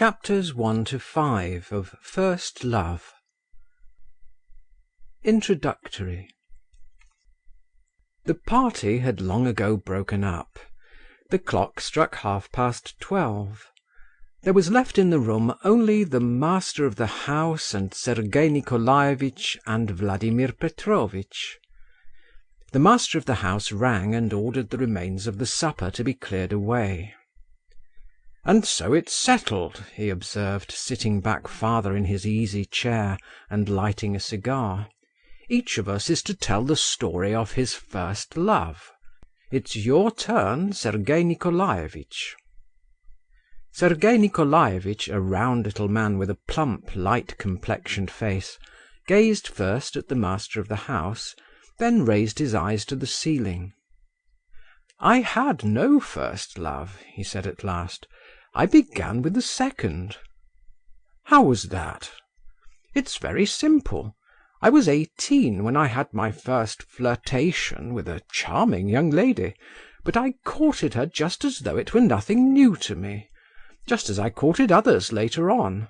Chapters 1 to 5 of First Love. Introductory. The party had long ago broken up. The clock struck 12:30. There was left in the room only the master of the house and Sergei Nikolaevitch and Vladimir Petrovitch. The master of the house rang and ordered the remains of the supper to be cleared away. "And so it's settled," he observed, sitting back farther in his easy chair and lighting a cigar. "Each of us is to tell the story of his first love. It's your turn, Sergei Nikolaevitch." Sergei Nikolaevitch, a round little man with a plump, light-complexioned face, gazed first at the master of the house, then raised his eyes to the ceiling. "I had no first love," he said at last. "I began with the second." "How was that?" "It's very simple. I was 18 when I had my first flirtation with a charming young lady, but I courted her just as though it were nothing new to me, just as I courted others later on.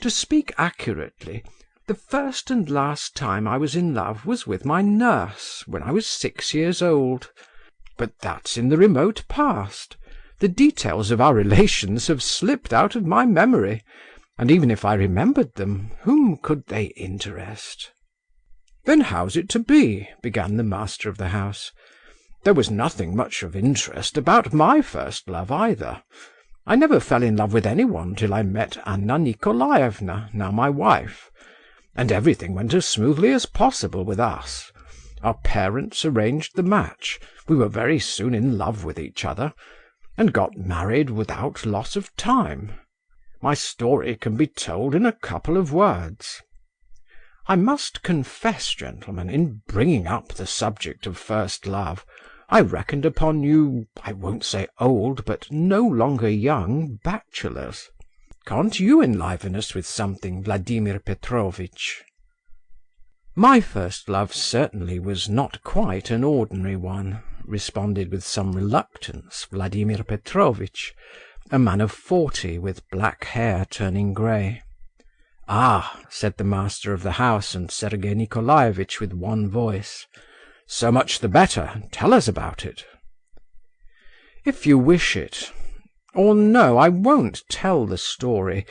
To speak accurately, the first and last time I was in love was with my nurse, when I was 6 years old. But that's in the remote past. The details of our relations have slipped out of my memory, and even if I remembered them, whom could they interest?" "Then how's it to be?" began the master of the house. "There was nothing much of interest about my first love either. I never fell in love with anyone till I met Anna Nikolaevna, now my wife. And everything went as smoothly as possible with us. Our parents arranged the match, we were very soon in love with each other, and got married without loss of time. My story can be told in a couple of words. I must confess, gentlemen, in bringing up the subject of first love, I reckoned upon you, I won't say old, but no longer young, bachelors. Can't you enliven us with something, Vladimir Petrovitch?" "My first love certainly was not quite an ordinary one," responded with some reluctance Vladimir Petrovitch, a man of 40 with black hair turning grey. "Ah," said the master of the house and Sergei Nikolaevitch with one voice. "So much the better. Tell us about it." "If you wish it. Or no, I won't tell the story.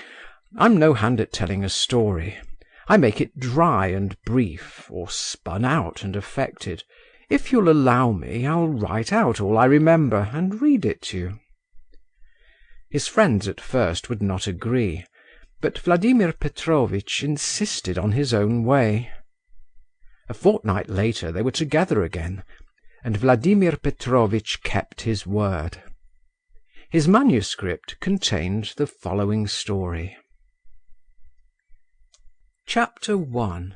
I'm no hand at telling a story. I make it dry and brief, or spun out and affected. If you'll allow me, I'll write out all I remember and read it to you." His friends at first would not agree, but Vladimir Petrovitch insisted on his own way. A fortnight later they were together again, and Vladimir Petrovitch kept his word. His manuscript contained the following story. Chapter 1.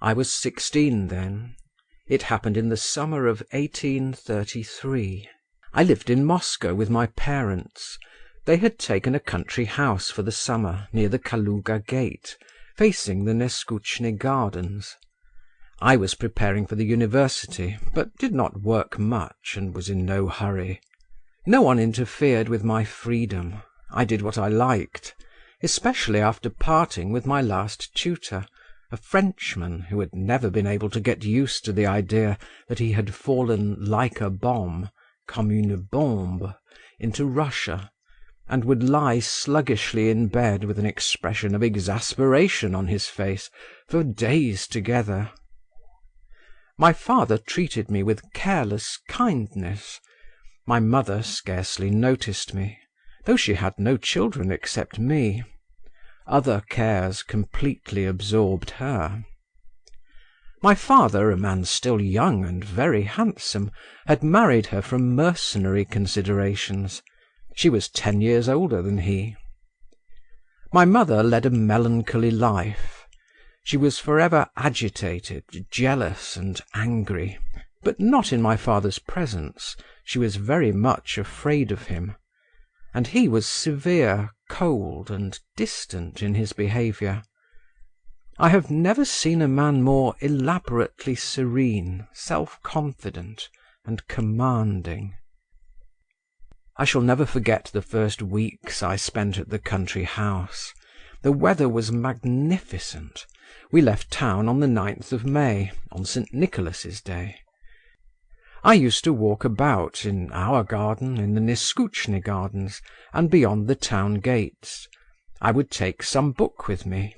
I was 16 then. It happened in the summer of 1833. I lived in Moscow with my parents. They had taken a country house for the summer near the Kaluga gate, facing the Neskuchny gardens. I was preparing for the university, but did not work much and was in no hurry. No one interfered with my freedom. I did what I liked, especially after parting with my last tutor, a Frenchman who had never been able to get used to the idea that he had fallen like a bomb, comme une bombe, into Russia, and would lie sluggishly in bed with an expression of exasperation on his face for days together. My father treated me with careless kindness. My mother scarcely noticed me, though she had no children except me. Other cares completely absorbed her. My father, a man still young and very handsome, had married her from mercenary considerations. She was 10 years older than he. My mother led a melancholy life. She was forever agitated, jealous and angry, but not in my father's presence. She was very much afraid of him, and he was severe, cold and distant in his behaviour. I have never seen a man more elaborately serene, self-confident and commanding. I shall never forget the first weeks I spent at the country house. The weather was magnificent. We left town on the 9th of May, on St. Nicholas's Day. I used to walk about in our garden, in the Neskutchny gardens, and beyond the town gates. I would take some book with me,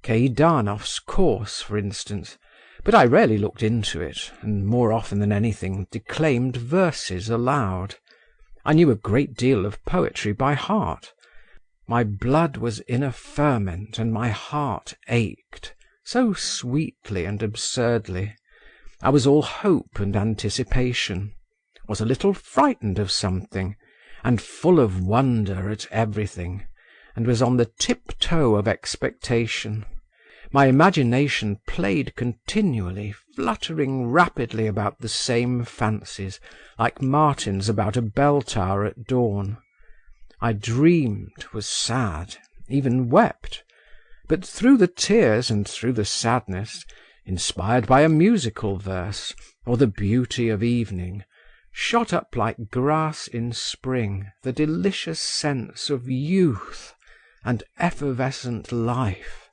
Keidanov's Course, for instance, but I rarely looked into it, and more often than anything declaimed verses aloud. I knew a great deal of poetry by heart. My blood was in a ferment, and my heart ached, so sweetly and absurdly. I was all hope and anticipation, was a little frightened of something, and full of wonder at everything, and was on the tiptoe of expectation. My imagination played continually, fluttering rapidly about the same fancies, like martins about a bell tower at dawn. I dreamed, was sad, even wept, but through the tears and through the sadness, inspired by a musical verse, or the beauty of evening, shot up like grass in spring the delicious sense of youth and effervescent life.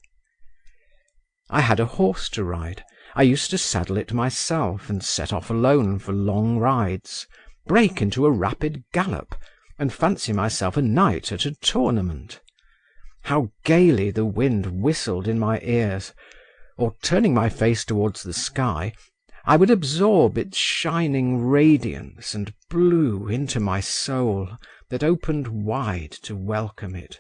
I had a horse to ride. I used to saddle it myself and set off alone for long rides, break into a rapid gallop, and fancy myself a knight at a tournament. How gaily the wind whistled in my ears, or turning my face towards the sky, I would absorb its shining radiance and blue into my soul that opened wide to welcome it.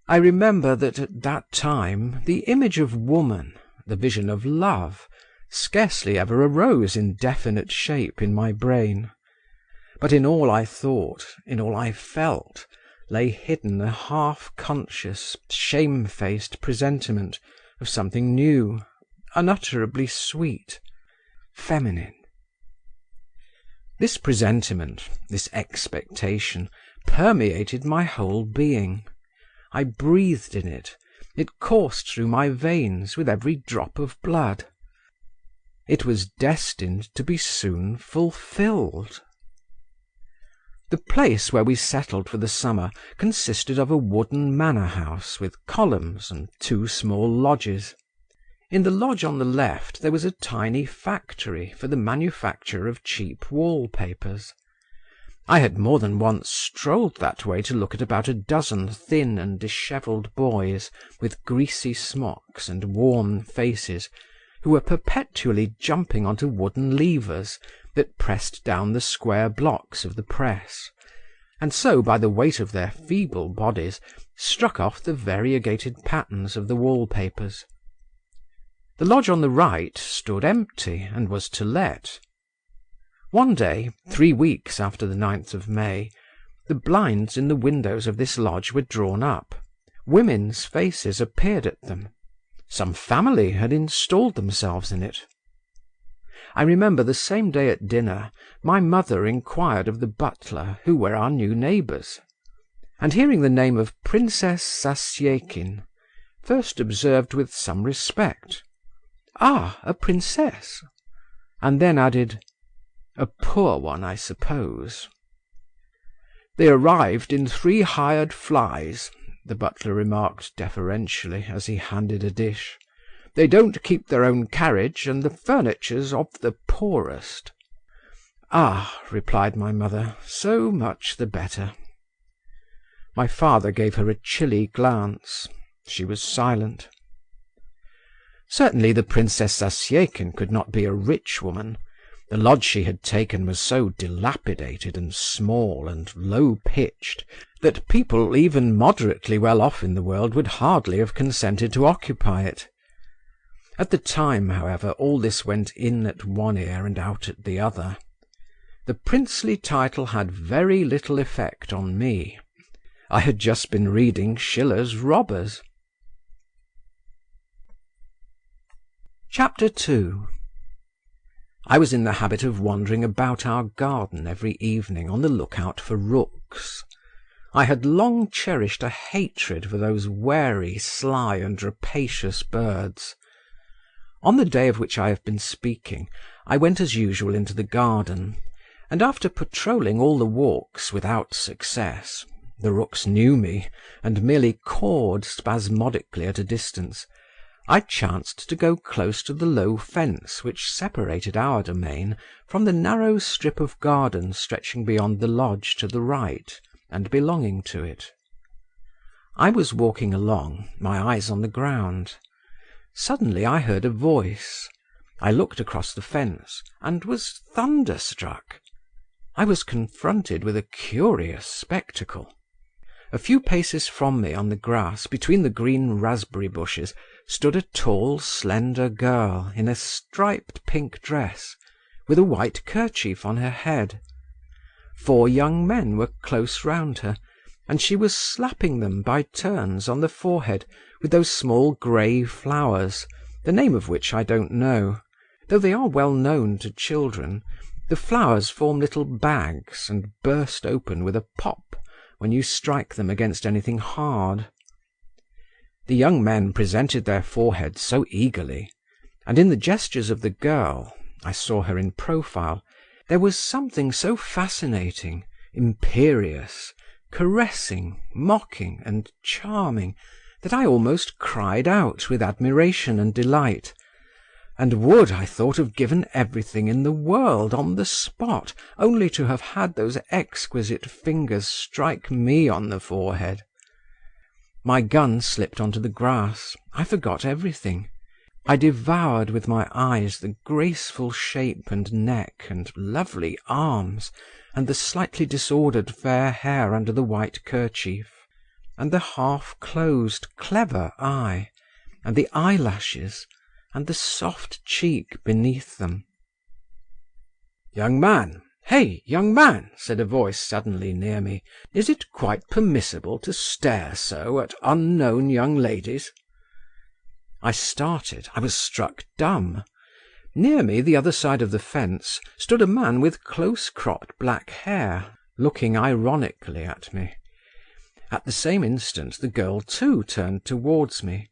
I remember that at that time the image of woman, the vision of love, scarcely ever arose in definite shape in my brain. But in all I thought, in all I felt, lay hidden a half-conscious, shamefaced presentiment of something new, unutterably sweet, feminine. This presentiment, this expectation, permeated my whole being. I breathed in it. It coursed through my veins with every drop of blood. It was destined to be soon fulfilled. The place where we settled for the summer consisted of a wooden manor house with columns and 2 small lodges. In the lodge on the left there was a tiny factory for the manufacture of cheap wallpapers. I had more than once strolled that way to look at about a dozen thin and dishevelled boys with greasy smocks and warm faces, who were perpetually jumping onto wooden levers that pressed down the square blocks of the press, and so by the weight of their feeble bodies struck off the variegated patterns of the wallpapers. The lodge on the right stood empty and was to let. One day, 3 weeks after the 9th of May, the blinds in the windows of this lodge were drawn up. Women's faces appeared at them. Some family had installed themselves in it. I remember the same day at dinner my mother inquired of the butler who were our new neighbours, and hearing the name of Princess Zasyekin, first observed with some respect, "Ah, a princess," and then added, "A poor one, I suppose." "They arrived in 3 hired flies," the butler remarked deferentially as he handed a dish. "They don't keep their own carriage, and the furniture's of the poorest." "Ah," replied my mother, "so much the better." My father gave her a chilly glance. She was silent. Certainly the Princess Zasyekin could not be a rich woman. The lodge she had taken was so dilapidated and small and low-pitched that people even moderately well off in the world would hardly have consented to occupy it. At the time, however, all this went in at one ear and out at the other. The princely title had very little effect on me. I had just been reading Schiller's Robbers. Chapter 2. I was in the habit of wandering about our garden every evening on the lookout for rooks. I had long cherished a hatred for those wary, sly, and rapacious birds. On the day of which I have been speaking, I went as usual into the garden, and after patrolling all the walks without success (the rooks knew me, and merely cawed spasmodically at a distance), I chanced to go close to the low fence which separated our domain from the narrow strip of garden stretching beyond the lodge to the right, and belonging to it. I was walking along, my eyes on the ground. Suddenly I heard a voice. I looked across the fence, and was thunderstruck. I was confronted with a curious spectacle. A few paces from me on the grass, between the green raspberry bushes, stood a tall, slender girl in a striped pink dress, with a white kerchief on her head. 4 young men were close round her, and she was slapping them by turns on the forehead with those small grey flowers, the name of which I don't know. Though they are well known to children, the flowers form little bags and burst open with a pop when you strike them against anything hard. The young men presented their foreheads so eagerly, and in the gestures of the girl (I saw her in profile) there was something so fascinating, imperious, caressing, mocking, and charming, that I almost cried out with admiration and delight, and would, I thought, have given everything in the world on the spot only to have had those exquisite fingers strike me on the forehead. My gun slipped onto the grass. I forgot everything. I devoured with my eyes the graceful shape and neck and lovely arms, and the slightly disordered fair hair under the white kerchief, and the half-closed clever eye, and the eyelashes, and the soft cheek beneath them. "Young man! Hey, young man!" said a voice suddenly near me. "Is it quite permissible to stare so at unknown young ladies?" I started. I was struck dumb. Near me, the other side of the fence, stood a man with close-cropped black hair, looking ironically at me. At the same instant the girl too turned towards me.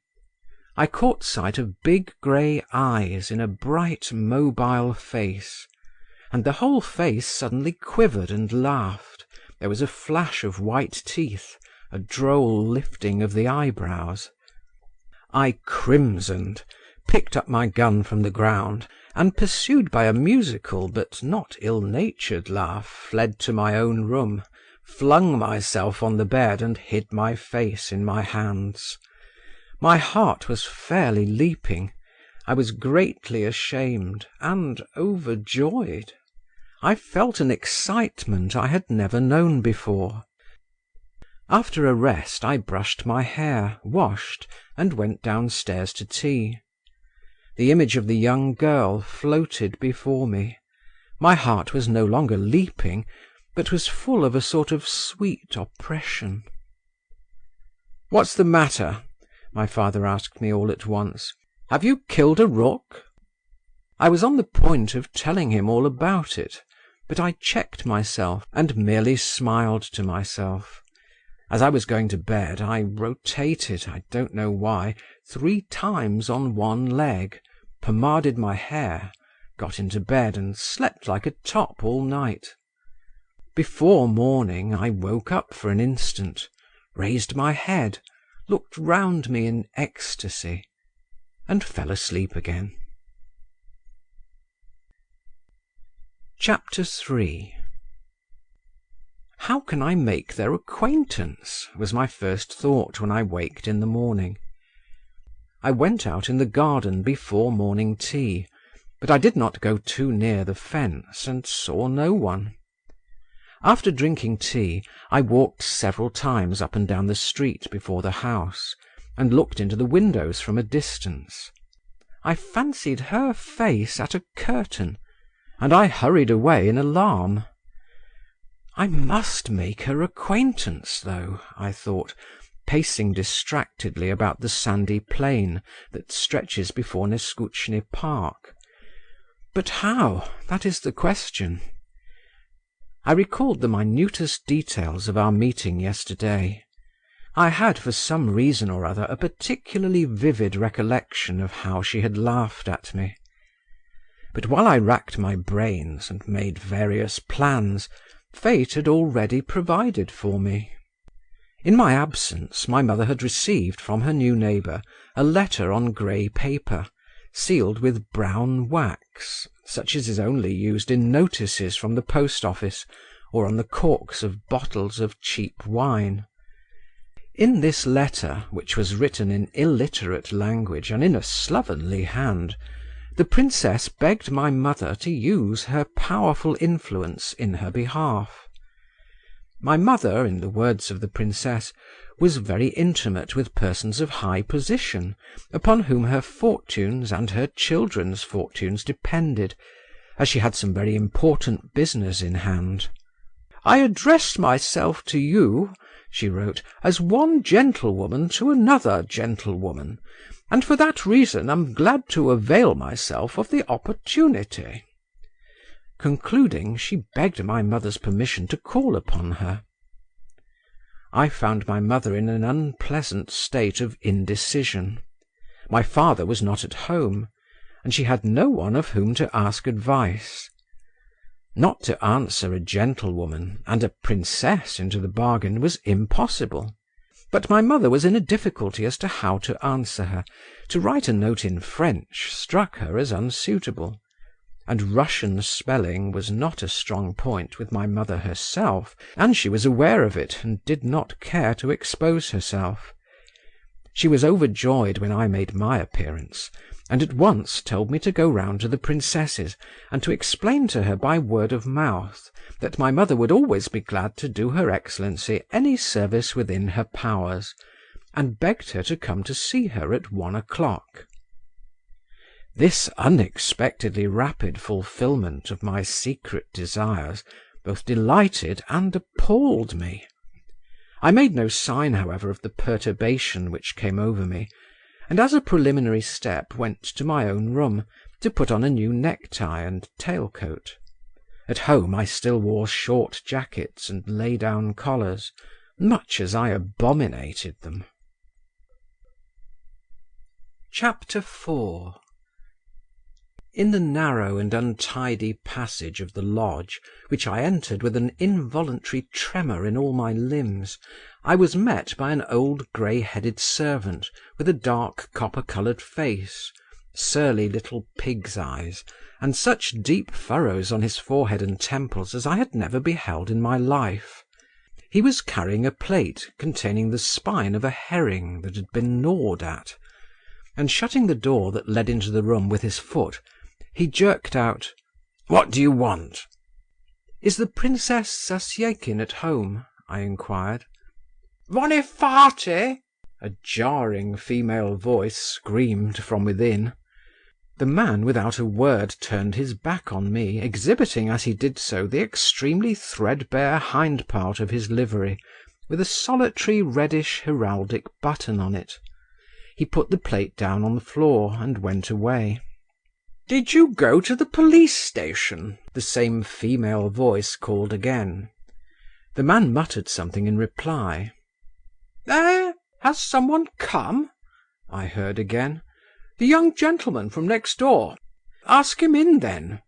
I caught sight of big grey eyes in a bright mobile face, and the whole face suddenly quivered and laughed. There was a flash of white teeth, a droll lifting of the eyebrows. I crimsoned, picked up my gun from the ground, and, pursued by a musical but not ill-natured laugh, fled to my own room, flung myself on the bed, and hid my face in my hands. My heart was fairly leaping. I was greatly ashamed and overjoyed. I felt an excitement I had never known before. After a rest I brushed my hair, washed, and went downstairs to tea. The image of the young girl floated before me. My heart was no longer leaping, but was full of a sort of sweet oppression. "What's the matter?" my father asked me all at once. "Have you killed a rook?" I was on the point of telling him all about it, but I checked myself, and merely smiled to myself. As I was going to bed, I rotated, I don't know why, 3 times on one leg, pomaded my hair, got into bed, and slept like a top all night. Before morning I woke up for an instant, raised my head, looked round me in ecstasy, and fell asleep again. Chapter 3. How can I make their acquaintance? Was my first thought when I waked in the morning. I went out in the garden before morning tea, but I did not go too near the fence, and saw no one. After drinking tea, I walked several times up and down the street before the house, and looked into the windows from a distance. I fancied her face at a curtain, and I hurried away in alarm. I must make her acquaintance, though, I thought, pacing distractedly about the sandy plain that stretches before Neskutchny Park. But how? That is the question. I recalled the minutest details of our meeting yesterday. I had, for some reason or other, a particularly vivid recollection of how she had laughed at me. But while I racked my brains and made various plans, fate had already provided for me. In my absence my mother had received from her new neighbour a letter on grey paper, sealed with brown wax, such as is only used in notices from the post office, or on the corks of bottles of cheap wine. In this letter, which was written in illiterate language and in a slovenly hand, the princess begged my mother to use her powerful influence in her behalf. My mother, in the words of the princess, was very intimate with persons of high position, upon whom her fortunes and her children's fortunes depended, as she had some very important business in hand. "I address myself to you," she wrote, "as one gentlewoman to another gentlewoman, and for that reason am glad to avail myself of the opportunity." Concluding, she begged my mother's permission to call upon her. I found my mother in an unpleasant state of indecision. My father was not at home, and she had no one of whom to ask advice. Not to answer a gentlewoman, and a princess into the bargain, was impossible. But my mother was in a difficulty as to how to answer her. To write a note in French struck her as unsuitable, and Russian spelling was not a strong point with my mother herself, and she was aware of it and did not care to expose herself. She was overjoyed when I made my appearance, and at once told me to go round to the princess's and to explain to her by word of mouth that my mother would always be glad to do her excellency any service within her powers, and begged her to come to see her at 1 o'clock. This unexpectedly rapid fulfilment of my secret desires both delighted and appalled me. I made no sign, however, of the perturbation which came over me, and as a preliminary step went to my own room to put on a new necktie and tail-coat. At home I still wore short jackets and lay-down collars, much as I abominated them. Chapter 4. In the narrow and untidy passage of the lodge, which I entered with an involuntary tremor in all my limbs, I was met by an old grey-headed servant with a dark copper-coloured face, surly little pig's eyes, and such deep furrows on his forehead and temples as I had never beheld in my life. He was carrying a plate containing the spine of a herring that had been gnawed at, and shutting the door that led into the room with his foot, he jerked out, "What do you want?" "Is the Princess Zasyekin at home?" I inquired. "Vonifaty!" a jarring female voice screamed from within. The man without a word turned his back on me, exhibiting as he did so the extremely threadbare hind part of his livery, with a solitary reddish heraldic button on it. He put the plate down on the floor and went away. "Did you go to the police station?" the same female voice called again. The man muttered something in reply. "Eh? Has someone come?" I heard again. "The young gentleman from next door. Ask him in, then."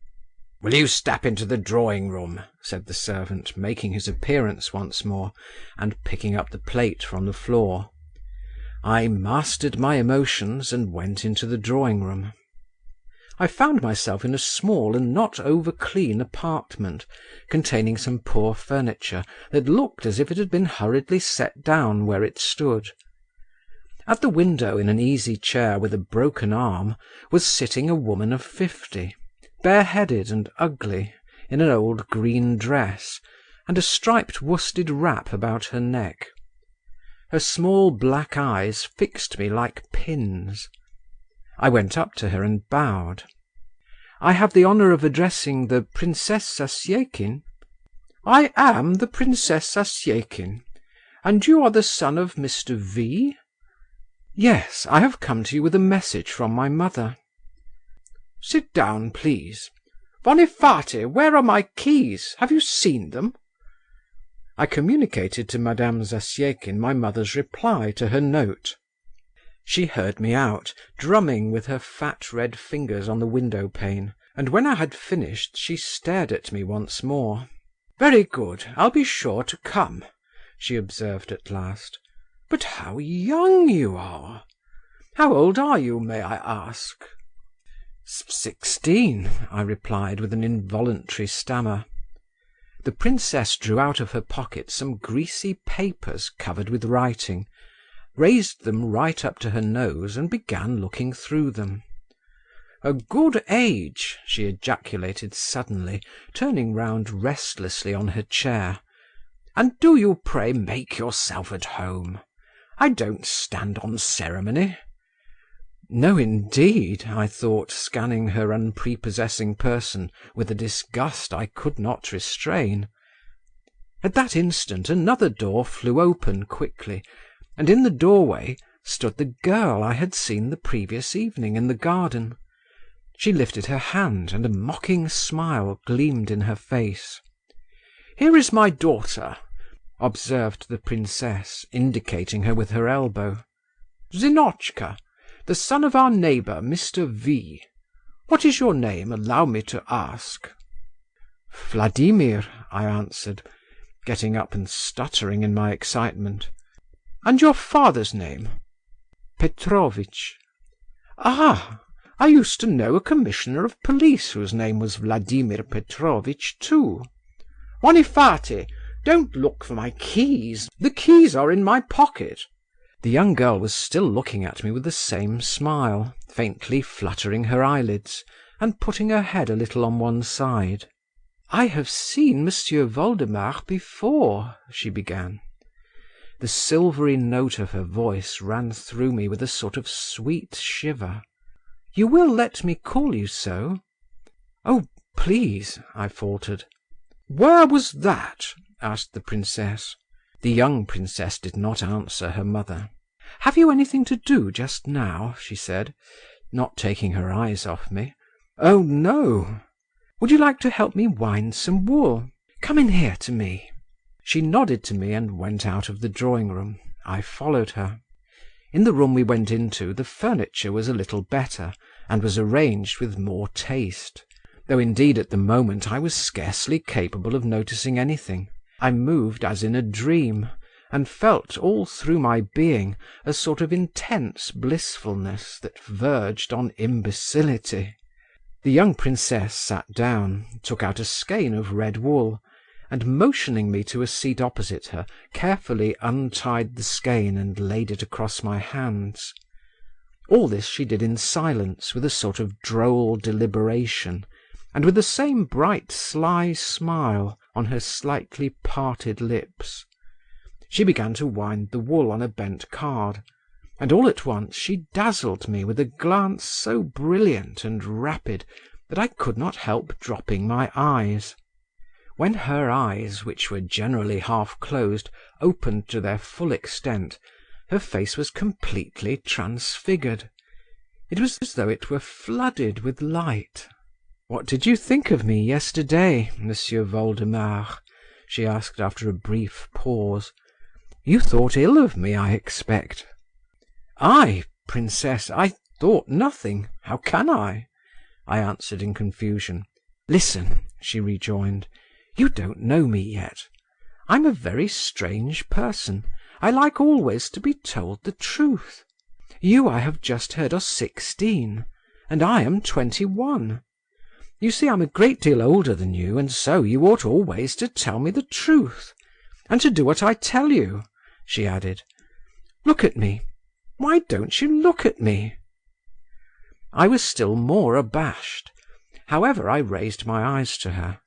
"Will you step into the drawing-room?" said the servant, making his appearance once more, and picking up the plate from the floor. I mastered my emotions and went into the drawing-room. I found myself in a small and not over-clean apartment, containing some poor furniture that looked as if it had been hurriedly set down where it stood. At the window, in an easy chair with a broken arm, was sitting a woman of 50, bareheaded and ugly, in an old green dress, and a striped worsted wrap about her neck. Her small black eyes fixed me like pins. I went up to her and bowed. "I have the honour of addressing the Princess Zasyekin?" "I am the Princess Zasyekin. And you are the son of Mr. V?" "Yes, I have come to you with a message from my mother." "Sit down, please. Vonifaty, where are my keys? Have you seen them?" I communicated to Madame Zasyekin my mother's reply to her note. She heard me out, drumming with her fat red fingers on the window pane, and when I had finished she stared at me once more. "Very good, I'll be sure to come," she observed at last. "But how young you are! How old are you, may I ask?" "16," I replied with an involuntary stammer. The princess drew out of her pocket some greasy papers covered with writing, raised them right up to her nose and began looking through them. "A good age," she ejaculated suddenly, turning round restlessly on her chair. "And do you pray make yourself at home? I don't stand on ceremony." No, indeed, I thought, scanning her unprepossessing person with a disgust I could not restrain. At that instant another door flew open quickly, and in the doorway stood the girl I had seen the previous evening in the garden. She lifted her hand, and a mocking smile gleamed in her face. "Here is my daughter," observed the princess, indicating her with her elbow. "Zinotchka, the son of our neighbour, Mr. V. What is your name, allow me to ask?" "Vladimir," I answered, getting up and stuttering in my excitement. "And your father's name?" "Petrovitch." "Ah! I used to know a commissioner of police whose name was Vladimir Petrovitch too. Wanifati, don't look for my keys. The keys are in my pocket." The young girl was still looking at me with the same smile, faintly fluttering her eyelids, and putting her head a little on one side. "I have seen Monsieur Voldemar before," she began. The silvery note of her voice ran through me with a sort of sweet shiver. "You will let me call you so?" "Oh, please," I faltered. "Where was that?" asked the princess. The young princess did not answer her mother. "Have you anything to do just now?" she said, not taking her eyes off me. "Oh, no." "Would you like to help me wind some wool? Come in here to me." She nodded to me and went out of the drawing room. I followed her. In the room we went into the furniture was a little better, and was arranged with more taste, though indeed at the moment I was scarcely capable of noticing anything. I moved as in a dream, and felt all through my being a sort of intense blissfulness that verged on imbecility. The young princess sat down, took out a skein of red wool, and motioning me to a seat opposite her, carefully untied the skein and laid it across my hands. All this she did in silence, with a sort of droll deliberation, and with the same bright sly smile on her slightly parted lips. She began to wind the wool on a bent card, and all at once she dazzled me with a glance so brilliant and rapid that I could not help dropping my eyes. When her eyes, which were generally half closed, opened to their full extent, her face was completely transfigured. It was as though it were flooded with light. "What did you think of me yesterday, Monsieur Voldemar?" she asked after a brief pause. "You thought ill of me, I expect." "I, princess, I thought nothing. How can I?" I answered in confusion. "Listen," she rejoined. "You don't know me yet. I'm a very strange person. I like always to be told the truth. You, I have just heard, are 16, and I am 21. You see, I'm a great deal older than you, and so you ought always to tell me the truth, and to do what I tell you," she added. "Look at me. Why don't you look at me?" I was still more abashed. However, I raised my eyes to her.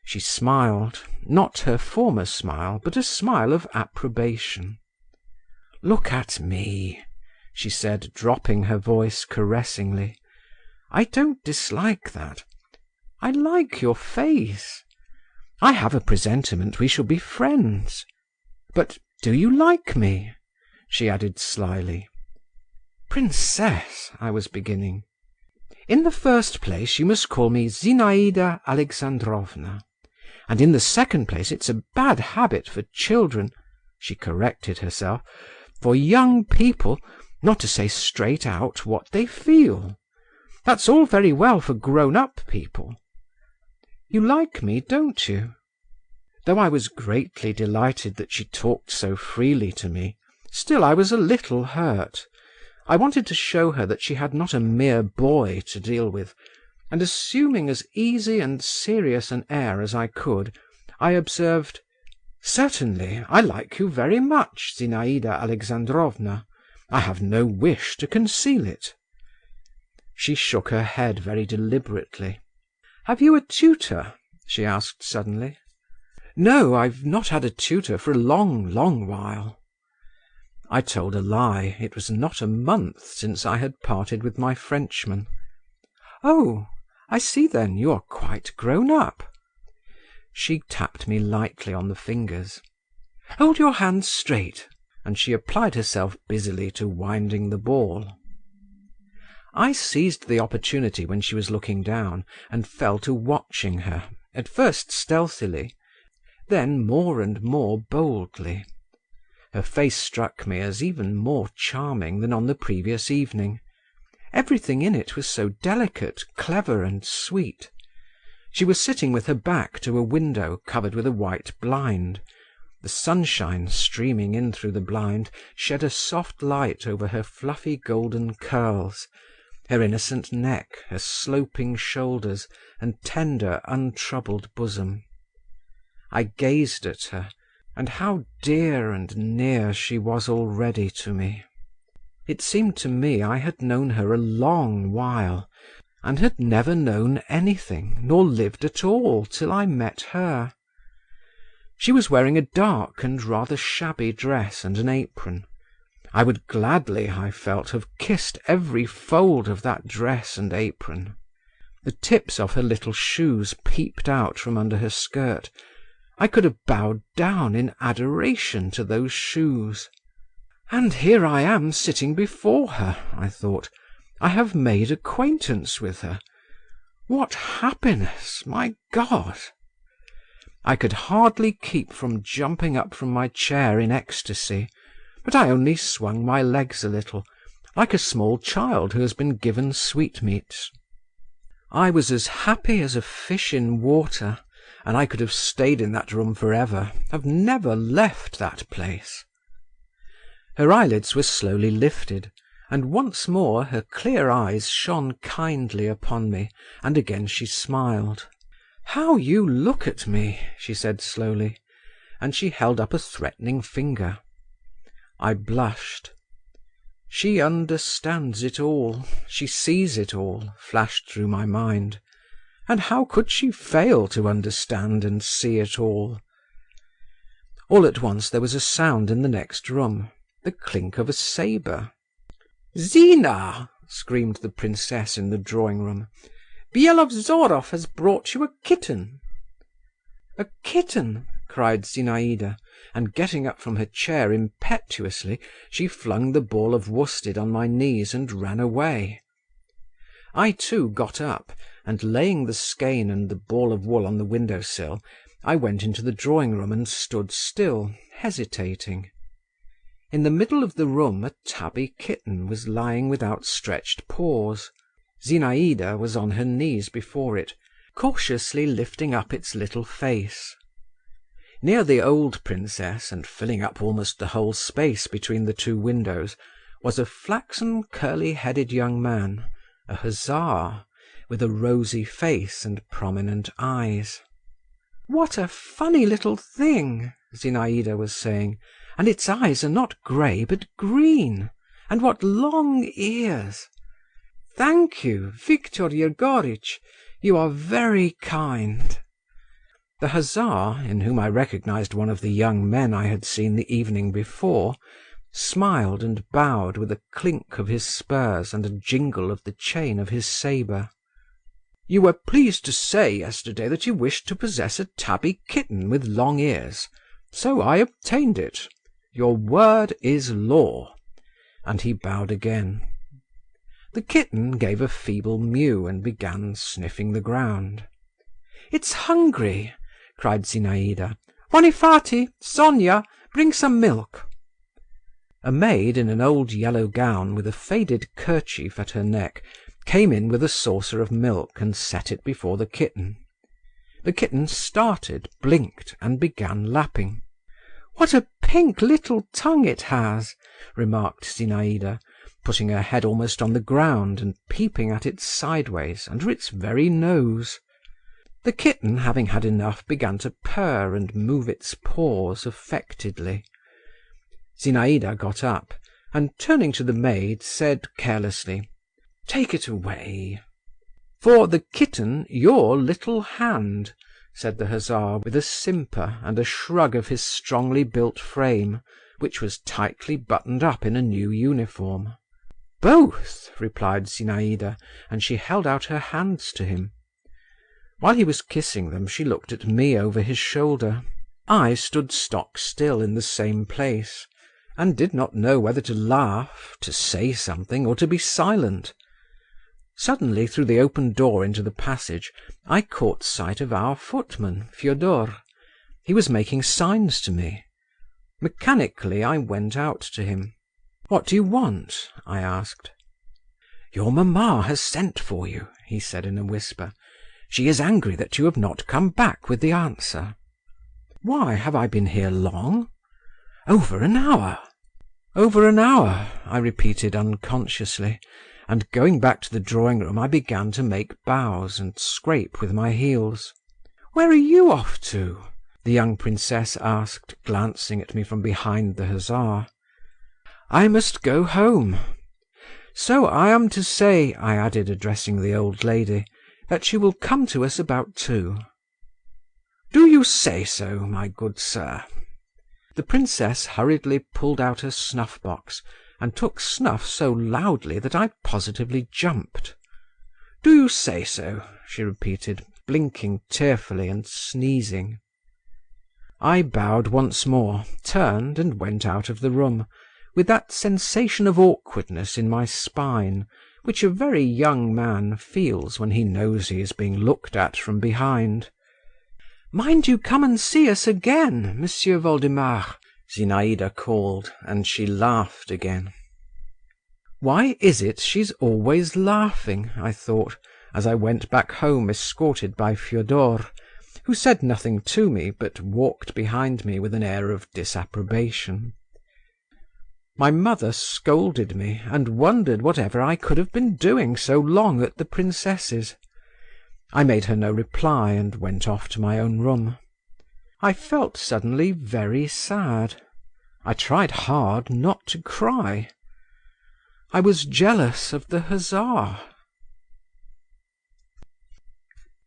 She smiled, not her former smile, but a smile of approbation. "Look at me," she said, dropping her voice caressingly. "I don't dislike that. I like your face. I have a presentiment we shall be friends. But do you like me?" she added slyly. "Princess," I was beginning. "In the first place you must call me Zinaïda Alexandrovna, and in the second place it's a bad habit for children," she corrected herself, "for young people, not to say straight out what they feel. That's all very well for grown-up people. You like me, don't you?" Though I was greatly delighted that she talked so freely to me, still I was a little hurt. I wanted to show her that she had not a mere boy to deal with, and assuming as easy and serious an air as I could, I observed, "Certainly, I like you very much, Zinaïda Alexandrovna. I have no wish to conceal it." She shook her head very deliberately. "Have you a tutor?" she asked suddenly. "No, I've not had a tutor for a long, long while." I told a lie. It was not a month since I had parted with my Frenchman. "Oh, I see then, you are quite grown up." She tapped me lightly on the fingers. "Hold your hands straight," and she applied herself busily to winding the ball. I seized the opportunity when she was looking down, and fell to watching her, at first stealthily, then more and more boldly. Her face struck me as even more charming than on the previous evening. Everything in it was so delicate, clever, and sweet. She was sitting with her back to a window covered with a white blind. The sunshine, streaming in through the blind, shed a soft light over her fluffy golden curls, her innocent neck, her sloping shoulders, and tender, untroubled bosom. I gazed at her, and how dear and near she was already to me. It seemed to me I had known her a long while, and had never known anything, nor lived at all, till I met her. She was wearing a dark and rather shabby dress and an apron. I would gladly, I felt, have kissed every fold of that dress and apron. The tips of her little shoes peeped out from under her skirt. I could have bowed down in adoration to those shoes. And here I am sitting before her, I thought. I have made acquaintance with her. What happiness, my God! I could hardly keep from jumping up from my chair in ecstasy, but I only swung my legs a little, like a small child who has been given sweetmeats. I was as happy as a fish in water, and I could have stayed in that room forever, have never left that place. Her eyelids were slowly lifted, and once more her clear eyes shone kindly upon me, and again she smiled. "How you look at me!" she said slowly, and she held up a threatening finger. I blushed. "She understands it all, she sees it all," flashed through my mind. And how could she fail to understand and see it all? All at once there was a sound in the next room, the clink of a sabre. "Zina!" screamed the princess in the drawing-room. "Byelovzorov has brought you a kitten." "A kitten!" cried Zinaïda, and getting up from her chair impetuously, she flung the ball of worsted on my knees and ran away. I too got up, and laying the skein and the ball of wool on the window-sill, I went into the drawing-room and stood still, hesitating. In the middle of the room a tabby kitten was lying with outstretched paws. Zinaïda was on her knees before it, cautiously lifting up its little face. Near the old princess, and filling up almost the whole space between the two windows, was a flaxen, curly-headed young man, a hussar, with a rosy face and prominent eyes. "What a funny little thing!" Zinaïda was saying. "And its eyes are not grey but green. And what long ears! Thank you, Viktor Yegoritch, you are very kind." The hussar, in whom I recognized one of the young men I had seen the evening before, smiled and bowed with a clink of his spurs and a jingle of the chain of his sabre. "You were pleased to say yesterday that you wished to possess a tabby kitten with long ears, so I obtained it. Your word is law." And he bowed again. The kitten gave a feeble mew and began sniffing the ground. "It's hungry," cried Zinaïda. "Vonifaty, Sonia, bring some milk." A maid in an old yellow gown with a faded kerchief at her neck came in with a saucer of milk and set it before the kitten. The kitten started, blinked, and began lapping. "What a pink little tongue it has," remarked Zinaïda, putting her head almost on the ground and peeping at it sideways under its very nose. The kitten, having had enough, began to purr and move its paws affectedly. Zinaïda got up, and turning to the maid, said carelessly, "Take it away." "For the kitten, your little hand," said the hussar, with a simper and a shrug of his strongly built frame, which was tightly buttoned up in a new uniform. "Both," replied Zinaïda, and she held out her hands to him. While he was kissing them, she looked at me over his shoulder. I stood stock still in the same place, and did not know whether to laugh, to say something, or to be silent. Suddenly, through the open door into the passage, I caught sight of our footman, Fyodor. He was making signs to me. Mechanically, I went out to him. "What do you want?" I asked. "Your mamma has sent for you," he said in a whisper. "She is angry that you have not come back with the answer." "Why, have I been here long?" "Over an hour." "Over an hour," I repeated unconsciously, and going back to the drawing-room I began to make bows and scrape with my heels. "Where are you off to?" the young princess asked, glancing at me from behind the hussar. "I must go home. So I am to say," I added, addressing the old lady, "that you will come to us about 2. "Do you say so, my good sir?" The princess hurriedly pulled out her snuff-box, and took snuff so loudly that I positively jumped. "Do you say so?" she repeated, blinking tearfully and sneezing. I bowed once more, turned, and went out of the room, with that sensation of awkwardness in my spine which a very young man feels when he knows he is being looked at from behind. "Mind you come and see us again, Monsieur Voldemar," Zinaïda called, and she laughed again. Why is it she's always laughing, I thought, as I went back home escorted by Fyodor, who said nothing to me, but walked behind me with an air of disapprobation. My mother scolded me, and wondered whatever I could have been doing so long at the princess's. I made her no reply, and went off to my own room. I felt suddenly very sad. I tried hard not to cry. I was jealous of the hussar.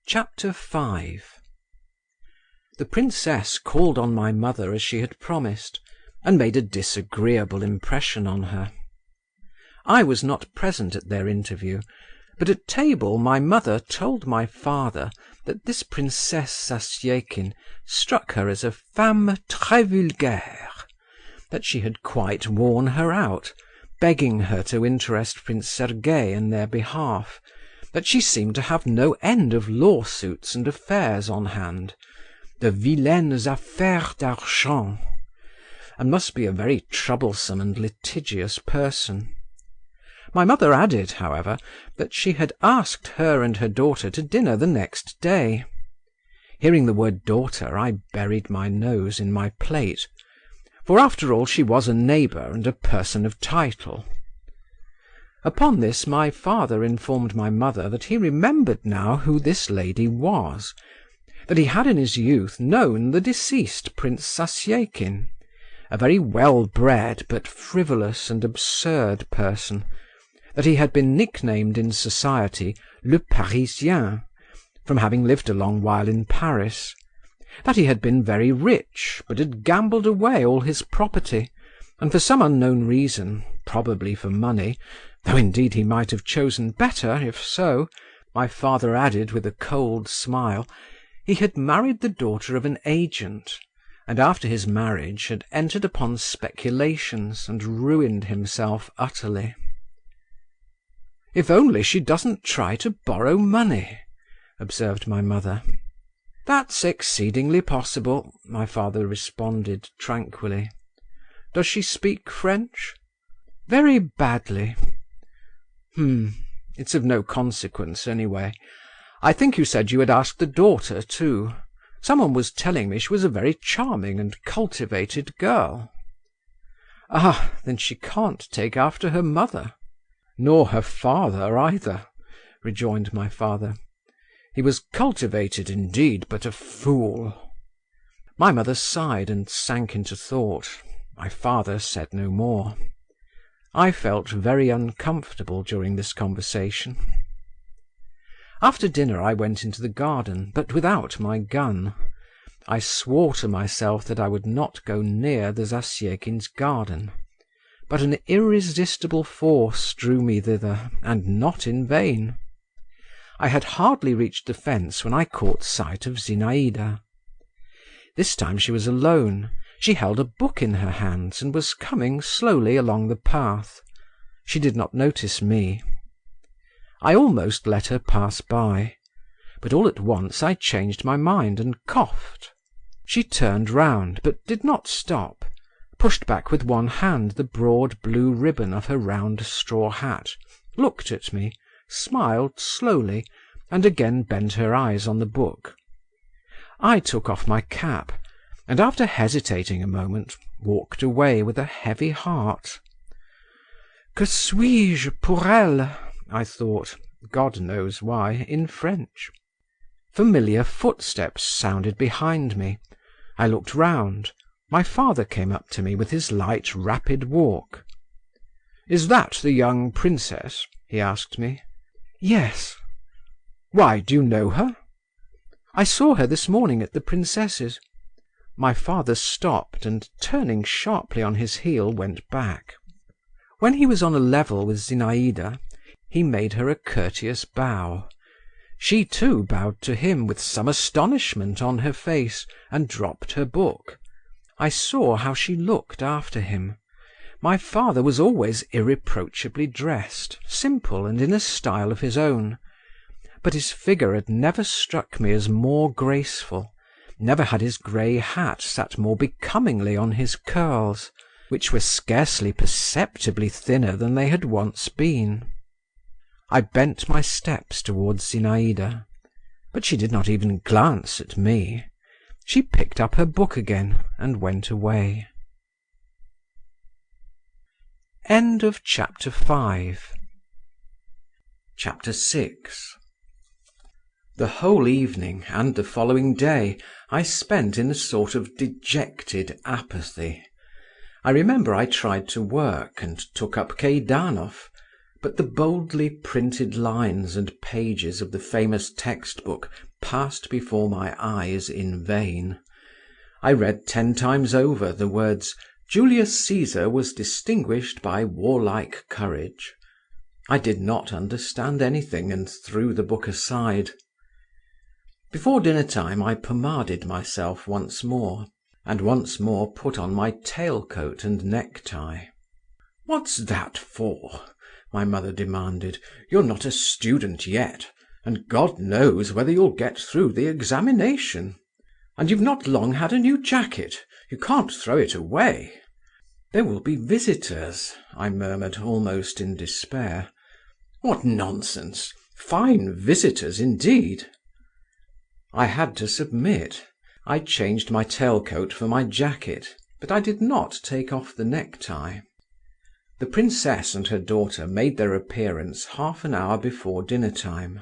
Chapter 5. The princess called on my mother as she had promised, and made a disagreeable impression on her. I was not present at their interview, but at table my mother told my father that this Princess Zasyekin struck her as a femme très vulgaire, that she had quite worn her out, begging her to interest Prince Sergei in their behalf, that she seemed to have no end of lawsuits and affairs on hand, de vilaines affaires d'argent, and must be a very troublesome and litigious person. My mother added, however, that she had asked her and her daughter to dinner the next day. Hearing the word daughter, I buried my nose in my plate, for after all she was a neighbour and a person of title. Upon this my father informed my mother that he remembered now who this lady was, that he had in his youth known the deceased Prince Zasyekin, a very well-bred but frivolous and absurd person, that he had been nicknamed in society Le Parisien, from having lived a long while in Paris, that he had been very rich, but had gambled away all his property, and for some unknown reason, probably for money, though indeed he might have chosen better if so, my father added with a cold smile, he had married the daughter of an agent, and after his marriage had entered upon speculations and ruined himself utterly. "If only she doesn't try to borrow money," observed my mother. "That's exceedingly possible," my father responded tranquilly. "Does she speak French?" "Very badly." It's of no consequence, anyway. I think you said you had asked the daughter, too. Someone was telling me she was a very charming and cultivated girl." "Ah, then she can't take after her mother." "Nor her father either," rejoined my father. "He was cultivated indeed, but a fool." My mother sighed and sank into thought. My father said no more. I felt very uncomfortable during this conversation. After dinner I went into the garden, but without my gun. I swore to myself that I would not go near the Zasyekins' garden. But an irresistible force drew me thither, and not in vain. I had hardly reached the fence when I caught sight of Zinaïda. This time she was alone. She held a book in her hands and was coming slowly along the path. She did not notice me. I almost let her pass by, but all at once I changed my mind and coughed. She turned round, but did not stop, pushed back with one hand the broad blue ribbon of her round straw hat, looked at me, smiled slowly, and again bent her eyes on the book. I took off my cap, and after hesitating a moment, walked away with a heavy heart. Que suis-je pour elle? I thought, God knows why, in French. Familiar footsteps sounded behind me. I looked round. My father came up to me with his light, rapid walk. "Is that the young princess?" he asked me. "Yes." "Why, do you know her?" "I saw her this morning at the princess's." My father stopped, and turning sharply on his heel, went back. When he was on a level with Zinaïda, he made her a courteous bow. She too bowed to him with some astonishment on her face, and dropped her book. I saw how she looked after him. My father was always irreproachably dressed, simple and in a style of his own. But his figure had never struck me as more graceful, never had his grey hat sat more becomingly on his curls, which were scarcely perceptibly thinner than they had once been. I bent my steps towards Zinaïda, but she did not even glance at me. She picked up her book again and went away. End of chapter 5. Chapter 6. The whole evening and the following day I spent in a sort of dejected apathy. I remember I tried to work, and took up Keidanov, but the boldly printed lines and pages of the famous textbook passed before my eyes in vain. I read 10 times over the words, "Julius Caesar was distinguished by warlike courage." I did not understand anything, and threw the book aside. Before dinner time I pomaded myself once more, and once more put on my tail-coat and necktie. "What's that for?" my mother demanded. "You're not a student yet, and God knows whether you'll get through the examination. And you've not long had a new jacket. You can't throw it away." "There will be visitors," I murmured, almost in despair. "What nonsense! Fine visitors indeed." I had to submit. I changed my tail-coat for my jacket, but I did not take off the necktie. The princess and her daughter made their appearance half an hour before dinner-time.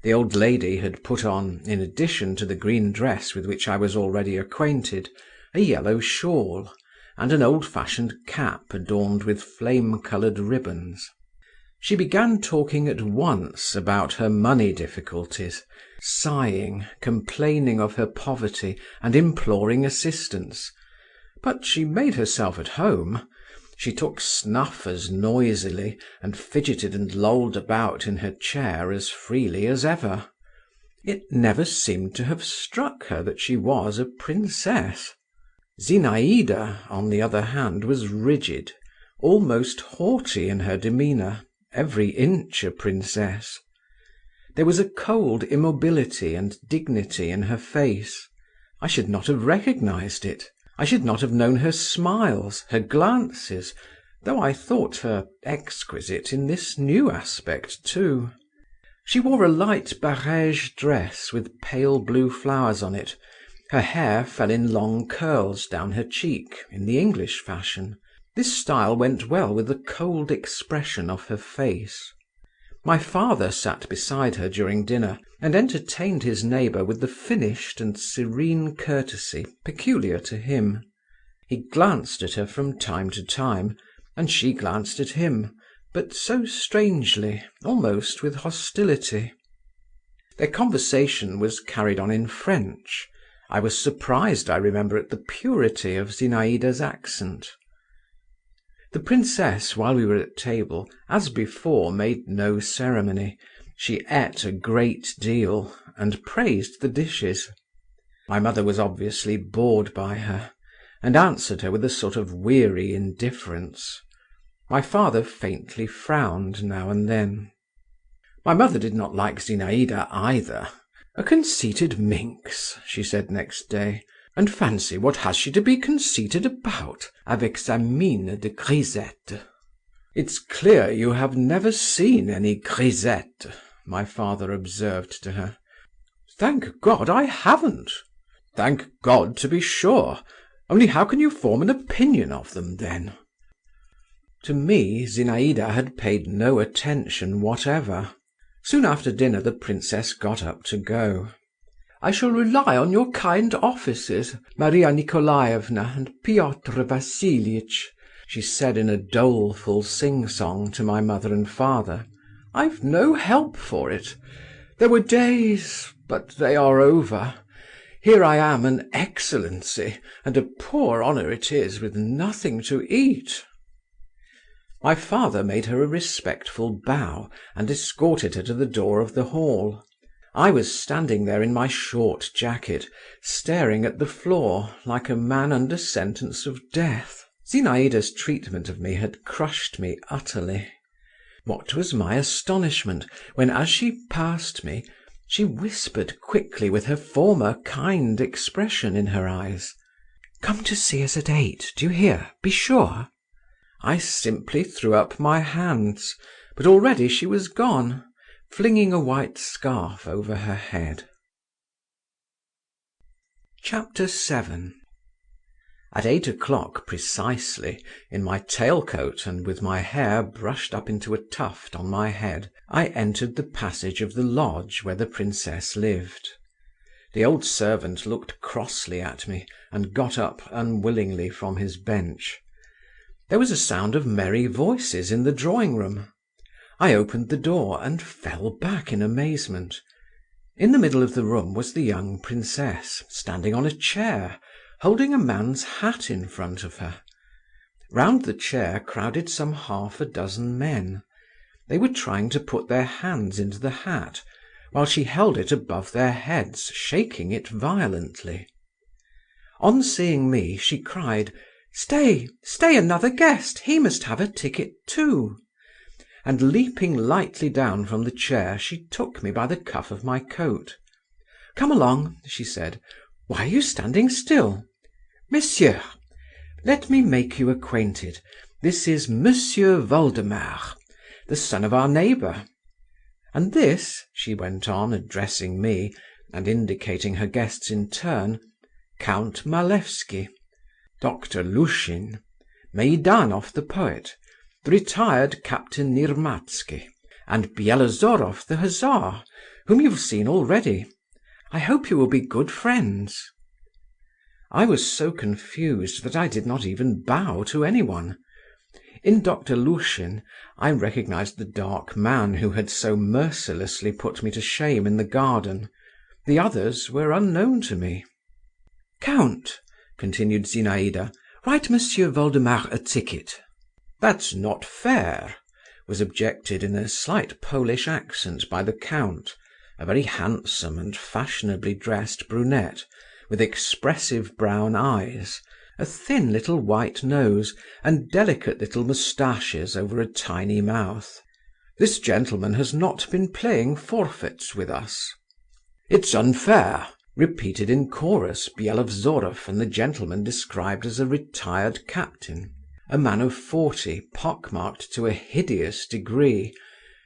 The old lady had put on, in addition to the green dress with which I was already acquainted, a yellow shawl, and an old-fashioned cap adorned with flame-coloured ribbons. She began talking at once about her money difficulties, sighing, complaining of her poverty, and imploring assistance. But she made herself at home. She took snuff as noisily, and fidgeted and lolled about in her chair as freely as ever. It never seemed to have struck her that she was a princess. Zinaïda, on the other hand, was rigid, almost haughty in her demeanour, every inch a princess. There was a cold immobility and dignity in her face. I should not have recognized it. I should not have known her smiles, her glances, though I thought her exquisite in this new aspect too. She wore a light barège dress with pale blue flowers on it. Her hair fell in long curls down her cheek, in the English fashion. This style went well with the cold expression of her face. My father sat beside her during dinner, and entertained his neighbour with the finished and serene courtesy peculiar to him. He glanced at her from time to time, and she glanced at him, but so strangely, almost with hostility. Their conversation was carried on in French. I was surprised, I remember, at the purity of Zinaïda's accent. The princess, while we were at table, as before, made no ceremony. She ate a great deal, and praised the dishes. My mother was obviously bored by her, and answered her with a sort of weary indifference. My father faintly frowned now and then. My mother did not like Zinaïda either. "A conceited minx," she said next day. "And fancy, what has she to be conceited about, avec sa mine de grisette?" "It's clear you have never seen any grisette," my father observed to her. "Thank God I haven't." "Thank God, to be sure. Only how can you form an opinion of them, then?" To me, Zinaïda had paid no attention whatever. Soon after dinner the princess got up to go. "I shall rely on your kind offices, Maria Nikolaevna and Piotr Vassiliitch," she said in a doleful sing-song to my mother and father. "I've no help for it. There were days, but they are over. Here I am an excellency, and a poor honour it is, with nothing to eat." My father made her a respectful bow, and escorted her to the door of the hall. I was standing there in my short jacket, staring at the floor, like a man under sentence of death. Zinaïda's treatment of me had crushed me utterly. What was my astonishment when, as she passed me, she whispered quickly with her former kind expression in her eyes, "Come to see us at 8, do you hear? Be sure." I simply threw up my hands, but already she was gone, flinging a white scarf over her head. Chapter 7. At 8 o'clock precisely, in my tail-coat and with my hair brushed up into a tuft on my head, I entered the passage of the lodge where the princess lived. The old servant looked crossly at me, and got up unwillingly from his bench. There was a sound of merry voices in the drawing-room. I opened the door and fell back in amazement. In the middle of the room was the young princess, standing on a chair, holding a man's hat in front of her. Round the chair crowded some half a dozen men. They were trying to put their hands into the hat, while she held it above their heads, shaking it violently. On seeing me, she cried, "Stay, stay, another guest, he must have a ticket too." And leaping lightly down from the chair, she took me by the cuff of my coat. "Come along," she said. "Why are you standing still? Monsieur, let me make you acquainted. This is Monsieur Voldemar, the son of our neighbour. And this," she went on, addressing me, and indicating her guests in turn, "Count Malevsky, Dr. Lushin, Meidanov the poet, the retired Captain Nirmatsky, and Bielozorov the hussar, whom you've seen already. I hope you will be good friends." I was so confused that I did not even bow to anyone. In Dr. Lushin I recognized the dark man who had so mercilessly put me to shame in the garden. The others were unknown to me. "Count," continued Zinaïda, "write Monsieur Voldemar a ticket." "That's not fair," was objected in a slight Polish accent by the count, a very handsome and fashionably dressed brunette, with expressive brown eyes, a thin little white nose, and delicate little moustaches over a tiny mouth. "This gentleman has not been playing forfeits with us." "It's unfair," repeated in chorus Byelovzorov and the gentleman described as a retired captain. a man of 40, pockmarked to a hideous degree,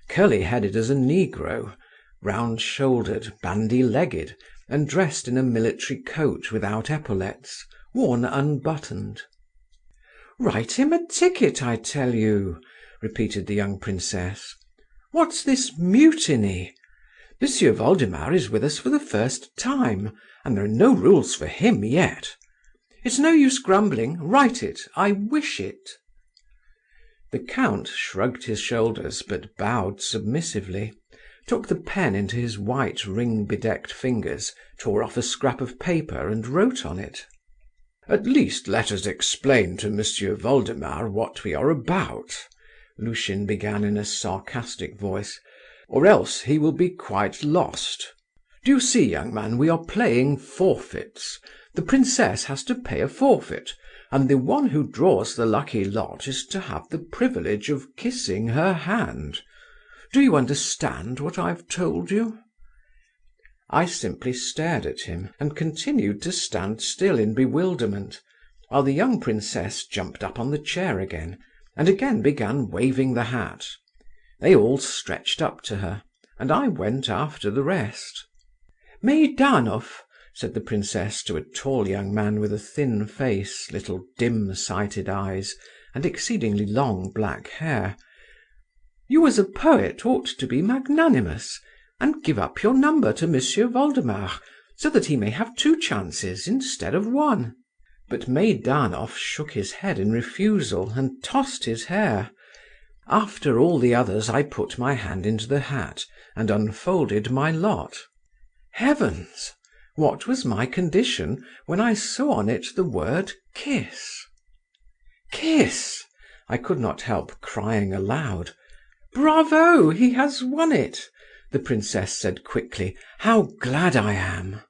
curly-headed as a negro, round-shouldered, bandy-legged, and dressed in a military coat without epaulets, worn unbuttoned. "Write him a ticket, I tell you," repeated the young princess. "What's this mutiny? Monsieur Voldemar is with us for the first time, and there are no rules for him yet. It's no use grumbling. Write it. I wish it." The Count shrugged his shoulders, but bowed submissively, took the pen into his white ring-bedecked fingers, tore off a scrap of paper and wrote on it. "At least let us explain to Monsieur Voldemar what we are about," Lushin began in a sarcastic voice, "or else he will be quite lost. Do you see, young man, we are playing forfeits. The princess has to pay a forfeit, and the one who draws the lucky lot is to have the privilege of kissing her hand. Do you understand what I've told you?" I simply stared at him, and continued to stand still in bewilderment, while the young princess jumped up on the chair again, and again began waving the hat. They all stretched up to her, and I went after the rest. "Meidanov," said the princess to a tall young man with a thin face, little dim-sighted eyes, and exceedingly long black hair, "you as a poet ought to be magnanimous, and give up your number to Monsieur Voldemar, so that he may have 2 chances instead of 1. But Meidanov shook his head in refusal, and tossed his hair. After all the others I put my hand into the hat, and unfolded my lot. Heavens! What was my condition when I saw on it the word kiss? "Kiss!" I could not help crying aloud. "Bravo! He has won it!" the princess said quickly. "How glad I am!"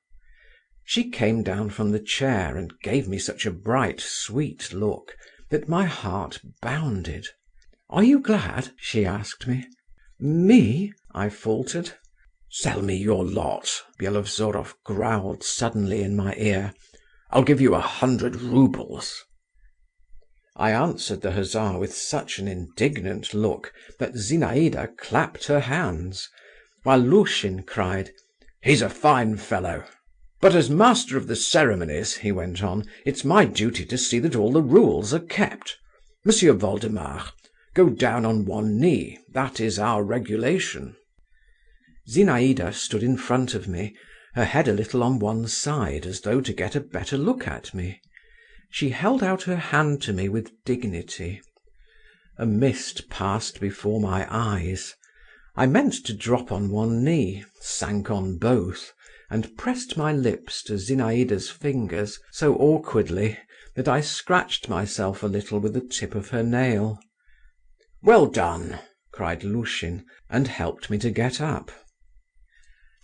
She came down from the chair and gave me such a bright, sweet look that my heart bounded. "Are you glad?" she asked me. "Me?" I faltered. "Sell me your lot," Byelovzorov growled suddenly in my ear. "I'll give you 100 roubles." I answered the hussar with such an indignant look that Zinaïda clapped her hands, while Lushin cried, "He's a fine fellow! But as master of the ceremonies," he went on, "it's my duty to see that all the rules are kept. Monsieur Voldemar, go down on one knee, that is our regulation." Zinaïda stood in front of me, her head a little on one side, as though to get a better look at me. She held out her hand to me with dignity. A mist passed before my eyes. I meant to drop on one knee, sank on both, and pressed my lips to Zinaïda's fingers so awkwardly that I scratched myself a little with the tip of her nail. "Well done!" cried Lushin, and helped me to get up.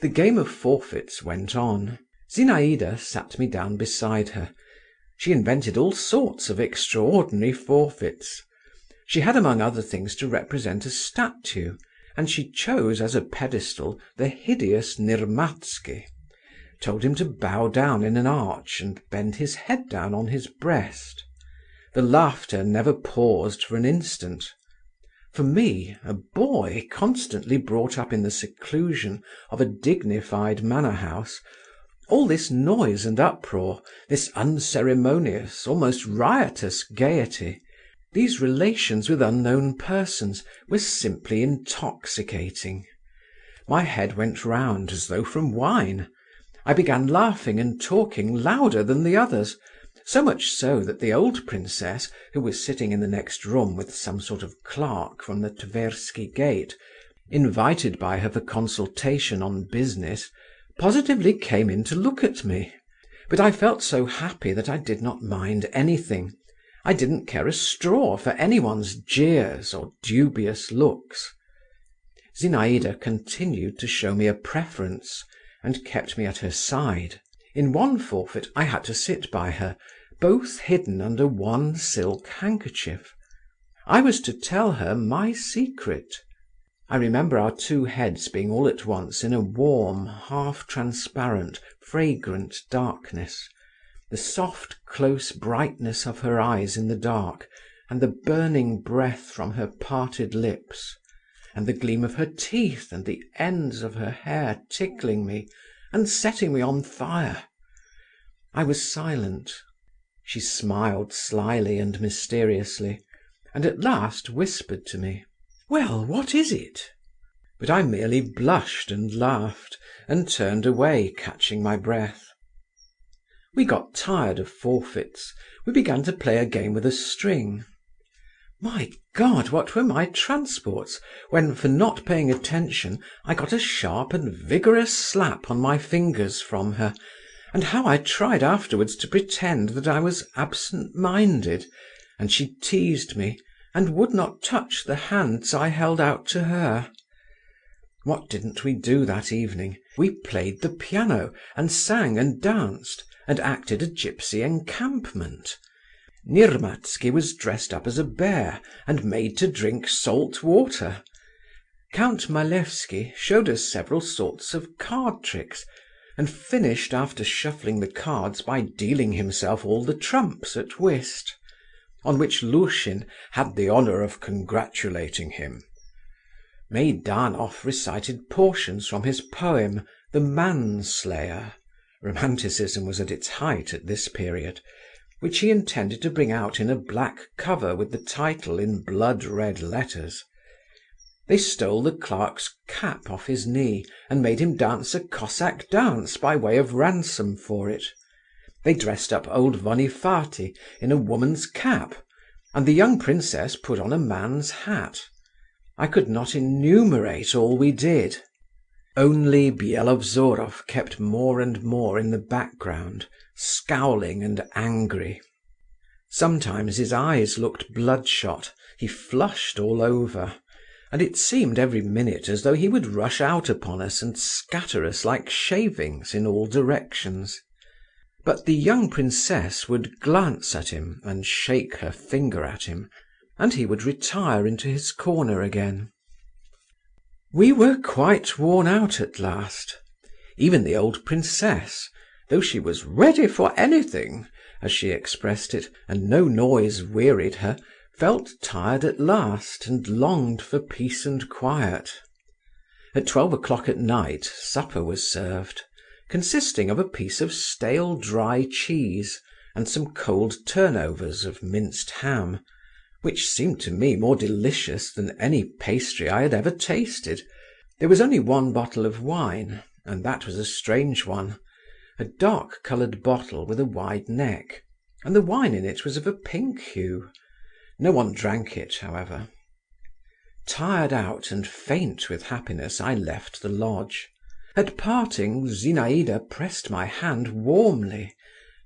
The game of forfeits went on. Zinaïda sat me down beside her. She invented all sorts of extraordinary forfeits. She had among other things to represent a statue, and she chose as a pedestal the hideous Nirmatsky, told him to bow down in an arch and bend his head down on his breast. The laughter never paused for an instant. For me, a boy constantly brought up in the seclusion of a dignified manor-house, all this noise and uproar, this unceremonious, almost riotous gaiety, these relations with unknown persons, were simply intoxicating. My head went round as though from wine. I began laughing and talking louder than the others, so much so that the old princess, who was sitting in the next room with some sort of clerk from the Tversky gate, invited by her for consultation on business, positively came in to look at me. But I felt so happy that I did not mind anything. I didn't care a straw for anyone's jeers or dubious looks. Zinaïda continued to show me a preference, and kept me at her side. In one forfeit I had to sit by her, both hidden under one silk handkerchief. I was to tell her my secret. I remember our 2 heads being all at once in a warm, half-transparent, fragrant darkness, the soft, close brightness of her eyes in the dark, and the burning breath from her parted lips, and the gleam of her teeth and the ends of her hair tickling me and setting me on fire. I was silent. She smiled slyly and mysteriously, and at last whispered to me, "Well, what is it?" But I merely blushed and laughed, and turned away, catching my breath. We got tired of forfeits. We began to play a game with a string. My God, what were my transports when, for not paying attention, I got a sharp and vigorous slap on my fingers from her, and how I tried afterwards to pretend that I was absent-minded, and she teased me, and would not touch the hands I held out to her. What didn't we do that evening? We played the piano, and sang and danced, and acted a gipsy encampment. Nirmatsky was dressed up as a bear, and made to drink salt water. Count Malevsky showed us several sorts of card tricks, and finished after shuffling the cards by dealing himself all the trumps at whist, on which Lushin had the honour of congratulating him. Meidanov recited portions from his poem, The Manslayer (romanticism was at its height at this period), which he intended to bring out in a black cover with the title in blood-red letters. They stole the clerk's cap off his knee, and made him dance a Cossack dance by way of ransom for it. They dressed up old Vonifaty in a woman's cap, and the young princess put on a man's hat. I could not enumerate all we did. Only Byelovzorov kept more and more in the background, scowling and angry. Sometimes his eyes looked bloodshot, he flushed all over, and it seemed every minute as though he would rush out upon us and scatter us like shavings in all directions. But the young princess would glance at him and shake her finger at him, and he would retire into his corner again. We were quite worn out at last. Even the old princess, though she was ready for anything, as she expressed it, and no noise wearied her, felt tired at last, and longed for peace and quiet. At 12 o'clock at night supper was served, consisting of a piece of stale dry cheese and some cold turnovers of minced ham, which seemed to me more delicious than any pastry I had ever tasted. There was only one bottle of wine, and that was a strange one, a dark-coloured bottle with a wide neck, and the wine in it was of a pink hue. No one drank it, however. Tired out and faint with happiness, I left the lodge. At parting, Zinaïda pressed my hand warmly,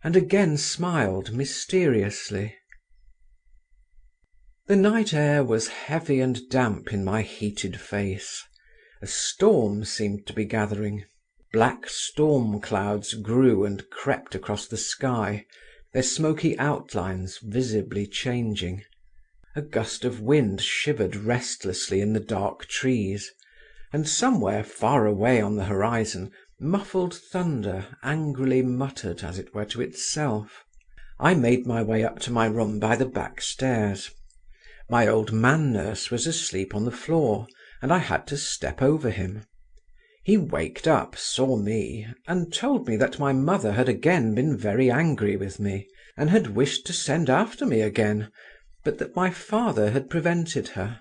and again smiled mysteriously. The night air was heavy and damp in my heated face. A storm seemed to be gathering. Black storm clouds grew and crept across the sky, their smoky outlines visibly changing. A gust of wind shivered restlessly in the dark trees, and somewhere far away on the horizon muffled thunder angrily muttered as it were to itself. I made my way up to my room by the back stairs. My old man-nurse was asleep on the floor, and I had to step over him. He waked up, saw me, and told me that my mother had again been very angry with me, and had wished to send after me again, but that my father had prevented her.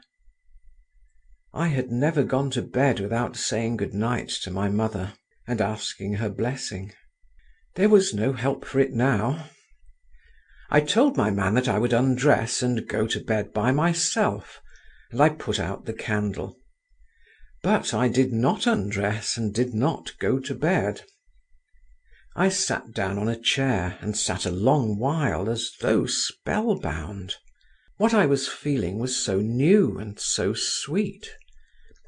I had never gone to bed without saying good night to my mother, and asking her blessing. There was no help for it now. I told my man that I would undress and go to bed by myself, and I put out the candle. But I did not undress and did not go to bed. I sat down on a chair and sat a long while as though spellbound. What I was feeling was so new and so sweet.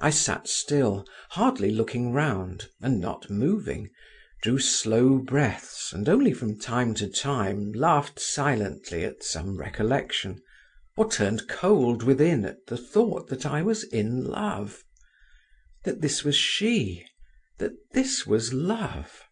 I sat still, hardly looking round, and not moving, drew slow breaths, and only from time to time laughed silently at some recollection, or turned cold within at the thought that I was in love, that this was she, that this was love.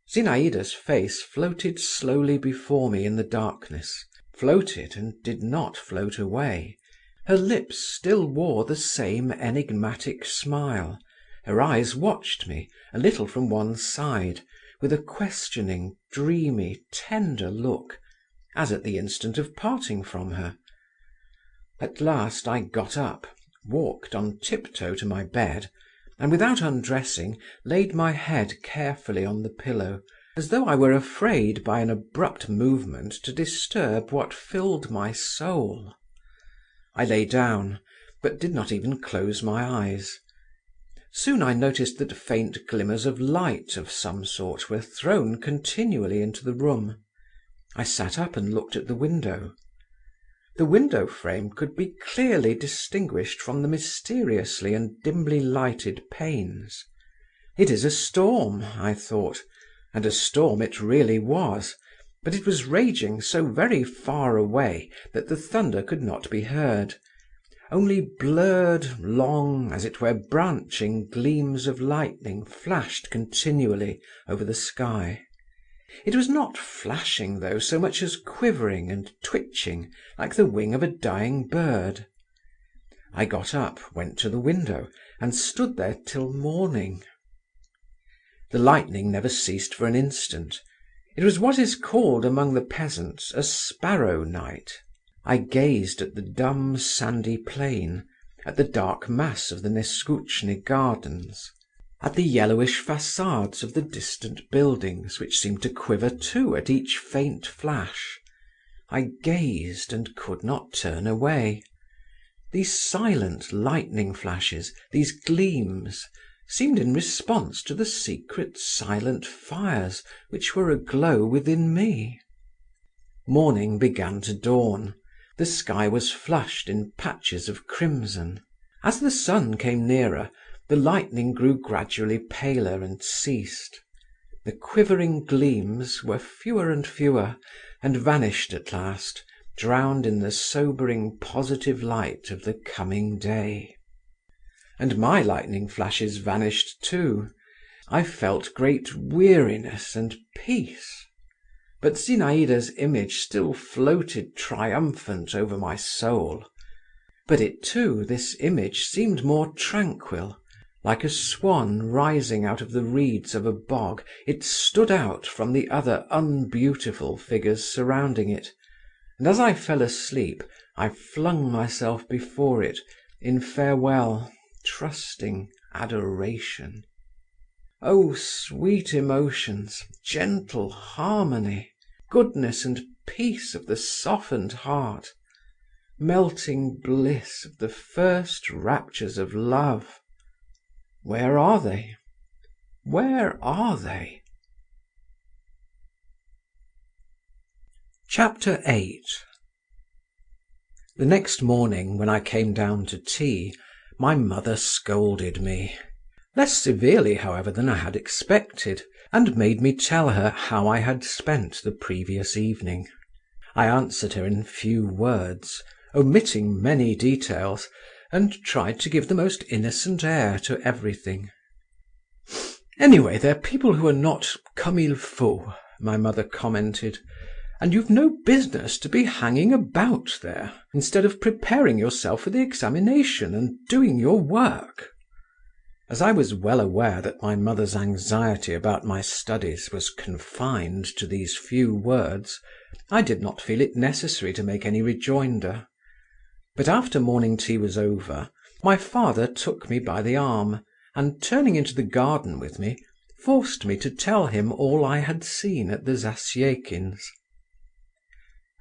Zinaïda's face floated slowly before me in the darkness, floated and did not float away. Her lips still wore the same enigmatic smile, her eyes watched me, a little from one side, with a questioning, dreamy, tender look, as at the instant of parting from her. At last I got up, walked on tiptoe to my bed, and without undressing laid my head carefully on the pillow, as though I were afraid by an abrupt movement to disturb what filled my soul. I lay down, but did not even close my eyes. Soon I noticed that faint glimmers of light of some sort were thrown continually into the room. I sat up and looked at the window. The window frame could be clearly distinguished from the mysteriously and dimly lighted panes. It is a storm, I thought, and a storm it really was, but it was raging so very far away that the thunder could not be heard. Only blurred, long, as it were branching gleams of lightning flashed continually over the sky. It was not flashing, though, so much as quivering and twitching like the wing of a dying bird. I got up, went to the window, and stood there till morning. The lightning never ceased for an instant. It was what is called among the peasants a sparrow night. I gazed at the dumb sandy plain, at the dark mass of the Neskutchny gardens, at the yellowish facades of the distant buildings, which seemed to quiver too at each faint flash. I gazed and could not turn away. These silent lightning flashes, these gleams, seemed in response to the secret silent fires which were aglow within me. Morning began to dawn. The sky was flushed in patches of crimson. As the sun came nearer, the lightning grew gradually paler and ceased. The quivering gleams were fewer and fewer, and vanished at last, drowned in the sobering positive light of the coming day. And my lightning flashes vanished too. I felt great weariness and peace. But Zinaïda's image still floated triumphant over my soul. But it too, this image, seemed more tranquil. Like a swan rising out of the reeds of a bog, it stood out from the other unbeautiful figures surrounding it, and as I fell asleep I flung myself before it in farewell, trusting adoration. Oh, sweet emotions, gentle harmony, goodness and peace of the softened heart, melting bliss of the first raptures of love. Where are they? Where are they? Chapter 8. The next morning, when I came down to tea, my mother scolded me. Less severely, however, than I had expected, and made me tell her how I had spent the previous evening. I answered her in few words, omitting many details, and tried to give the most innocent air to everything. "Anyway, they're people who are not comme il faut," my mother commented, "and you've no business to be hanging about there, instead of preparing yourself for the examination and doing your work." As I was well aware that my mother's anxiety about my studies was confined to these few words, I did not feel it necessary to make any rejoinder. But after morning tea was over, my father took me by the arm, and turning into the garden with me, forced me to tell him all I had seen at the Zasyekins'.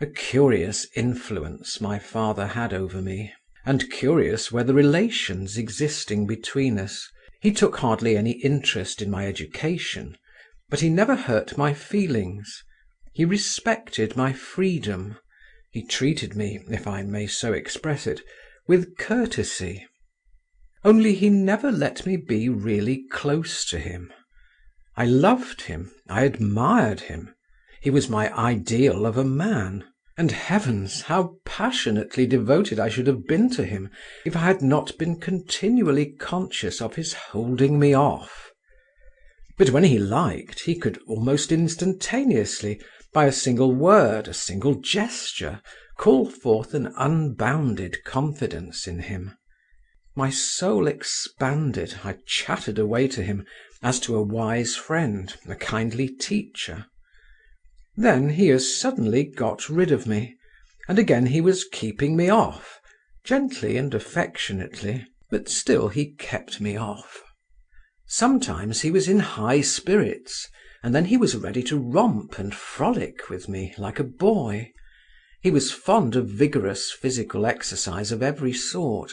A curious influence my father had over me, and curious were the relations existing between us. He took hardly any interest in my education, but he never hurt my feelings. He respected my freedom. He treated me, if I may so express it, with courtesy. Only he never let me be really close to him. I loved him, I admired him. He was my ideal of a man. And heavens, how passionately devoted I should have been to him if I had not been continually conscious of his holding me off. But when he liked, he could almost instantaneously, by a single word, a single gesture, call forth an unbounded confidence in him. My soul expanded, I chattered away to him as to a wise friend, a kindly teacher. Then he as suddenly got rid of me, and again he was keeping me off, gently and affectionately, but still he kept me off. Sometimes he was in high spirits, and then he was ready to romp and frolic with me like a boy. He was fond of vigorous physical exercise of every sort.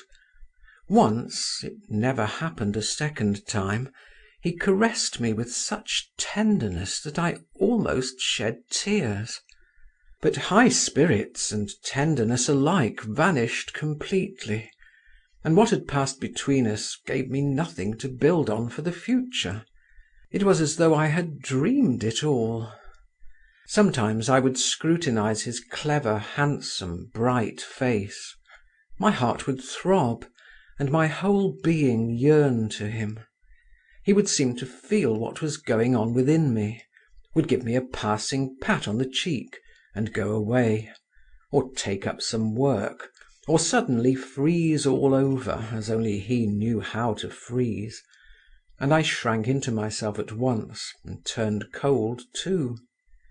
Once, it never happened a second time, he caressed me with such tenderness that I almost shed tears. But high spirits and tenderness alike vanished completely, and what had passed between us gave me nothing to build on for the future. It was as though I had dreamed it all. Sometimes I would scrutinize his clever, handsome, bright face. My heart would throb, and my whole being yearn to him. He would seem to feel what was going on within me, would give me a passing pat on the cheek and go away, or take up some work, or suddenly freeze all over as only he knew how to freeze, and I shrank into myself at once and turned cold too.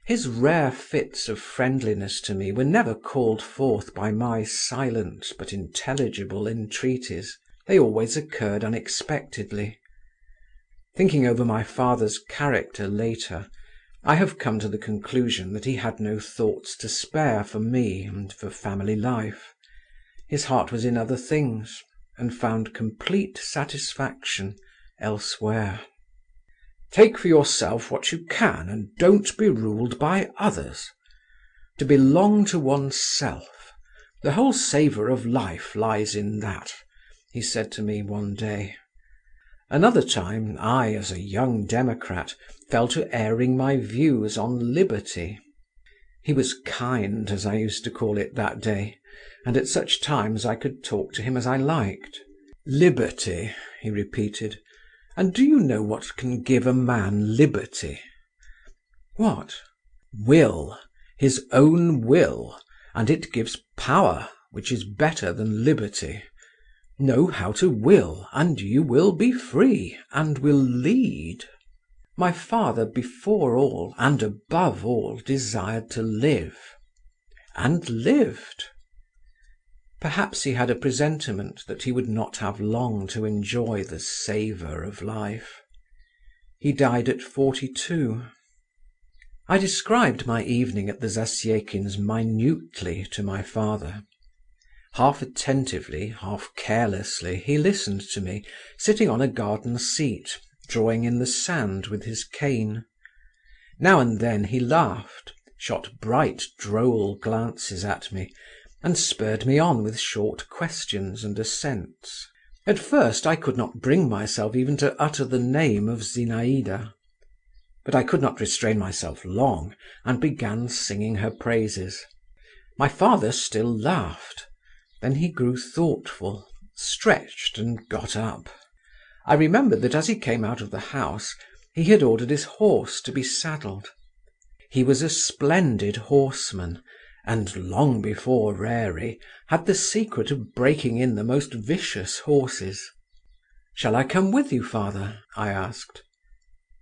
His rare fits of friendliness to me were never called forth by my silent but intelligible entreaties. They always occurred unexpectedly. Thinking over my father's character later, I have come to the conclusion that he had no thoughts to spare for me and for family life. His heart was in other things, and found complete satisfaction elsewhere. Take for yourself what you can, and don't be ruled by others. To belong to oneself, the whole savour of life lies in that, he said to me one day. Another time I, as a young democrat, fell to airing my views on liberty. He was kind, as I used to call it that day, and at such times I could talk to him as I liked. Liberty, he repeated. And do you know what can give a man liberty? What? Will, his own will, and it gives power, which is better than liberty. Know how to will, and you will be free, and will lead. My father before all, and above all, desired to live, and lived. Perhaps he had a presentiment that he would not have long to enjoy the savour of life. He died at 42. I described my evening at the Zasyekins' minutely to my father. Half attentively, half carelessly, he listened to me, sitting on a garden seat, drawing in the sand with his cane. Now and then he laughed, shot bright droll glances at me, and spurred me on with short questions and assents. At first I could not bring myself even to utter the name of Zinaïda, but I could not restrain myself long, and began singing her praises. My father still laughed. Then he grew thoughtful, stretched, and got up. I remembered that as he came out of the house he had ordered his horse to be saddled. He was a splendid horseman, and long before Rarey had the secret of breaking in the most vicious horses. "Shall I come with you, father?" I asked.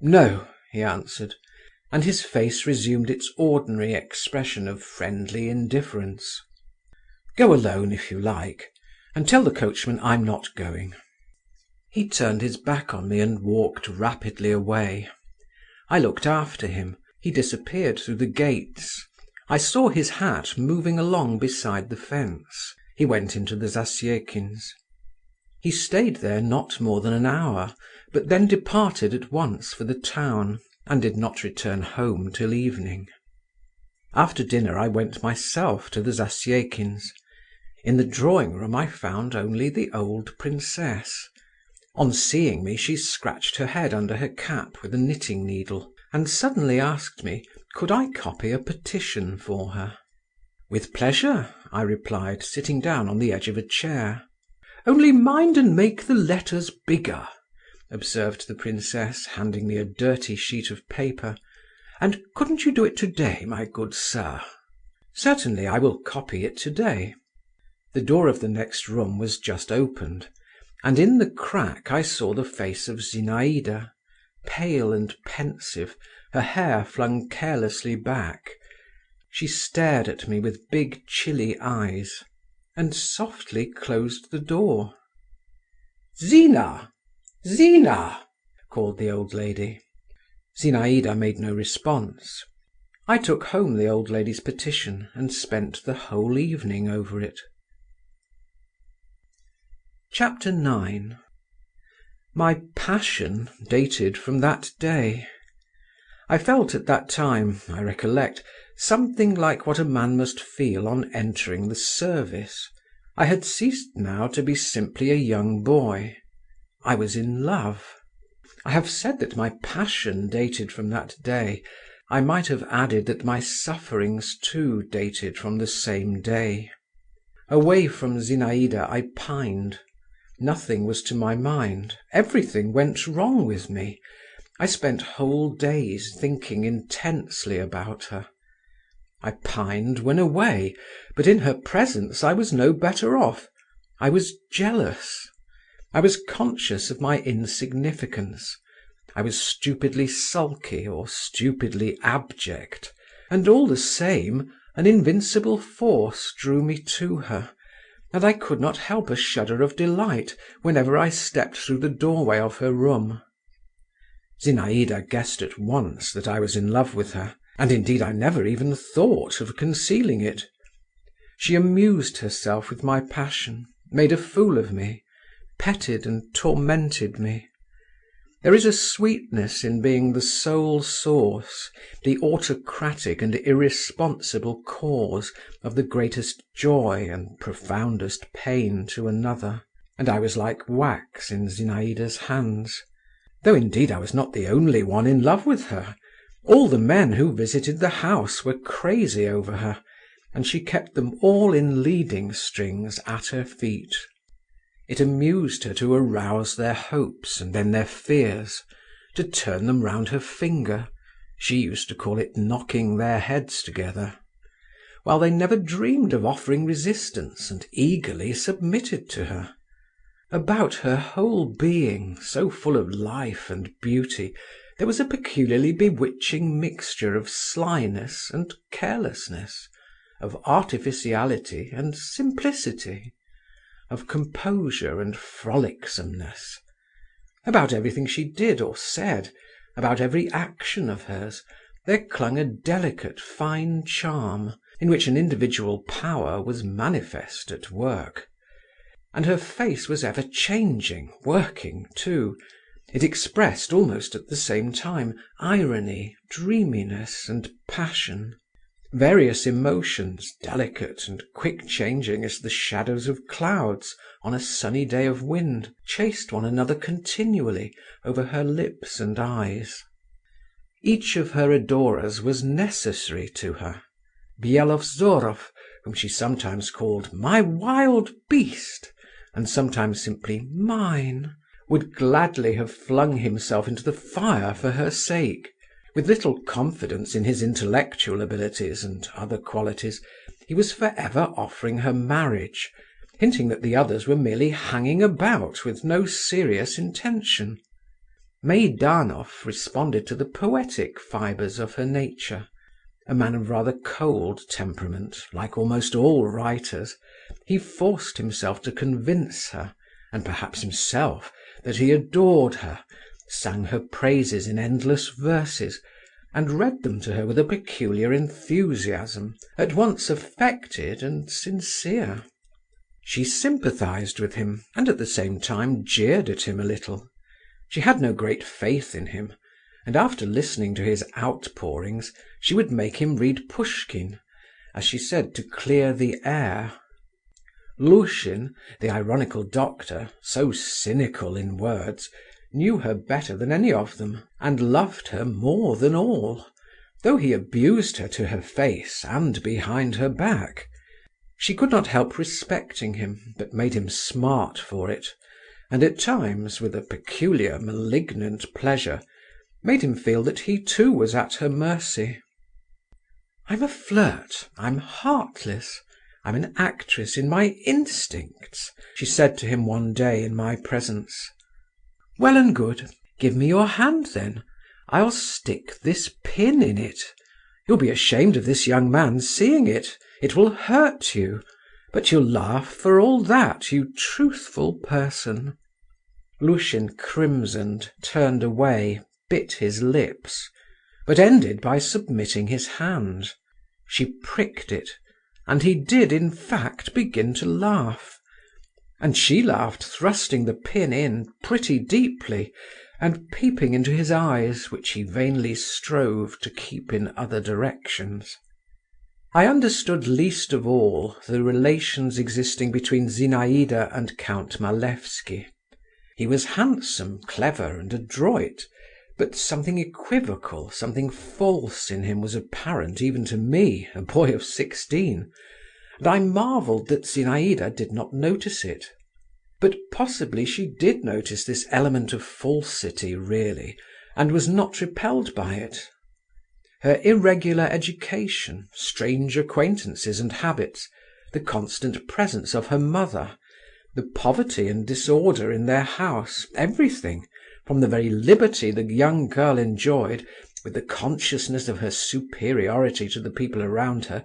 "No," he answered, and his face resumed its ordinary expression of friendly indifference. "Go alone if you like, and tell the coachman I'm not going." He turned his back on me and walked rapidly away. I looked after him. He disappeared through the gates. I saw his hat moving along beside the fence. He went into the Zasyekins. He stayed there not more than an hour, but then departed at once for the town, and did not return home till evening. After dinner I went myself to the Zasyekins. In the drawing-room I found only the old princess. On seeing me she scratched her head under her cap with a knitting needle, and suddenly asked me, could I copy a petition for her? "With pleasure," I replied, sitting down on the edge of a chair. "Only mind and make the letters bigger," observed the princess, handing me a dirty sheet of paper. And couldn't you do it today, my good sir?" "Certainly, I will copy it today." The door of the next room was just opened, and in the crack I saw the face of Zinaïda, pale and pensive, her hair flung carelessly back. She stared at me with big chilly eyes, and softly closed the door. "Zina! Zina!" called the old lady. Zinaïda made no response. I took home the old lady's petition and spent the whole evening over it. Chapter 9. My passion dated from that day. I felt at that time, I recollect, something like what a man must feel on entering the service. I had ceased now to be simply a young boy. I was in love. I have said that my passion dated from that day. I might have added that my sufferings too dated from the same day. Away from Zinaïda I pined. Nothing was to my mind. Everything went wrong with me. I spent whole days thinking intensely about her. I pined when away, but in her presence I was no better off. I was jealous. I was conscious of my insignificance. I was stupidly sulky or stupidly abject, and all the same an invincible force drew me to her, and I could not help a shudder of delight whenever I stepped through the doorway of her room. Zinaïda guessed at once that I was in love with her, and indeed I never even thought of concealing it. She amused herself with my passion, made a fool of me, petted and tormented me. There is a sweetness in being the sole source, the autocratic and irresponsible cause of the greatest joy and profoundest pain to another, and I was like wax in Zinaïda's hands. Though indeed I was not the only one in love with her. All the men who visited the house were crazy over her, and she kept them all in leading strings at her feet. It amused her to arouse their hopes and then their fears, to turn them round her finger. She used to call it knocking their heads together, while they never dreamed of offering resistance and eagerly submitted to her. About her whole being, so full of life and beauty, there was a peculiarly bewitching mixture of slyness and carelessness, of artificiality and simplicity, of composure and frolicsomeness. About everything she did or said, about every action of hers, there clung a delicate, fine charm, in which an individual power was manifest at work. And her face was ever changing, working too. It expressed, almost at the same time, irony, dreaminess, and passion. Various emotions, delicate and quick-changing as the shadows of clouds on a sunny day of wind, chased one another continually over her lips and eyes. Each of her adorers was necessary to her. Byelovzorov, whom she sometimes called "my wild beast," and sometimes simply "mine," would gladly have flung himself into the fire for her sake. With little confidence in his intellectual abilities and other qualities, he was for ever offering her marriage, hinting that the others were merely hanging about with no serious intention. Meidanov responded to the poetic fibres of her nature. A man of rather cold temperament, like almost all writers, he forced himself to convince her, and perhaps himself, that he adored her, sang her praises in endless verses, and read them to her with a peculiar enthusiasm, at once affected and sincere. She sympathized with him, and at the same time jeered at him a little. She had no great faith in him, and after listening to his outpourings, she would make him read Pushkin, as she said, to clear the air. Lushin, the ironical doctor, so cynical in words, knew her better than any of them, and loved her more than all, though he abused her to her face and behind her back. She could not help respecting him, but made him smart for it, and at times, with a peculiar malignant pleasure, made him feel that he too was at her mercy. "I'm a flirt, I'm heartless, I'm an actress in my instincts," she said to him one day in my presence. "Well and good. Give me your hand then. I'll stick this pin in it. You'll be ashamed of this young man seeing it. It will hurt you. But you'll laugh for all that, you truthful person." Lushin crimsoned, turned away, bit his lips, but ended by submitting his hand. She pricked it, and he did in fact begin to laugh. And she laughed, thrusting the pin in pretty deeply, and peeping into his eyes, which he vainly strove to keep in other directions. I understood least of all the relations existing between Zinaïda and Count Malevsky. He was handsome, clever, and adroit, but something equivocal, something false in him was apparent even to me, a boy of 16, and I marvelled that Zinaïda did not notice it. But possibly she did notice this element of falsity really, and was not repelled by it. Her irregular education, strange acquaintances and habits, the constant presence of her mother, the poverty and disorder in their house, everything, from the very liberty the young girl enjoyed, with the consciousness of her superiority to the people around her,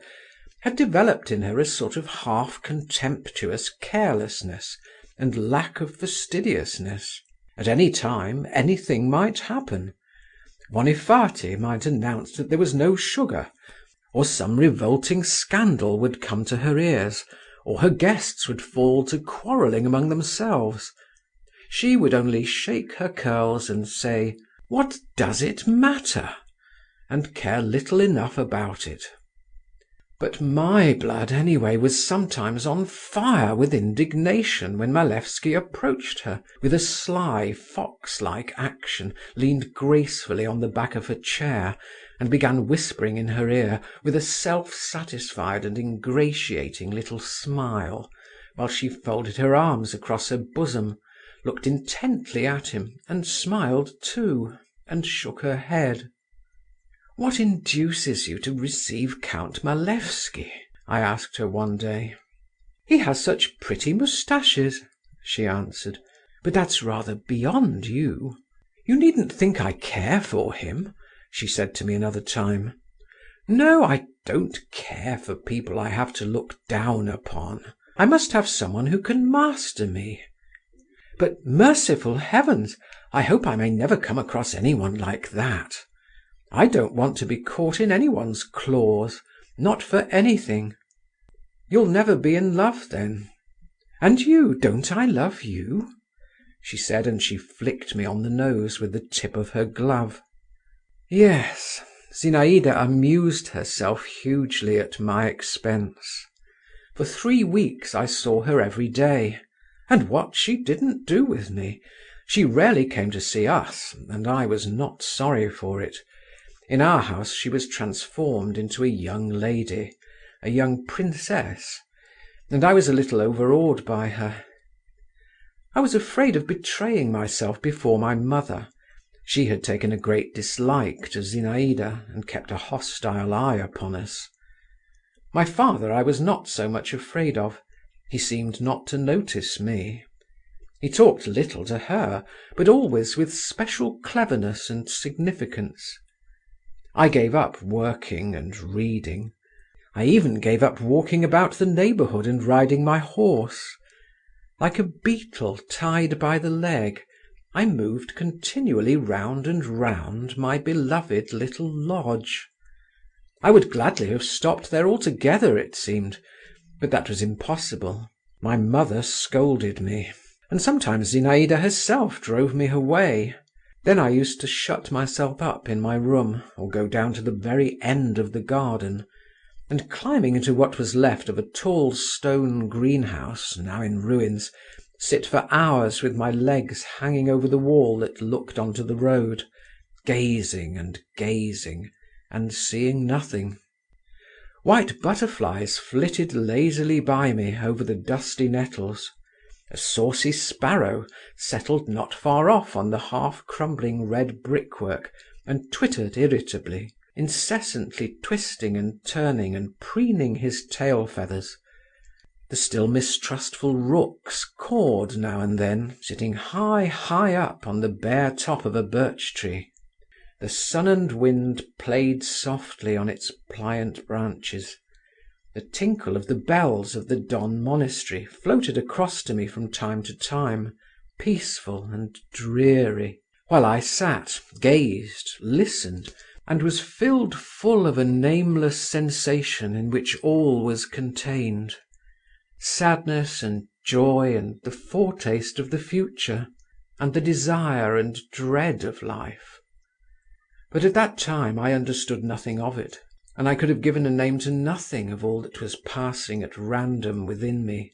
had developed in her a sort of half-contemptuous carelessness and lack of fastidiousness. At any time anything might happen. Vonifaty might announce that there was no sugar, or some revolting scandal would come to her ears, or her guests would fall to quarrelling among themselves. She would only shake her curls and say, "What does it matter?" and care little enough about it. But my blood, anyway, was sometimes on fire with indignation when Malevsky approached her, with a sly, fox-like action, leaned gracefully on the back of her chair, and began whispering in her ear with a self-satisfied and ingratiating little smile, while she folded her arms across her bosom, looked intently at him, and smiled too, and shook her head. "What induces you to receive Count Malevsky?" I asked her one day. "He has such pretty moustaches," she answered, "but that's rather beyond you." "You needn't think I care for him," she said to me another time. "No, I don't care for people I have to look down upon. I must have someone who can master me. But, merciful heavens, I hope I may never come across anyone like that. I don't want to be caught in anyone's claws, not for anything." "You'll never be in love, then?" "And you, don't I love you?" she said, and she flicked me on the nose with the tip of her glove. Yes, Zinaïda amused herself hugely at my expense. For 3 weeks I saw her every day. And what she didn't do with me! She rarely came to see us, and I was not sorry for it. In our house she was transformed into a young lady, a young princess, and I was a little overawed by her. I was afraid of betraying myself before my mother. She had taken a great dislike to Zinaïda, and kept a hostile eye upon us. My father I was not so much afraid of. He seemed not to notice me. He talked little to her, but always with special cleverness and significance. I gave up working and reading. I even gave up walking about the neighbourhood and riding my horse. Like a beetle tied by the leg, I moved continually round and round my beloved little lodge. I would gladly have stopped there altogether, it seemed, but that was impossible. My mother scolded me, and sometimes Zinaïda herself drove me away. Then I used to shut myself up in my room, or go down to the very end of the garden, and climbing into what was left of a tall stone greenhouse, now in ruins, sit for hours with my legs hanging over the wall that looked onto the road, gazing and seeing nothing. White butterflies flitted lazily by me over the dusty nettles. A saucy sparrow settled not far off on the half-crumbling red brickwork and twittered irritably, incessantly twisting and turning and preening his tail feathers. The still mistrustful rooks cawed now and then, sitting high, high up on the bare top of a birch-tree. The sun and wind played softly on its pliant branches. The tinkle of the bells of the Don monastery floated across to me from time to time, peaceful and dreary, while I sat, gazed, listened, and was filled full of a nameless sensation in which all was contained: sadness and joy and the foretaste of the future, and the desire and dread of life. But at that time I understood nothing of it, and I could have given a name to nothing of all that was passing at random within me,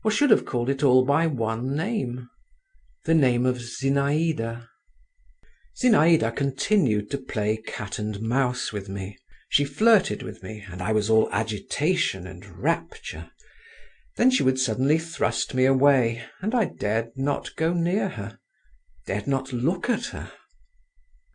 or should have called it all by one name, the name of Zinaïda. Zinaïda continued to play cat and mouse with me. She flirted with me, and I was all agitation and rapture. Then she would suddenly thrust me away, and I dared not go near her, dared not look at her.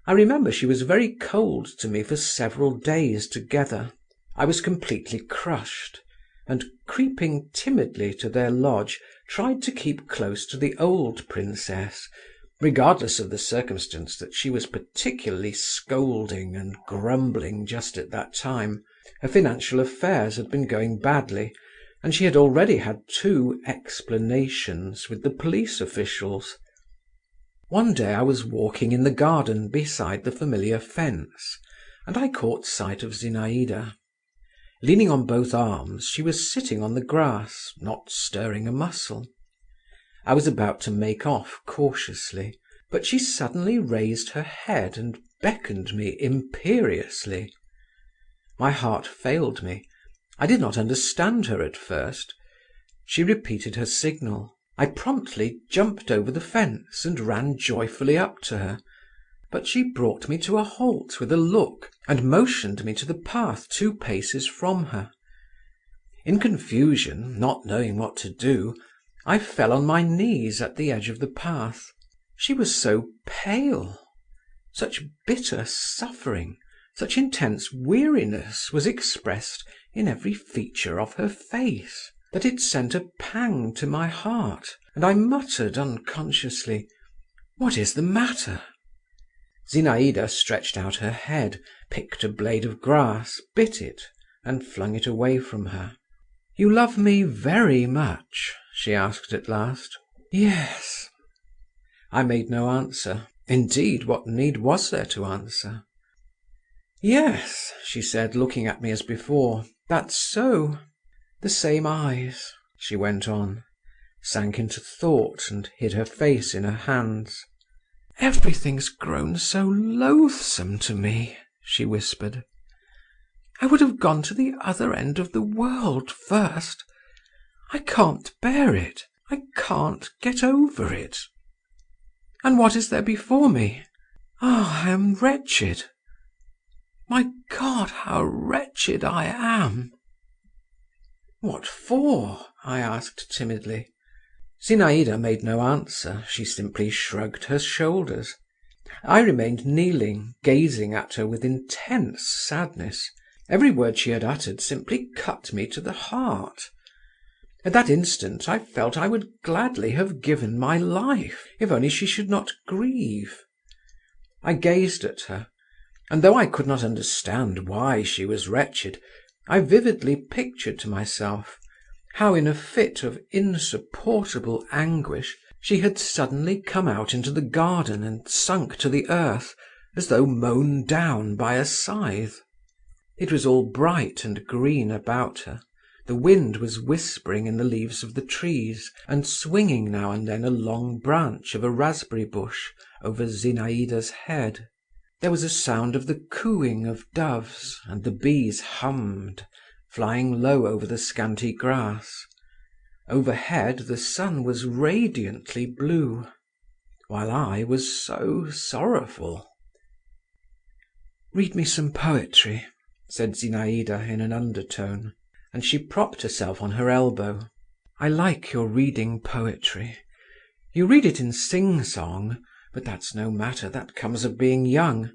I remember she was very cold to me for several days together. I was completely crushed, and creeping timidly to their lodge, tried to keep close to the old princess, regardless of the circumstance that she was particularly scolding and grumbling just at that time. Her financial affairs had been going badly, and she had already had 2 explanations with the police officials. One day I was walking in the garden beside the familiar fence, and I caught sight of Zinaïda. Leaning on both arms, she was sitting on the grass, not stirring a muscle. I was about to make off cautiously, but she suddenly raised her head and beckoned me imperiously. My heart failed me. I did not understand her at first. She repeated her signal. I promptly jumped over the fence and ran joyfully up to her, but she brought me to a halt with a look, and motioned me to the path 2 paces from her. In confusion, not knowing what to do, I fell on my knees at the edge of the path. She was so pale. Such bitter suffering, such intense weariness was expressed in every feature of her face, that it sent a pang to my heart, and I muttered unconsciously, "What is the matter?" Zinaïda stretched out her head, picked a blade of grass, bit it, and flung it away from her. "You love me very much?" she asked at last. "Yes." I made no answer. Indeed, what need was there to answer? "Yes," she said, looking at me as before, "that's so." "The same eyes," she went on, sank into thought and hid her face in her hands. "Everything's grown so loathsome to me," she whispered. "I would have gone to the other end of the world first. I can't bear it. I can't get over it. And what is there before me? Ah, I am wretched. My God, how wretched I am!" "What for?" I asked timidly. Zinaïda made no answer. She simply shrugged her shoulders. I remained kneeling, gazing at her with intense sadness. Every word she had uttered simply cut me to the heart. At that instant I felt I would gladly have given my life, if only she should not grieve. I gazed at her, and though I could not understand why she was wretched, I vividly pictured to myself how, in a fit of insupportable anguish, she had suddenly come out into the garden and sunk to the earth, as though mown down by a scythe. It was all bright and green about her. The wind was whispering in the leaves of the trees, and swinging now and then a long branch of a raspberry bush over Zinaïda's head. There was a sound of the cooing of doves, and the bees hummed, flying low over the scanty grass. Overhead the sun was radiantly blue, while I was so sorrowful. "Read me some poetry," said Zinaïda in an undertone, and she propped herself on her elbow. I like your reading poetry. You read it in sing-song, but that's no matter, that comes of being young.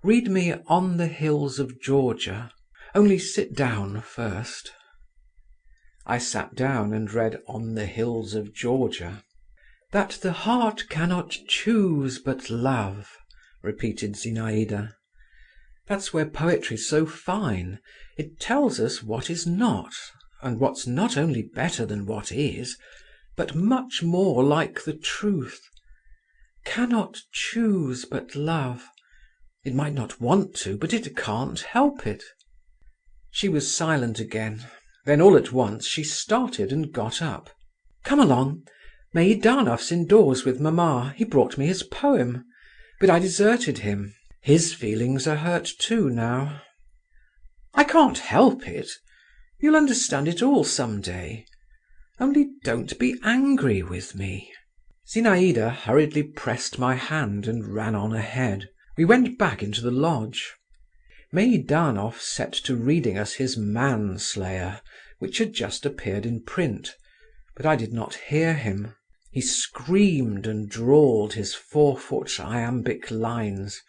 Read me On the Hills of Georgia. Only sit down first." I sat down and read On the Hills of Georgia. "That the heart cannot choose but love," repeated Zinaïda. "That's where poetry's so fine. It tells us what is not, and what's not only better than what is, but much more like the truth. Cannot choose but love. It might not want to, but it can't help it." She was silent again. Then all at once she started and got up. "Come along. Meidanov's indoors with mamma. He brought me his poem. But I deserted him. His feelings are hurt too now." "I can't help it. You'll understand it all some day. Only don't be angry with me." Zinaïda hurriedly pressed my hand and ran on ahead. We went back into the lodge. Meidanov set to reading us his Manslayer, which had just appeared in print, but I did not hear him. He screamed and drawled his 4-foot iambic lines.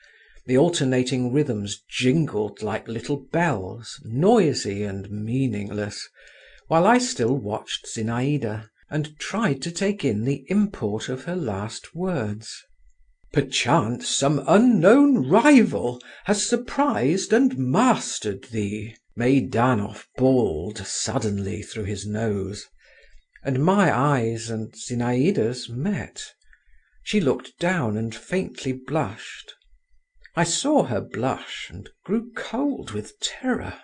The alternating rhythms jingled like little bells, noisy and meaningless, while I still watched Zinaïda, and tried to take in the import of her last words. "Perchance some unknown rival has surprised and mastered thee," Meidanov bawled suddenly through his nose. And my eyes and Zinaïda's met. She looked down and faintly blushed. I saw her blush and grew cold with terror.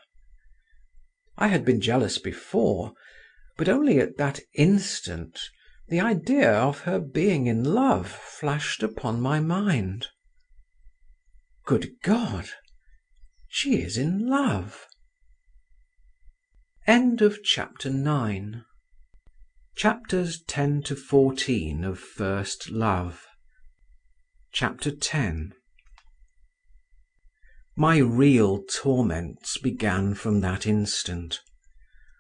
I had been jealous before, but only at that instant the idea of her being in love flashed upon my mind. Good God! She is in love. End of chapter 9. Chapters 10 to 14 of First Love. Chapter 10. My real torments began from that instant.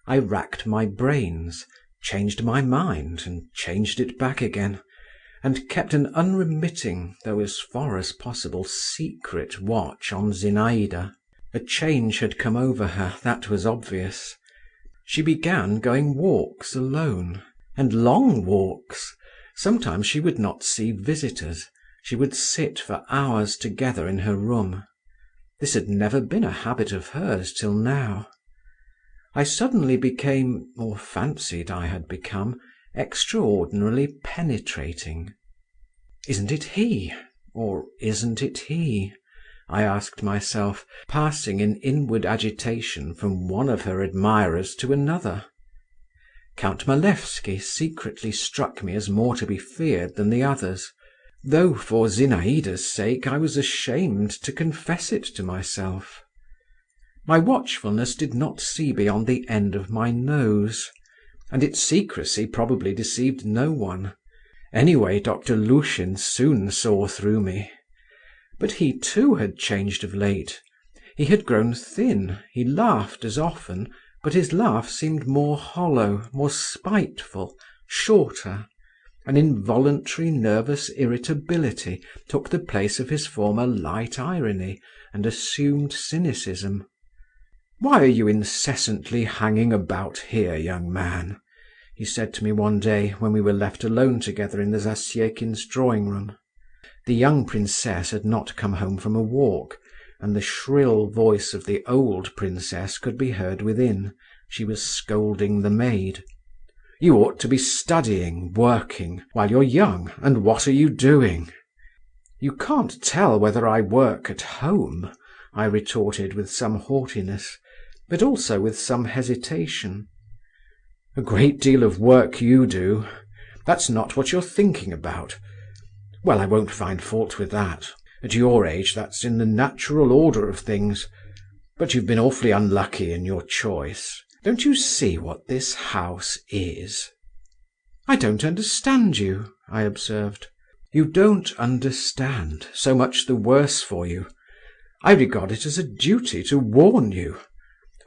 I racked my brains, changed my mind and changed it back again, and kept an unremitting, though as far as possible secret watch on Zinaïda. A change had come over her, that was obvious. She began going walks alone, and long walks. Sometimes she would not see visitors. She would sit for hours together in her room. This had never been a habit of hers till now. I suddenly became, or fancied I had become, extraordinarily penetrating. "Isn't it he? Or isn't it he?" I asked myself, passing in inward agitation from one of her admirers to another. Count Malevsky secretly struck me as more to be feared than the others, though for Zinaïda's sake I was ashamed to confess it to myself. My watchfulness did not see beyond the end of my nose, and its secrecy probably deceived no one. Anyway, Dr. Lushin soon saw through me. But he too had changed of late. He had grown thin, he laughed as often, but his laugh seemed more hollow, more spiteful, shorter. An involuntary nervous irritability took the place of his former light irony and assumed cynicism. "Why are you incessantly hanging about here, young man?" he said to me one day when we were left alone together in the Zasyekins' drawing-room. The young princess had not come home from a walk, and the shrill voice of the old princess could be heard within. She was scolding the maid. "You ought to be studying, working, while you're young, and what are you doing?" "You can't tell whether I work at home," I retorted with some haughtiness, but also with some hesitation. "A great deal of work you do. That's not what you're thinking about. Well, I won't find fault with that. At your age that's in the natural order of things. But you've been awfully unlucky in your choice. Don't you see what this house is?" "I don't understand you," I observed. "You don't understand. So much the worse for you. I regard it as a duty to warn you.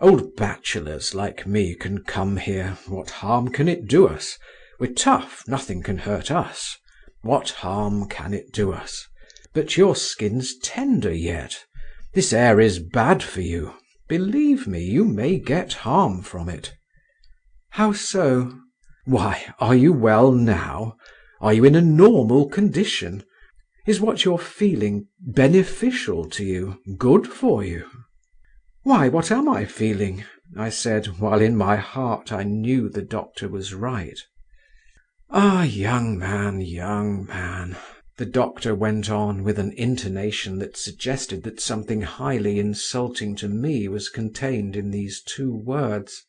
Old bachelors like me can come here. What harm can it do us? We're tough, nothing can hurt us. What harm can it do us? But your skin's tender yet. This air is bad for you. Believe me, you may get harm from it." "How so?" "Why, are you well now? Are you in a normal condition? Is what you're feeling beneficial to you, good for you?" "Why, what am I feeling?" I said, while in my heart I knew the doctor was right. "Ah, young man," the doctor went on, with an intonation that suggested that something highly insulting to me was contained in these two words.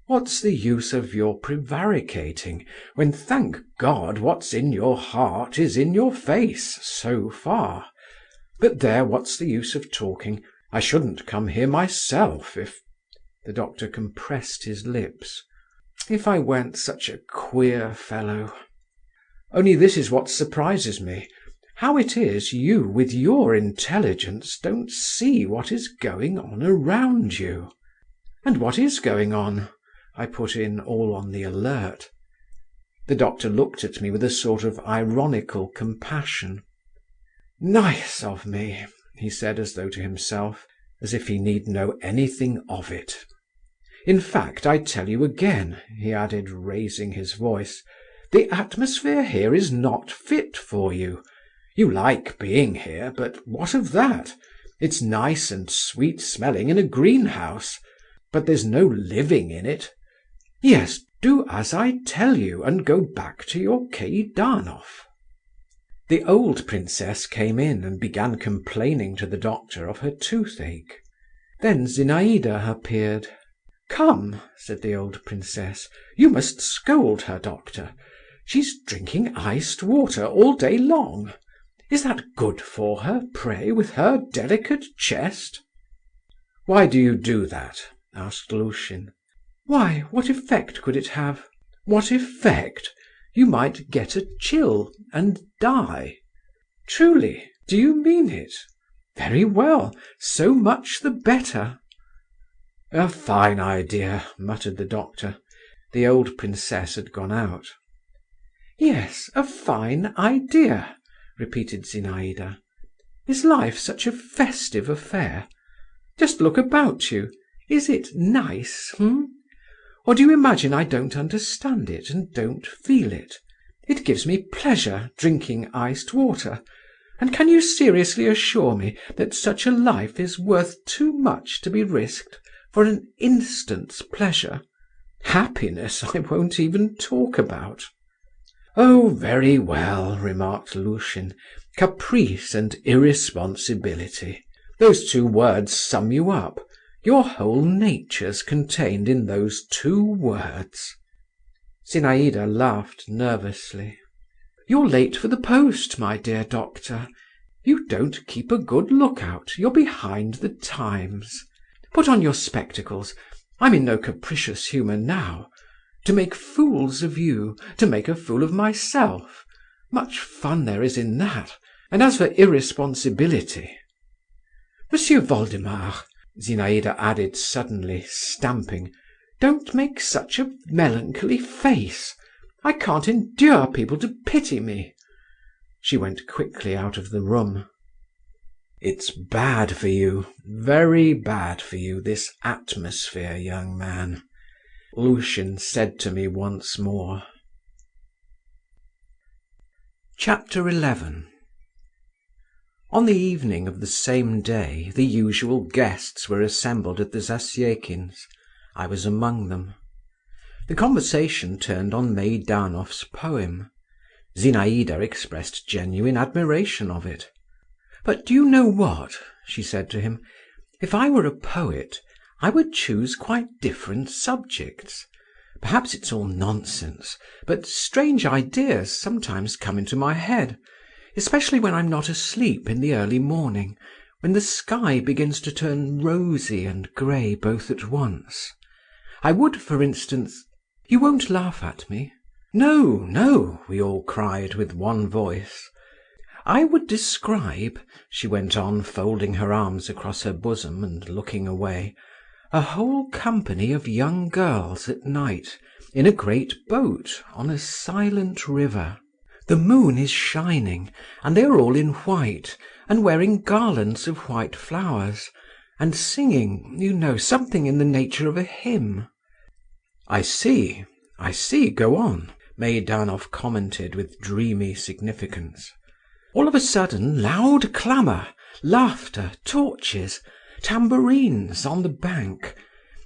"What's the use of your prevaricating, when, thank God, what's in your heart is in your face, so far? But there, what's the use of talking? I shouldn't come here myself if—" The doctor compressed his lips. "If I weren't such a queer fellow. Only this is what surprises me, how it is you, with your intelligence, don't see what is going on around you." "And what is going on?" I put in, all on the alert. The doctor looked at me with a sort of ironical compassion. "Nice of me," he said, as though to himself, as if he need know anything of it. "In fact, I tell you again," he added, raising his voice, "the atmosphere here is not fit for you. You like being here, but what of that? It's nice and sweet-smelling in a greenhouse, but there's no living in it. Yes, do as I tell you, and go back to your Keidanov." The old princess came in and began complaining to the doctor of her toothache. Then Zinaïda appeared. "Come," said the old princess, "you must scold her, doctor. She's drinking iced water all day long. Is that good for her, pray, with her delicate chest?" "Why do you do that?" asked Lushin. "Why, what effect could it have?" "What effect? You might get a chill and die." "Truly? Do you mean it? Very well, so much the better." "A fine idea," muttered the doctor. The old princess had gone out. "Yes, a fine idea," repeated Zinaïda. "Is life such a festive affair? Just look about you. Is it nice, Or do you imagine I don't understand it and don't feel it? It gives me pleasure, drinking iced water, and can you seriously assure me that such a life is worth too much to be risked for an instant's pleasure? Happiness I won't even talk about." "Oh, very well," remarked Lushin. "Caprice and irresponsibility. Those two words sum you up. Your whole nature's contained in those two words." Zinaïda laughed nervously. "You're late for the post, my dear doctor. You don't keep a good lookout. You're behind the times. Put on your spectacles. I'm in no capricious humour now. To make fools of you, to make a fool of myself. Much fun there is in that. And as for irresponsibility—" "Monsieur Voldemar," Zinaïda added suddenly, stamping, "don't make such a melancholy face. I can't endure people to pity me." She went quickly out of the room. "It's bad for you, very bad for you, this atmosphere, young man," Lushin said to me once more. Chapter 11. On the evening of the same day the usual guests were assembled at the Zasyekins'. I was among them. The conversation turned on Meidanov's poem. Zinaïda expressed genuine admiration of it. "But do you know what?" she said to him. "If I were a poet, I would choose quite different subjects. Perhaps it's all nonsense, but strange ideas sometimes come into my head, especially when I'm not asleep in the early morning, when the sky begins to turn rosy and grey both at once. I would, for instance— You won't laugh at me?" "No, no," we all cried with one voice. "I would describe," she went on, folding her arms across her bosom and looking away, A whole company of young girls at night, in a great boat on a silent river. The moon is shining, and they are all in white, and wearing garlands of white flowers, and singing, you know, something in the nature of a hymn." I see, go on," Meidanov commented with dreamy significance. "All of a sudden, loud clamour, laughter, torches, tambourines on the bank.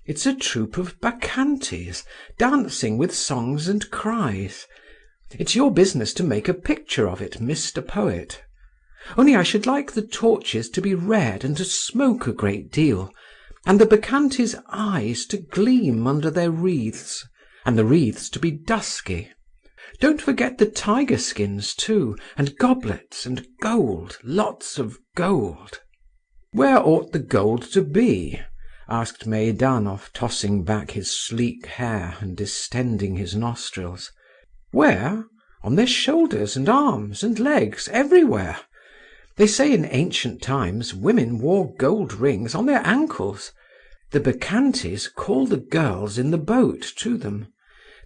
It's a troupe of bacchantes, dancing with songs and cries. It's your business to make a picture of it, Mr. Poet. Only I should like the torches to be red and to smoke a great deal, and the bacchantes' eyes to gleam under their wreaths, and the wreaths to be dusky. Don't forget the tiger skins too, and goblets, and gold, lots of gold." "Where ought the gold to be?" asked Meidanov, tossing back his sleek hair and distending his nostrils. "Where? On their shoulders and arms and legs, everywhere. They say in ancient times women wore gold rings on their ankles. The bacchantes call the girls in the boat to them.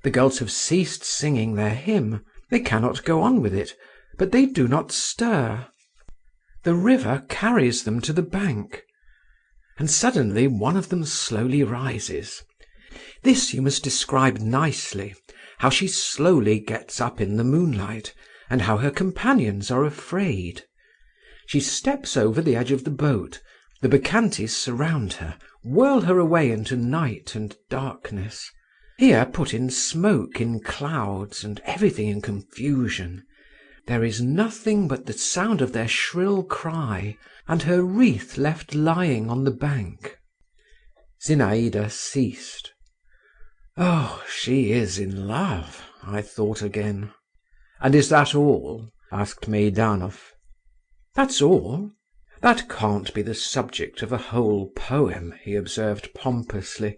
The girls have ceased singing their hymn, they cannot go on with it, but they do not stir. The river carries them to the bank. And suddenly one of them slowly rises. This you must describe nicely, how she slowly gets up in the moonlight, and how her companions are afraid. She steps over the edge of the boat, the bacchantes surround her, whirl her away into night and darkness. Here put in smoke in clouds, and everything in confusion. There is nothing but the sound of their shrill cry, and her wreath left lying on the bank." Zinaïda ceased. "Oh, she is in love," I thought again. "And is that all?" asked Meidanov. "That's all. That can't be the subject of a whole poem," he observed pompously,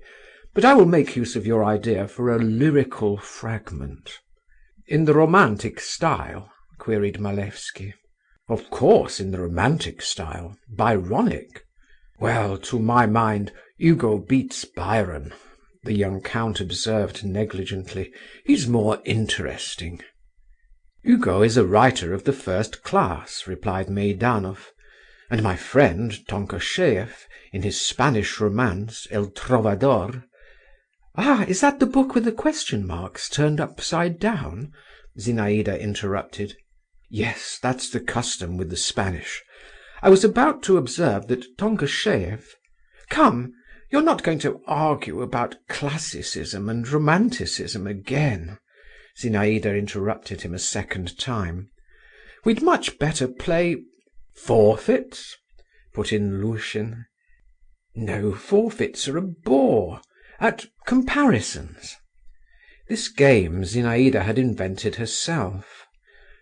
"but I will make use of your idea for a lyrical fragment." "In the romantic style?" queried Malevsky. "Of course, in the romantic style. Byronic." "Well, to my mind, Hugo beats Byron," the young count observed negligently. "He's more interesting." "Hugo is a writer of the first class," replied Meidanov, "and my friend Tonkosheev, in his Spanish romance, El Trovador—" "Ah, is that the book with the question marks turned upside down?" Zinaïda interrupted. "Yes, that's the custom with the Spanish. I was about to observe that Tonkosheev—" "Come, you're not going to argue about classicism and romanticism again," Zinaïda interrupted him a second time. "We'd much better play—" "Forfeits?" put in Lushin. "No, forfeits are a bore. At comparisons." This game Zinaïda had invented herself.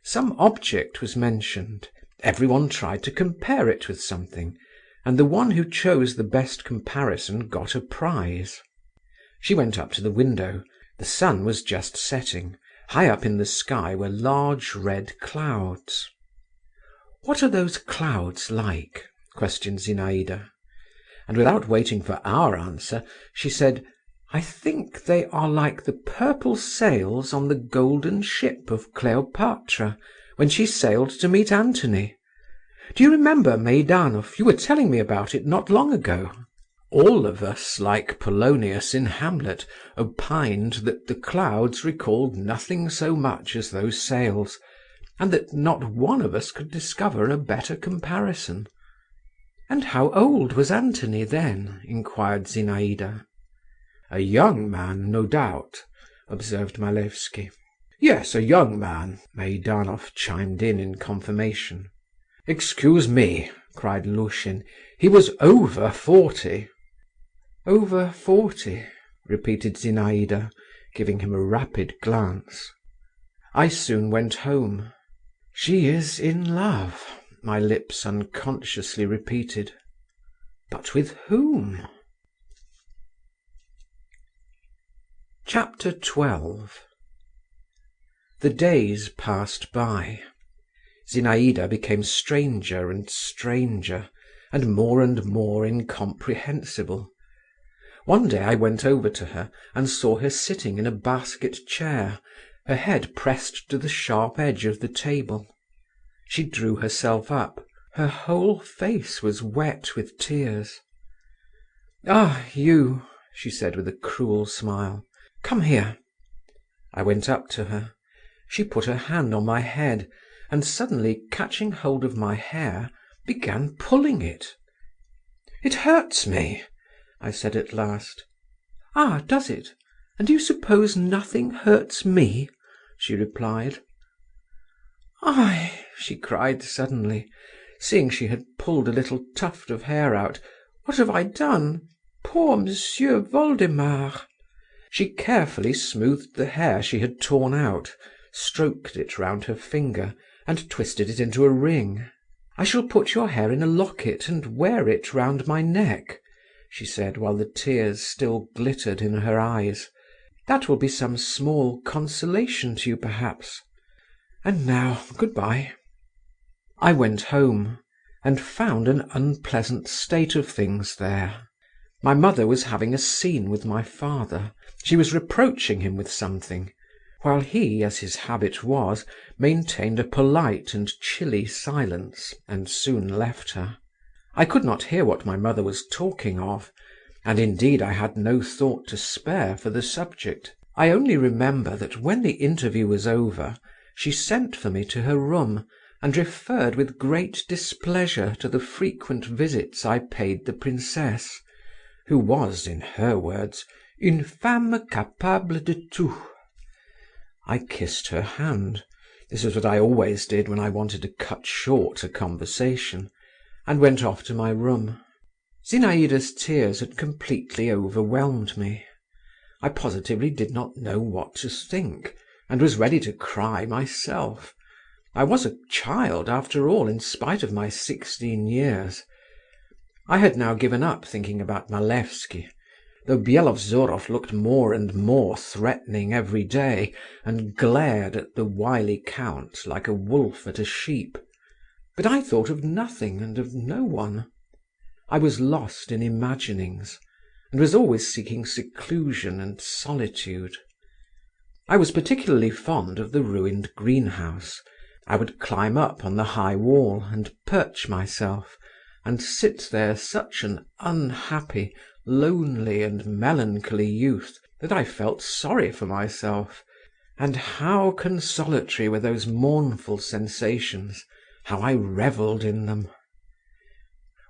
Some object was mentioned, everyone tried to compare it with something, and the one who chose the best comparison got a prize. She went up to the window. The sun was just setting. High up in the sky were large red clouds. "What are those clouds like?" questioned Zinaïda. And without waiting for our answer, she said, "I think they are like the purple sails on the golden ship of Cleopatra, when she sailed to meet Antony. Do you remember, Meidanov, you were telling me about it not long ago?" All of us, like Polonius in Hamlet, opined that the clouds recalled nothing so much as those sails, and that not one of us could discover a better comparison. "And how old was Antony then?" inquired Zinaïda. "A young man, no doubt," observed Malevsky. "Yes, a young man," Meidanov chimed in confirmation. "Excuse me," cried Lushin, "he was over 40." "Over 40," repeated Zinaïda, giving him a rapid glance. I soon went home. "She is in love," my lips unconsciously repeated. But with whom? Chapter 12. The days passed by. Zinaïda became stranger and stranger, and more incomprehensible. One day I went over to her and saw her sitting in a basket chair, her head pressed to the sharp edge of the table. She drew herself up. Her whole face was wet with tears. "Ah, you," she said with a cruel smile. "Come here." I went up to her. She put her hand on my head, and suddenly catching hold of my hair, began pulling it. "It hurts me," I said at last. "Ah, does it? And do you suppose nothing hurts me?" she replied. "Ai!" she cried suddenly, seeing she had pulled a little tuft of hair out. "What have I done? Poor Monsieur Voldemar!" She carefully smoothed the hair she had torn out, stroked it round her finger, and twisted it into a ring. "I shall put your hair in a locket and wear it round my neck," she said, while the tears still glittered in her eyes. "That will be some small consolation to you, perhaps. And now, good-bye." I went home, and found an unpleasant state of things there. My mother was having a scene with my father. She was reproaching him with something, while he, as his habit was, maintained a polite and chilly silence, and soon left her. I could not hear what my mother was talking of, and indeed I had no thought to spare for the subject. I only remember that when the interview was over, she sent for me to her room, and referred with great displeasure to the frequent visits I paid the princess, who was, in her words, une femme capable de tout. I kissed her hand. This was what I always did when I wanted to cut short a conversation, and went off to my room. Zinaïda's tears had completely overwhelmed me. I positively did not know what to think, and was ready to cry myself. I was a child, after all, in spite of my 16 years. I had now given up thinking about Malevsky, though Byelovzorov looked more and more threatening every day, and glared at the wily count like a wolf at a sheep. But I thought of nothing and of no one. I was lost in imaginings, and was always seeking seclusion and solitude. I was particularly fond of the ruined greenhouse. I would climb up on the high wall and perch myself, and sit there such an unhappy, lonely and melancholy youth that I felt sorry for myself. And how consolatory were those mournful sensations, how I revelled in them!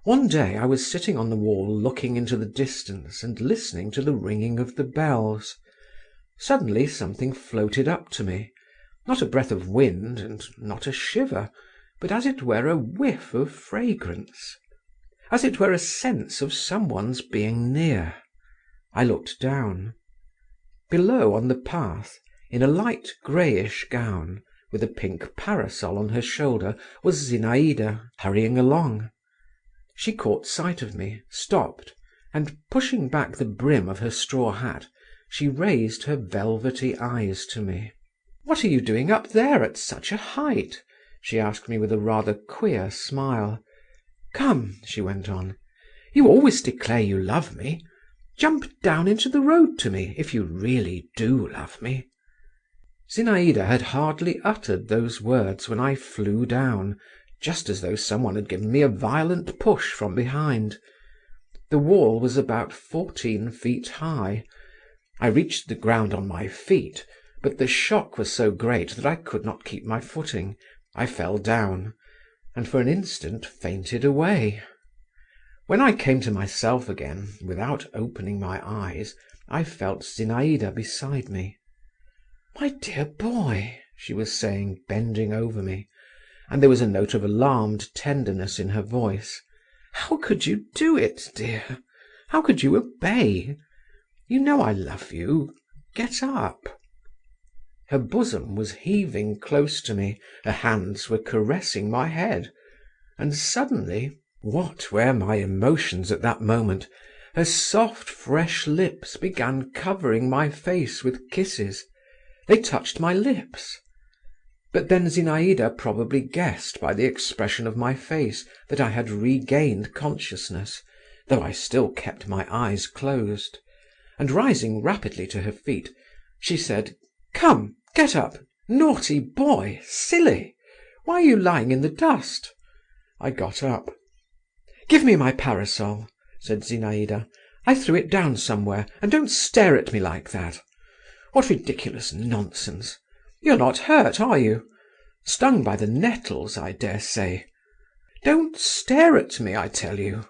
One day I was sitting on the wall looking into the distance and listening to the ringing of the bells. Suddenly something floated up to me, not a breath of wind and not a shiver, but as it were a whiff of fragrance, as it were a sense of someone's being near. I looked down. Below on the path, in a light greyish gown, with a pink parasol on her shoulder, was Zinaïda, hurrying along. She caught sight of me, stopped, and pushing back the brim of her straw hat, she raised her velvety eyes to me. "What are you doing up there at such a height?" she asked me with a rather queer smile. "Come," she went on, "you always declare you love me. Jump down into the road to me, if you really do love me." Zinaïda had hardly uttered those words when I flew down, just as though someone had given me a violent push from behind. The wall was about 14 feet high. I reached the ground on my feet, but the shock was so great that I could not keep my footing. I fell down, and for an instant fainted away. When I came to myself again, without opening my eyes, I felt Zinaïda beside me. "My dear boy," she was saying, bending over me, and there was a note of alarmed tenderness in her voice. "How could you do it, dear? How could you obey? You know I love you. Get up." Her bosom was heaving close to me, her hands were caressing my head, and suddenly, what were my emotions at that moment, her soft fresh lips began covering my face with kisses. They touched my lips. But then Zinaïda probably guessed by the expression of my face that I had regained consciousness, though I still kept my eyes closed. and rising rapidly to her feet, she said, "Come, get up. Naughty boy, silly! Why are you lying in the dust?" I got up. "Give me my parasol," said Zinaïda. "I threw it down somewhere, and don't stare at me like that. What ridiculous nonsense! You're not hurt, are you? Stung by the nettles, I dare say. Don't stare at me, I tell you."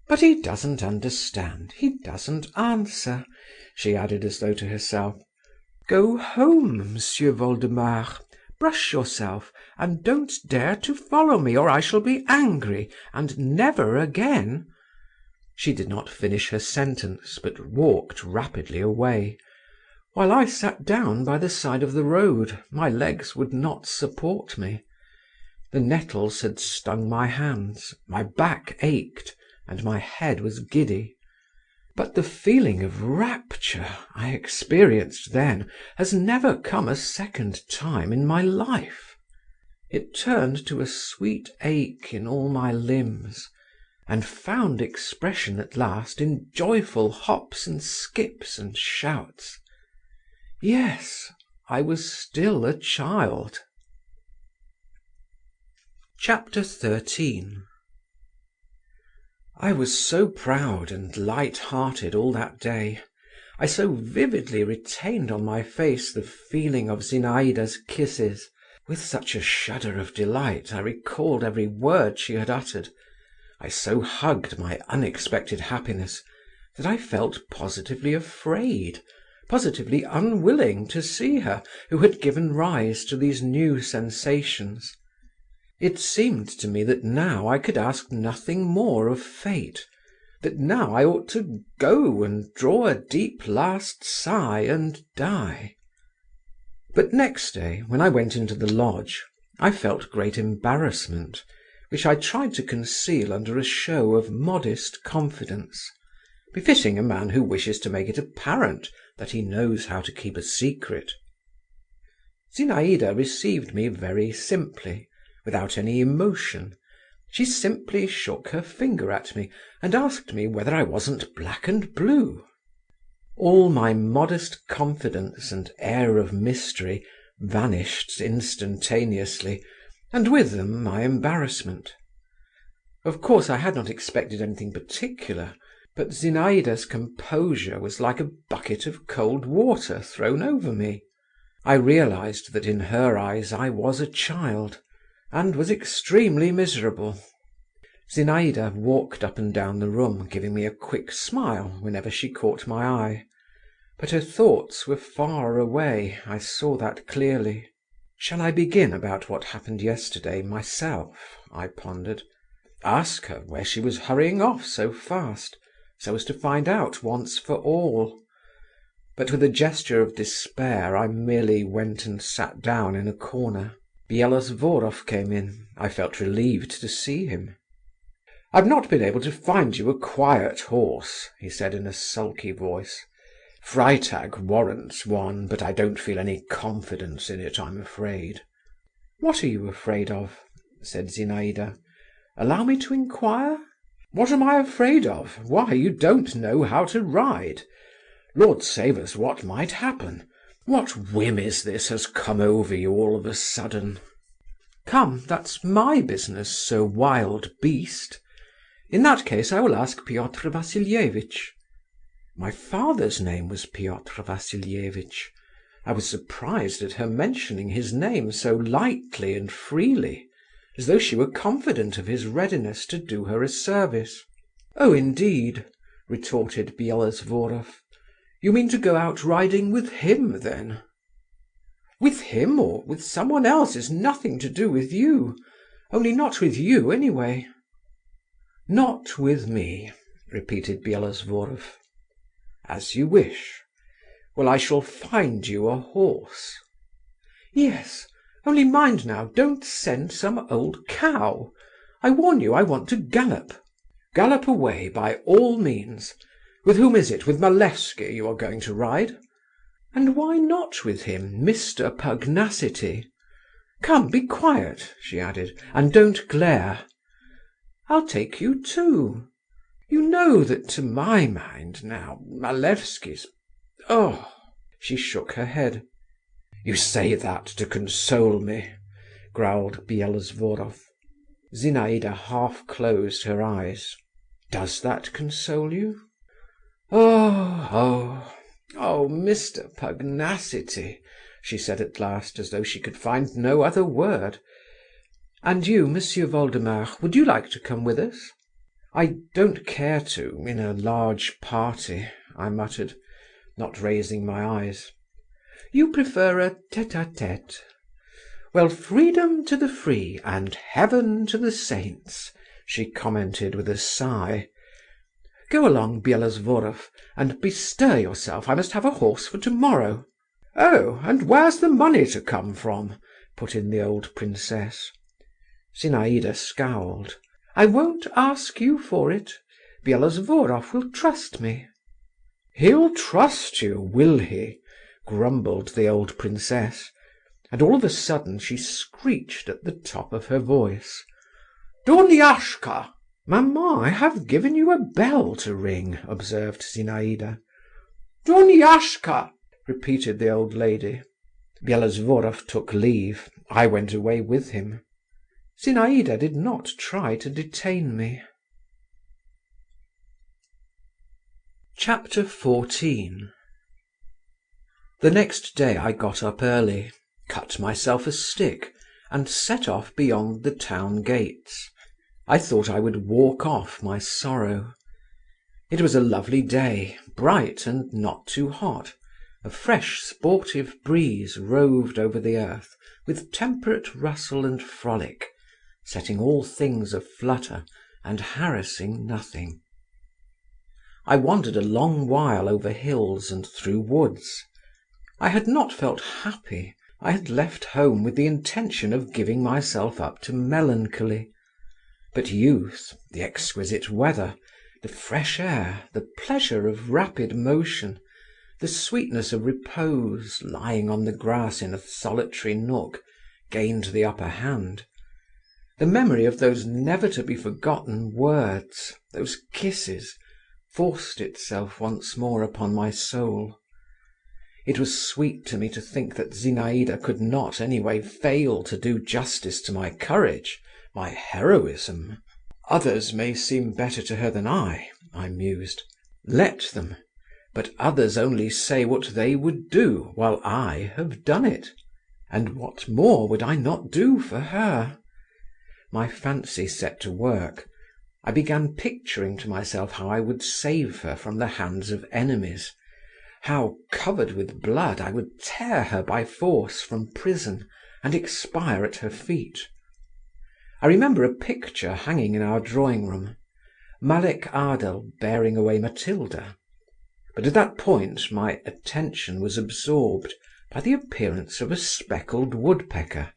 "But he doesn't understand, he doesn't answer," she added as though to herself. "Go home, Monsieur Voldemar, brush yourself, and don't dare to follow me, or I shall be angry, and never again." She did not finish her sentence, but walked rapidly away, while I sat down by the side of the road. My legs would not support me. The nettles had stung my hands, my back ached, and my head was giddy. But the feeling of rapture I experienced then has never come a second time in my life. It turned to a sweet ache in all my limbs, and found expression at last in joyful hops and skips and shouts. Yes, I was still a child. Chapter 13. I was so proud and light-hearted all that day. I so vividly retained on my face the feeling of Zinaïda's kisses. With such a shudder of delight I recalled every word she had uttered. I so hugged my unexpected happiness that I felt positively afraid, positively unwilling to see her who had given rise to these new sensations. It seemed to me that now I could ask nothing more of fate, that now I ought to go and draw a deep last sigh and die. But next day, when I went into the lodge, I felt great embarrassment, which I tried to conceal under a show of modest confidence, befitting a man who wishes to make it apparent that he knows how to keep a secret. Zinaïda received me very simply, without any emotion. She simply shook her finger at me and asked me whether I wasn't black and blue. All my modest confidence and air of mystery vanished instantaneously, and with them my embarrassment. Of course I had not expected anything particular, but Zinaïda's composure was like a bucket of cold water thrown over me. I realized that in her eyes I was a child, and was extremely miserable. Zinaïda walked up and down the room, giving me a quick smile whenever she caught my eye. But her thoughts were far away, I saw that clearly. Shall I begin about what happened yesterday myself? I pondered. Ask her where she was hurrying off so fast, so as to find out once for all. But with a gesture of despair I merely went and sat down in a corner. Bielosvorov came in. I felt relieved to see him. "I've not been able to find you a quiet horse," he said in a sulky voice. "Freitag warrants one, but I don't feel any confidence in it, I'm afraid." "What are you afraid of?" said Zinaïda. "Allow me to inquire?" "What am I afraid of? Why, you don't know how to ride. Lord save us, what might happen? What whim is this has come over you all of a sudden?" "Come, that's my business, Sir Wild Beast. In that case I will ask Piotr Vassilievitch." My father's name was Piotr Vassilievitch. I was surprised at her mentioning his name so lightly and freely, as though she were confident of his readiness to do her a service. "Oh, indeed," retorted Bielosvorov. "You mean to go out riding with him, then?" "With him or with someone else is nothing to do with you. Only not with you, anyway." "Not with me," repeated Bielosvorov. "As you wish. Well, I shall find you a horse." "Yes, only mind now, don't send some old cow. I warn you I want to gallop." "Gallop away, by all means. With whom is it? With Malevsky you are going to ride?" "And why not with him, Mr. Pugnacity? Come, be quiet," she added, "and don't glare." "I'll take you too." You know that to my mind now, Malevsky's... Oh!" She shook her head. "You say that to console me," growled Bielosvorov. Zinaïda half closed her eyes. "Does that console you?" "Oh, Mr. Pugnacity," she said at last, as though she could find no other word. "And you, Monsieur Voldemar, would you like to come with us?" "I don't care to, in a large party," I muttered, not raising my eyes. "You prefer a tête-à-tête? Well, freedom to the free, and heaven to the saints," she commented with a sigh. "Go along, Bielosvorov, and bestir yourself. I must have a horse for tomorrow." "Oh, and where's the money to come from?" put in the old princess. Zinaïda scowled. "I won't ask you for it. Bielosvorov will trust me." "He'll trust you, will he?" grumbled the old princess, and all of a sudden she screeched at the top of her voice. "Duniashka!" "Maman, I have given you a bell to ring," observed Zinaïda. "Duniashka!" repeated the old lady. Bielosvorov took leave. I went away with him. Zinaïda did not try to detain me. Chapter 14. The next day I got up early, cut myself a stick, and set off beyond the town gates. I thought I would walk off my sorrow. It was a lovely day, bright and not too hot. A fresh sportive breeze roved over the earth with temperate rustle and frolic, setting all things a-flutter and harassing nothing. I wandered a long while over hills and through woods. I had not felt happy. I had left home with the intention of giving myself up to melancholy. But youth, the exquisite weather, the fresh air, the pleasure of rapid motion, the sweetness of repose, lying on the grass in a solitary nook, gained the upper hand. The memory of those never-to-be-forgotten words, those kisses, forced itself once more upon my soul. It was sweet to me to think that Zinaïda could not anyway fail to do justice to my courage, my heroism. Others may seem better to her than I mused. Let them. But others only say what they would do, while I have done it. And what more would I not do for her? My fancy set to work. I began picturing to myself how I would save her from the hands of enemies, how, covered with blood, I would tear her by force from prison and expire at her feet. I remember a picture hanging in our drawing-room, Malek Adel bearing away Matilda. But at that point my attention was absorbed by the appearance of a speckled woodpecker,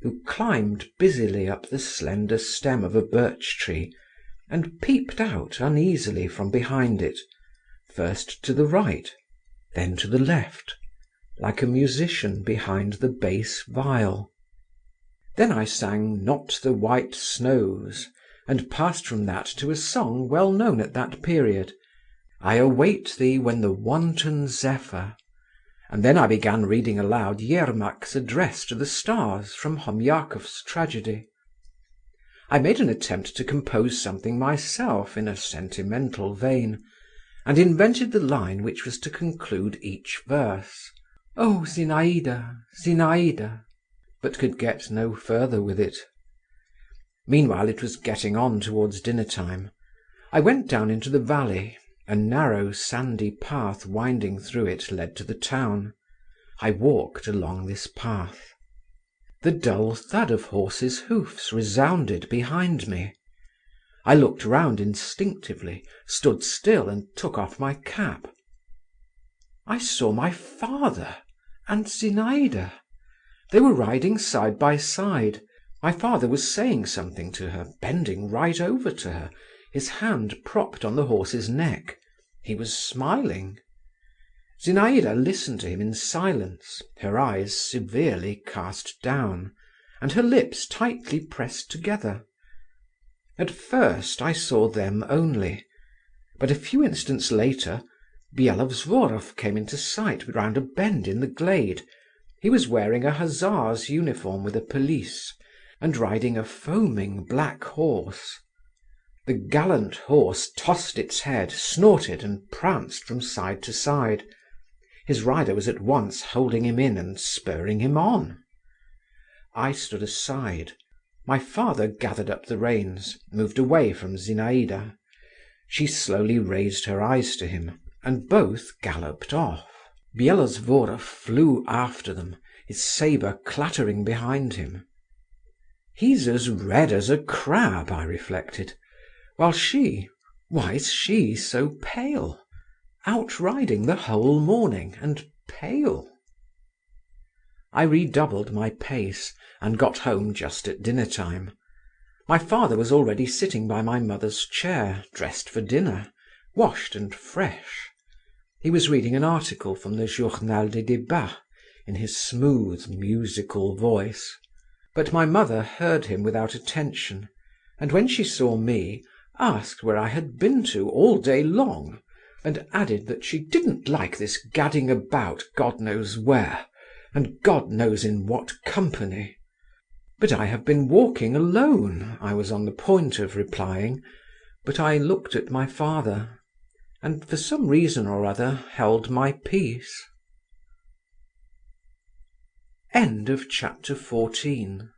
who climbed busily up the slender stem of a birch-tree and peeped out uneasily from behind it, first to the right, then to the left, like a musician behind the bass-viol. Then I sang "Not the White Snows," and passed from that to a song well known at that period, "I await thee when the wanton zephyr," and then I began reading aloud Yermak's address to the stars from Homyakov's tragedy. I made an attempt to compose something myself in a sentimental vein, and invented the line which was to conclude each verse. "Oh, Zinaïda, Zinaïda," but could get no further with it. Meanwhile it was getting on towards dinner-time. I went down into the valley. A narrow sandy path winding through it led to the town. I walked along this path. The dull thud of horses' hoofs resounded behind me. I looked round instinctively, stood still, and took off my cap. I saw my father and Zinaïda. They were riding side by side. My father was saying something to her, bending right over to her, his hand propped on the horse's neck. He was smiling. Zinaïda listened to him in silence, her eyes severely cast down, and her lips tightly pressed together. At first I saw them only, But a few instants later, Byelovzorov came into sight round a bend in the glade. He was wearing a hussar's uniform with a pelisse, and riding a foaming black horse. The gallant horse tossed its head, snorted, and pranced from side to side. His rider was at once holding him in and spurring him on. I stood aside. My father gathered up the reins, moved away from Zinaïda. She slowly raised her eyes to him, and both galloped off. Byelovzorov flew after them, his sabre clattering behind him. He's as red as a crab, I reflected, while why is she so pale? Out riding the whole morning, and pale. I redoubled my pace, and got home just at dinner time. My father was already sitting by my mother's chair, dressed for dinner, washed and fresh. He was reading an article from the Journal des Débats in his smooth, musical voice. But my mother heard him without attention, and when she saw me, asked where I had been to all day long, and added that she didn't like this gadding about God knows where, and God knows in what company. But I have been walking alone, I was on the point of replying, but I looked at my father, and for some reason or other held my peace. End of chapter 14.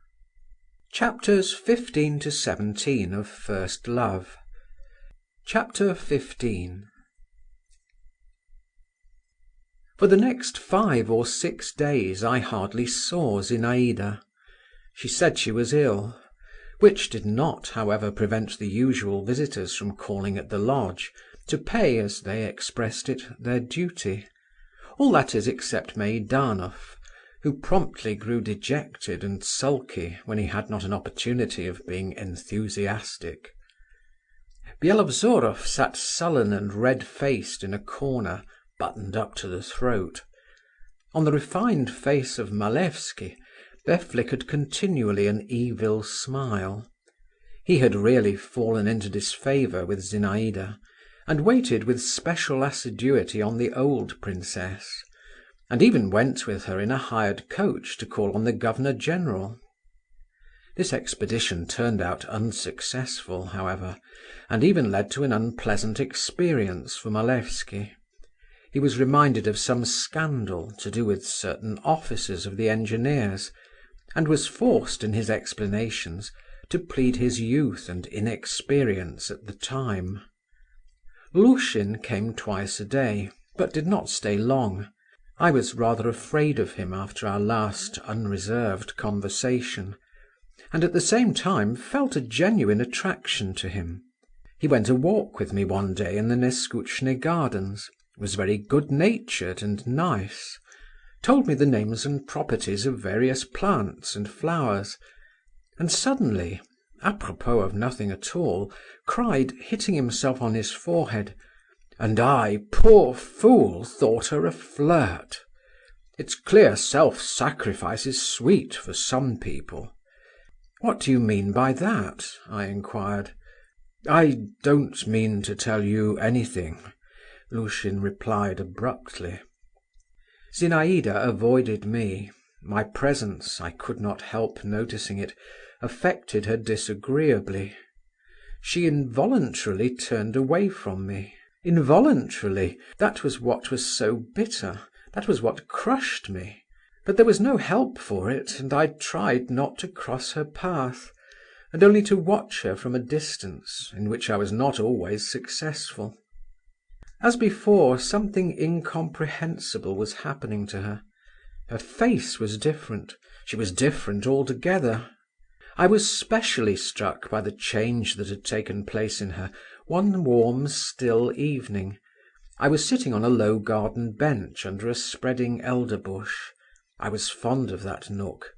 Chapters 15 to 17 of First Love. Chapter 15. For the next 5 or 6 days I hardly saw Zinaïda. She said she was ill, which did not, however, prevent the usual visitors from calling at the lodge, to pay, as they expressed it, their duty. All that is except Meidanov, who promptly grew dejected and sulky when he had not an opportunity of being enthusiastic. Byelovzorov sat sullen and red-faced in a corner, buttoned up to the throat. On the refined face of Malevsky there flickered continually an evil smile. He had really fallen into disfavour with Zinaïda, and waited with special assiduity on the old princess, and even went with her in a hired coach to call on the Governor-General. This expedition turned out unsuccessful, however, and even led to an unpleasant experience for Malevsky. He was reminded of some scandal to do with certain officers of the engineers, and was forced in his explanations to plead his youth and inexperience at the time. Lushin came twice a day, but did not stay long. I was rather afraid of him after our last unreserved conversation, and at the same time felt a genuine attraction to him. He went a walk with me one day in the Neskutchny gardens, was very good-natured and nice, told me the names and properties of various plants and flowers, and suddenly, apropos of nothing at all, cried, hitting himself on his forehead, "And I, poor fool, thought her a flirt. It's clear self-sacrifice is sweet for some people." "What do you mean by that?" I inquired. "I don't mean to tell you anything," Lushin replied abruptly. Zinaïda avoided me. My presence, I could not help noticing it, affected her disagreeably. She involuntarily turned away from me. Involuntarily, that was what was so bitter, that was what crushed me. But there was no help for it, and I tried not to cross her path, and only to watch her from a distance, in which I was not always successful. As before, something incomprehensible was happening to her. Her face was different, she was different altogether. I was specially struck by the change that had taken place in her one warm, still evening. I was sitting on a low garden bench under a spreading elder bush. I was fond of that nook.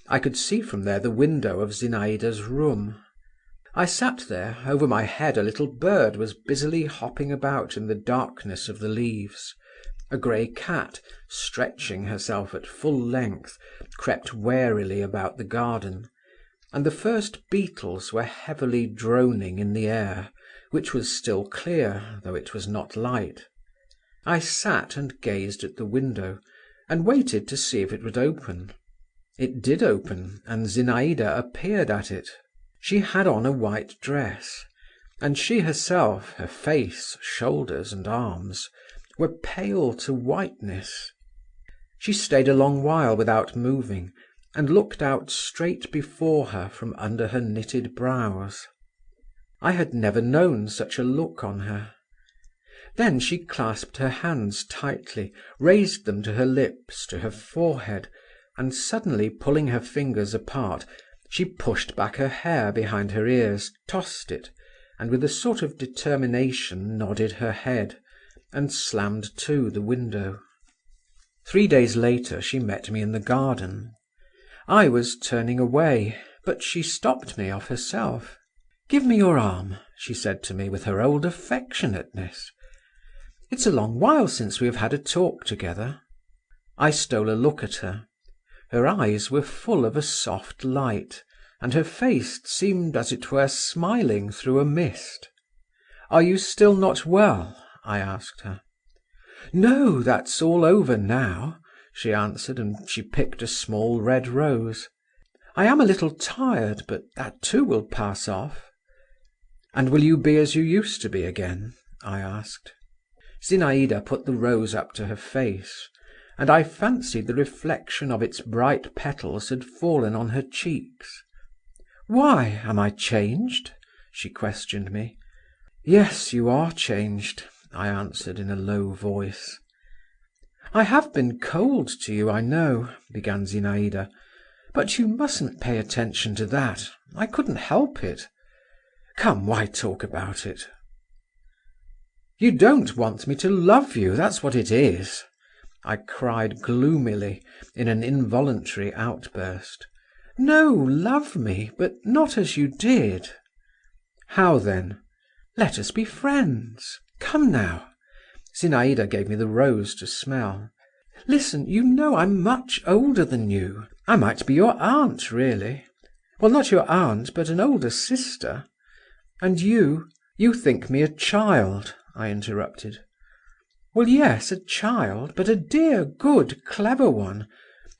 I could see from there the window of Zinaïda's room. I sat there, over my head a little bird was busily hopping about in the darkness of the leaves. A grey cat, stretching herself at full length, crept warily about the garden, and the first beetles were heavily droning in the air, which was still clear, though it was not light. I sat and gazed at the window, and waited to see if it would open. It did open, and Zinaïda appeared at it. She had on a white dress, and she herself, her face, shoulders, and arms, were pale to whiteness. She stayed a long while without moving, and looked out straight before her from under her knitted brows. I had never known such a look on her. Then she clasped her hands tightly, raised them to her lips, to her forehead, and suddenly pulling her fingers apart, she pushed back her hair behind her ears, tossed it, and with a sort of determination nodded her head, and slammed to the window. 3 days later she met me in the garden. I was turning away, but she stopped me of herself. "Give me your arm," she said to me with her old affectionateness. "It's a long while since we have had a talk together." I stole a look at her. Her eyes were full of a soft light, and her face seemed, as it were, smiling through a mist. "Are you still not well?" I asked her. "No, that's all over now," she answered, and she picked a small red rose. "I am a little tired, but that too will pass off." "And will you be as you used to be again?" I asked. Zinaïda put the rose up to her face, and I fancied the reflection of its bright petals had fallen on her cheeks. "Why, am I changed?" she questioned me. "Yes, you are changed," I answered in a low voice. "I have been cold to you, I know," began Zinaïda, "but you mustn't pay attention to that. I couldn't help it. Come, why talk about it?" "You don't want me to love you, that's what it is," I cried gloomily, in an involuntary outburst. "No, love me, but not as you did." "How then?" "Let us be friends. Come now." Zinaïda gave me the rose to smell. "Listen, you know I'm much older than you. I might be your aunt, really. Well, not your aunt, but an older sister. And you think me a child," I interrupted. "Well, yes, a child, but a dear, good, clever one,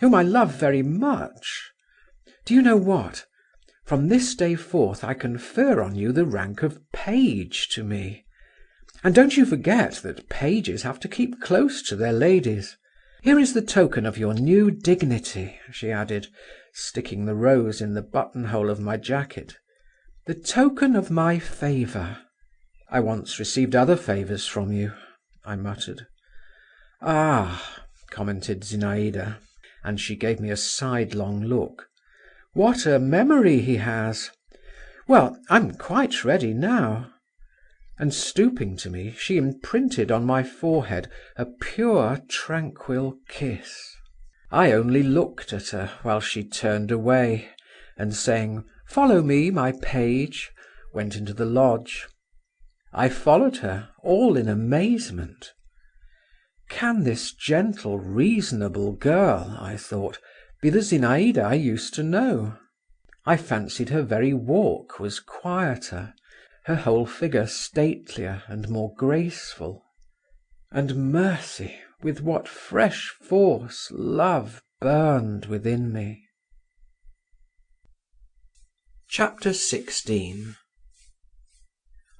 whom I love very much. Do you know what? From this day forth I confer on you the rank of page to me. And don't you forget that pages have to keep close to their ladies. Here is the token of your new dignity," she added, sticking the rose in the buttonhole of my jacket. "The token of my favour." "I once received other favours from you," I muttered. "Ah," commented Zinaïda, and she gave me a sidelong look. "What a memory he has! Well, I'm quite ready now." And stooping to me, she imprinted on my forehead a pure, tranquil kiss. I only looked at her while she turned away, and saying, "Follow me, my page," went into the lodge. I followed her, all in amazement. Can this gentle, reasonable girl, I thought, be the Zinaïda I used to know? I fancied her very walk was quieter, her whole figure statelier and more graceful. And mercy, with what fresh force love burned within me. Chapter 16.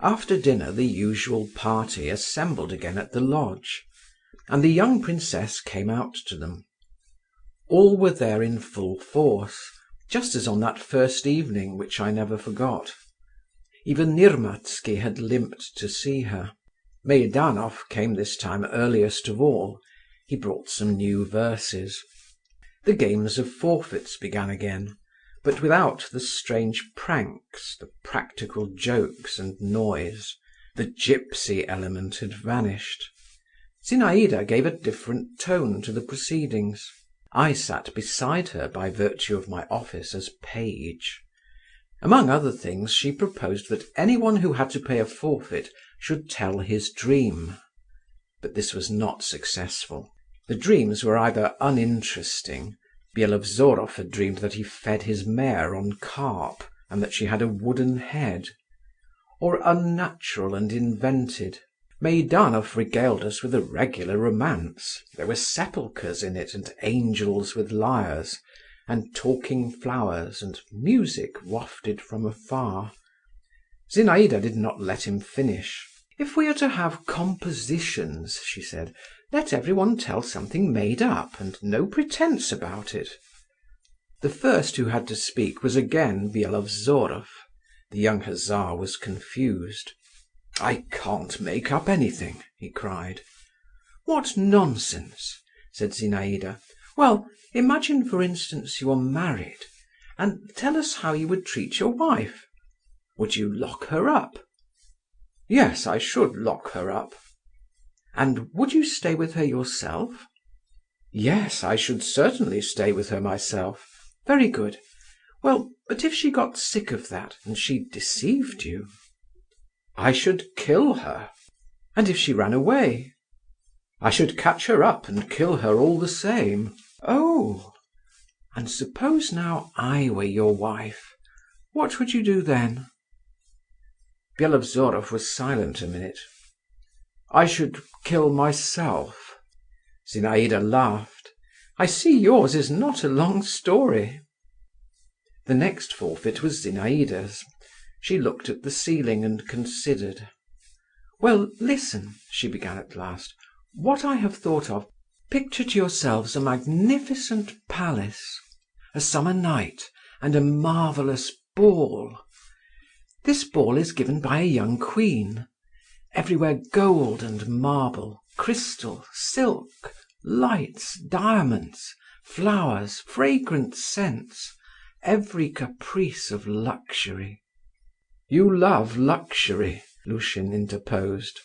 After dinner the usual party assembled again at the lodge, and the young princess came out to them. All were there in full force, just as on that first evening which I never forgot. Even Nirmatsky had limped to see her. Meidanov came this time earliest of all. He brought some new verses. The games of forfeits began again, but without the strange pranks, the practical jokes and noise. The gypsy element had vanished. Zinaïda gave a different tone to the proceedings. I sat beside her by virtue of my office as page. Among other things, she proposed that anyone who had to pay a forfeit should tell his dream. But this was not successful. The dreams were either uninteresting. Byelovzorov had dreamed that he fed his mare on carp, and that she had a wooden head. or unnatural and invented. Meidanov regaled us with a regular romance. There were sepulchres in it, and angels with lyres, and talking flowers, and music wafted from afar. Zinaïda did not let him finish. "If we are to have compositions," she said, "let everyone tell something made up, and no pretence about it." The first who had to speak was again Byelovzorov. The young hussar was confused. "I can't make up anything," he cried. "What nonsense!" said Zinaïda. "Well, imagine, for instance, you are married, and tell us how you would treat your wife. Would you lock her up?" "Yes, I should lock her up." "And would you stay with her yourself?" "Yes, I should certainly stay with her myself." "Very good. Well, but if she got sick of that, and she deceived you?" "I should kill her." "And if she ran away?" "I should catch her up and kill her all the same." "Oh! And suppose now I were your wife, what would you do then?" Byelovzorov was silent a minute. "I should kill myself." Zinaïda laughed. "I see yours is not a long story." The next forfeit was Zinaïda's. She looked at the ceiling and considered. "Well, listen," she began at last. "What I have thought of. Picture to yourselves a magnificent palace, a summer night, and a marvellous ball. This ball is given by a young queen. Everywhere gold and marble, crystal, silk, lights, diamonds, flowers, fragrant scents, every caprice of luxury." "You love luxury," Lushin interposed.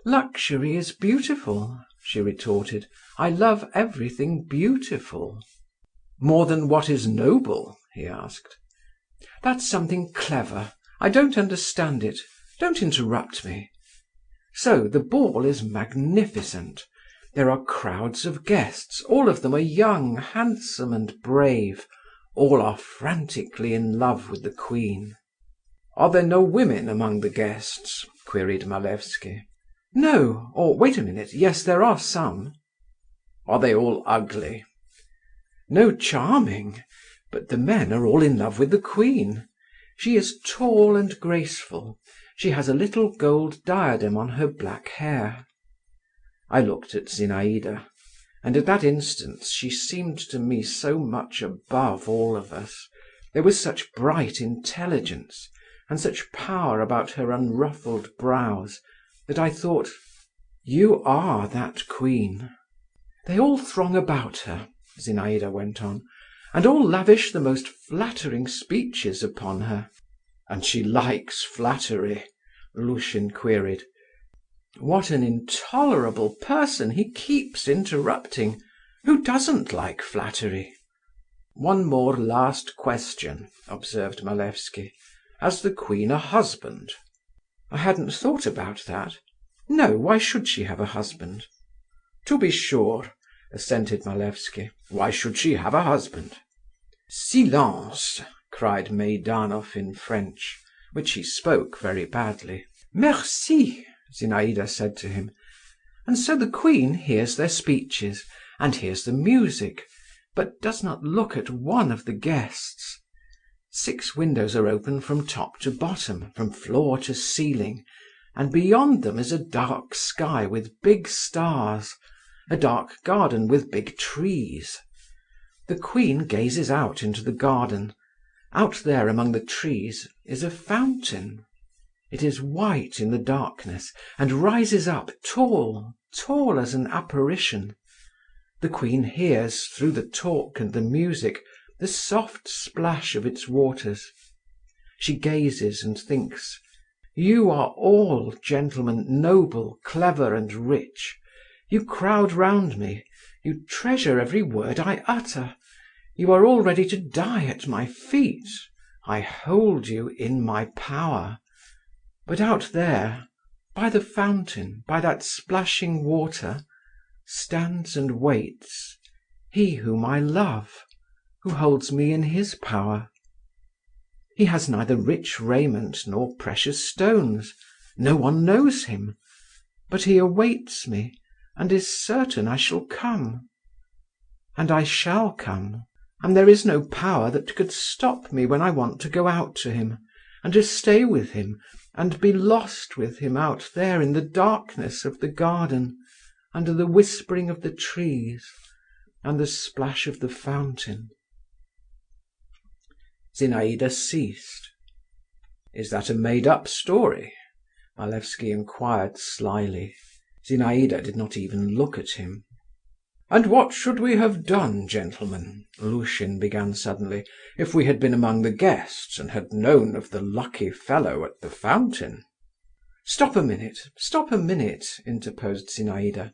"Luxury is beautiful," she retorted. "I love everything beautiful." "More than what is noble?" he asked. "That's something clever. I don't understand it. Don't interrupt me. So the ball is magnificent. There are crowds of guests. All of them are young, handsome, and brave. All are frantically in love with the queen." "Are there no women among the guests?" queried Malevsky. "No, or wait a minute, yes, there are some." "Are they all ugly?" "No, charming, but the men are all in love with the queen. She is tall and graceful. She has a little gold diadem on her black hair." I looked at Zinaïda, and at that instant she seemed to me so much above all of us. There was such bright intelligence, and such power about her unruffled brows, that I thought, "You are that queen." "They all throng about her," Zinaïda went on, "and all lavish the most flattering speeches upon her." "And she likes flattery?" Lushin queried. "What an intolerable person he keeps interrupting! Who doesn't like flattery?" "One more last question," observed Malevsky. "Has the queen a husband?" "I hadn't thought about that. No, why should she have a husband?" "To be sure," assented Malevsky. "Why should she have a husband?" "Silence!" cried Meidanov in French, which he spoke very badly. "Merci!" Zinaïda said to him. "And so the queen hears their speeches, and hears the music, but does not look at one of the guests. 6 windows are open from top to bottom, from floor to ceiling, and beyond them is a dark sky with big stars, a dark garden with big trees. The queen gazes out into the garden. Out there among the trees is a fountain. It is white in the darkness, and rises up tall, tall as an apparition. The queen hears, through the talk and the music, the soft splash of its waters. She gazes and thinks, 'You are all, gentlemen, noble, clever, and rich. You crowd round me. You treasure every word I utter. You are all ready to die at my feet. I hold you in my power. But out there, by the fountain, by that splashing water, stands and waits he whom I love, who holds me in his power. He has neither rich raiment nor precious stones. No one knows him. But he awaits me, and is certain I shall come. And I shall come, and there is no power that could stop me when I want to go out to him, and to stay with him, and be lost with him out there in the darkness of the garden, under the whispering of the trees and the splash of the fountain." Zinaïda ceased. "Is that a made-up story?" Malevsky inquired slyly. Zinaïda did not even look at him. "And what should we have done, gentlemen," Lushin began suddenly, "if we had been among the guests, and had known of the lucky fellow at the fountain?" Stop a minute," interposed Zinaïda.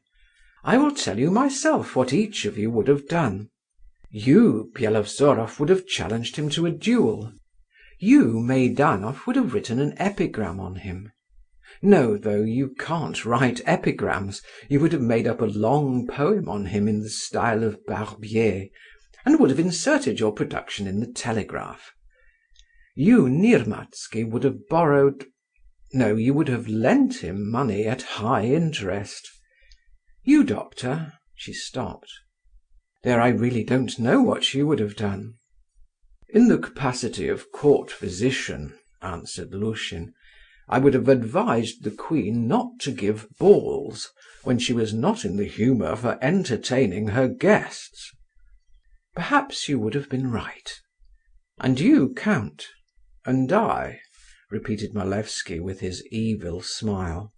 "I will tell you myself what each of you would have done. You, Byelovzorov, would have challenged him to a duel. You, Meidanov, would have written an epigram on him. No, though you can't write epigrams, you would have made up a long poem on him in the style of Barbier, and would have inserted your production in the Telegraph. You, Nirmatsky, would have you would have lent him money at high interest. You, doctor—" she stopped. "There I really don't know what you would have done." "In the capacity of court physician," answered Lushin, "I would have advised the queen not to give balls when she was not in the humour for entertaining her guests." "Perhaps you would have been right." "And you, Count?" "And I?" repeated Malevsky with his evil smile.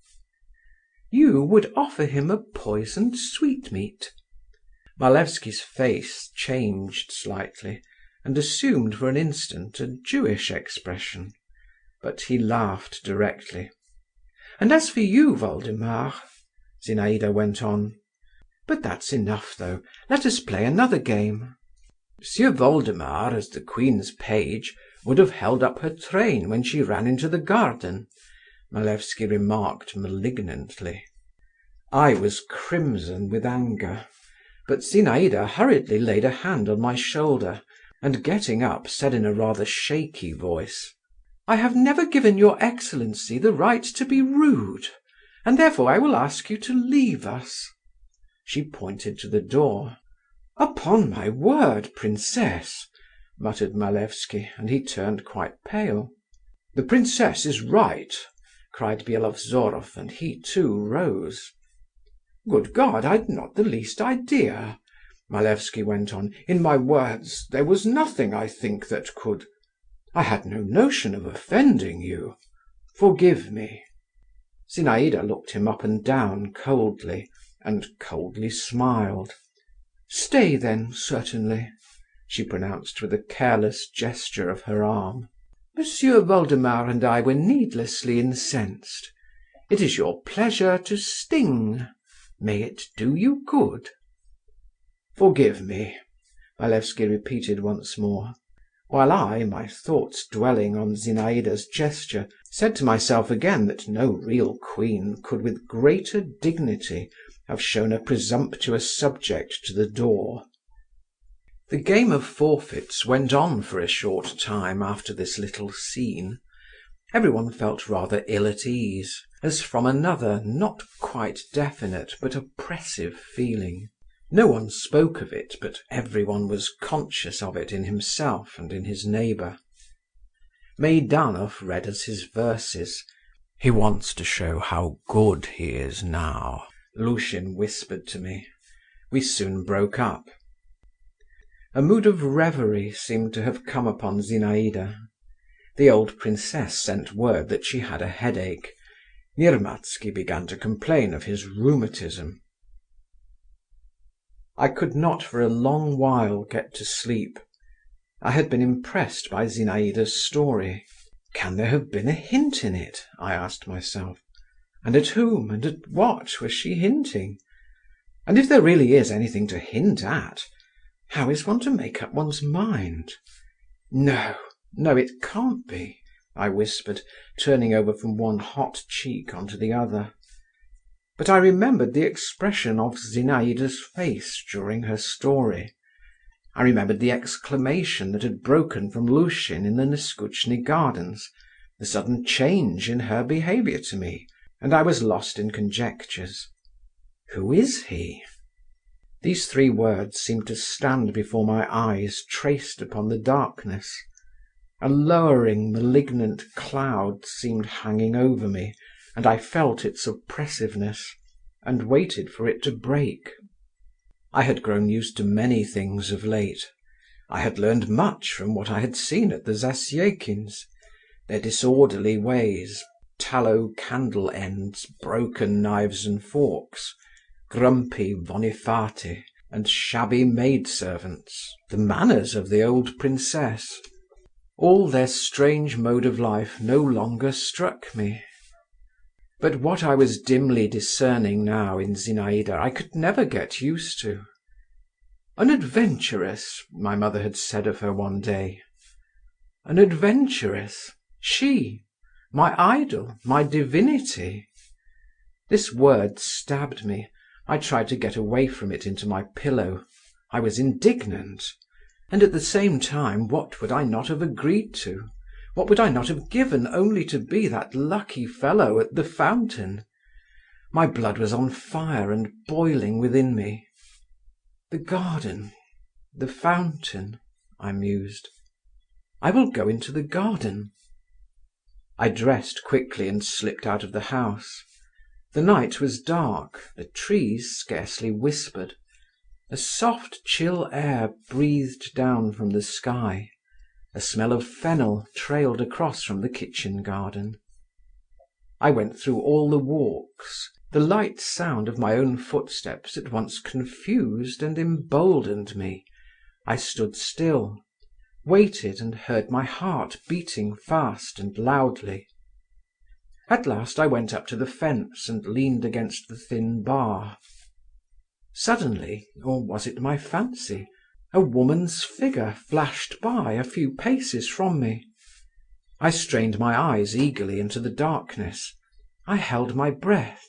"You would offer him a poisoned sweetmeat." Malevsky's face changed slightly, and assumed for an instant a Jewish expression. But he laughed directly. "And as for you, Voldemar," Zinaïda went on. "But that's enough, though. Let us play another game." "M'sieu Voldemar, as the queen's page, would have held up her train when she ran into the garden," Malevsky remarked malignantly. I was crimson with anger, but Zinaïda hurriedly laid a hand on my shoulder, and getting up, said in a rather shaky voice: "I have never given your excellency the right to be rude, and therefore I will ask you to leave us." She pointed to the door. "Upon my word, princess," muttered Malevsky, and he turned quite pale. "The princess is right," cried Byelovzorov, and he too rose. "Good God, I'd not the least idea," Malevsky went on. "In my words there was nothing, I think, that could... I had no notion of offending you. Forgive me." Zinaïda looked him up and down coldly, and coldly smiled. "Stay then, certainly," she pronounced with a careless gesture of her arm. "Monsieur Voldemar and I were needlessly incensed. It is your pleasure to sting. May it do you good." "Forgive me," Malevsky repeated once more, while I, my thoughts dwelling on Zinaïda's gesture, said to myself again that no real queen could with greater dignity have shown a presumptuous subject to the door. The game of forfeits went on for a short time after this little scene. Everyone felt rather ill at ease, as from another, not quite definite, but oppressive feeling. No one spoke of it, but everyone was conscious of it in himself and in his neighbour. Meidanov read us his verses. "He wants to show how good he is now," Lushin whispered to me. We soon broke up. A mood of reverie seemed to have come upon Zinaïda. The old princess sent word that she had a headache. Nirmatsky began to complain of his rheumatism. I could not for a long while get to sleep. I had been impressed by Zinaïda's story. Can there have been a hint in it? I asked myself. And at whom and at what was she hinting? And if there really is anything to hint at, how is one to make up one's mind? No, it can't be, I whispered, turning over from one hot cheek onto the other. But I remembered the expression of Zinaïda's face during her story. I remembered the exclamation that had broken from Lushin in the Neskutchny gardens, the sudden change in her behaviour to me, and I was lost in conjectures. Who is he? These three words seemed to stand before my eyes traced upon the darkness. A lowering, malignant cloud seemed hanging over me, and I felt its oppressiveness, and waited for it to break. I had grown used to many things of late. I had learned much from what I had seen at the Zasyekins. Their disorderly ways, tallow candle ends, broken knives and forks, grumpy Vonifati, and shabby maidservants, the manners of the old princess. All their strange mode of life no longer struck me. But what I was dimly discerning now in Zinaïda I could never get used to. An adventuress, my mother had said of her one day. An adventuress, she, my idol, my divinity. This word stabbed me. I tried to get away from it into my pillow. I was indignant. And at the same time, what would I not have agreed to? What would I not have given only to be that lucky fellow at the fountain? My blood was on fire and boiling within me. The garden, the fountain, I mused. I will go into the garden. I dressed quickly and slipped out of the house. The night was dark, the trees scarcely whispered. A soft, chill air breathed down from the sky. A smell of fennel trailed across from the kitchen garden. I went through all the walks. The light sound of my own footsteps at once confused and emboldened me. I stood still, waited, and heard my heart beating fast and loudly. At last I went up to the fence and leaned against the thin bar. Suddenly, or was it my fancy, a woman's figure flashed by a few paces from me. I strained my eyes eagerly into the darkness. I held my breath.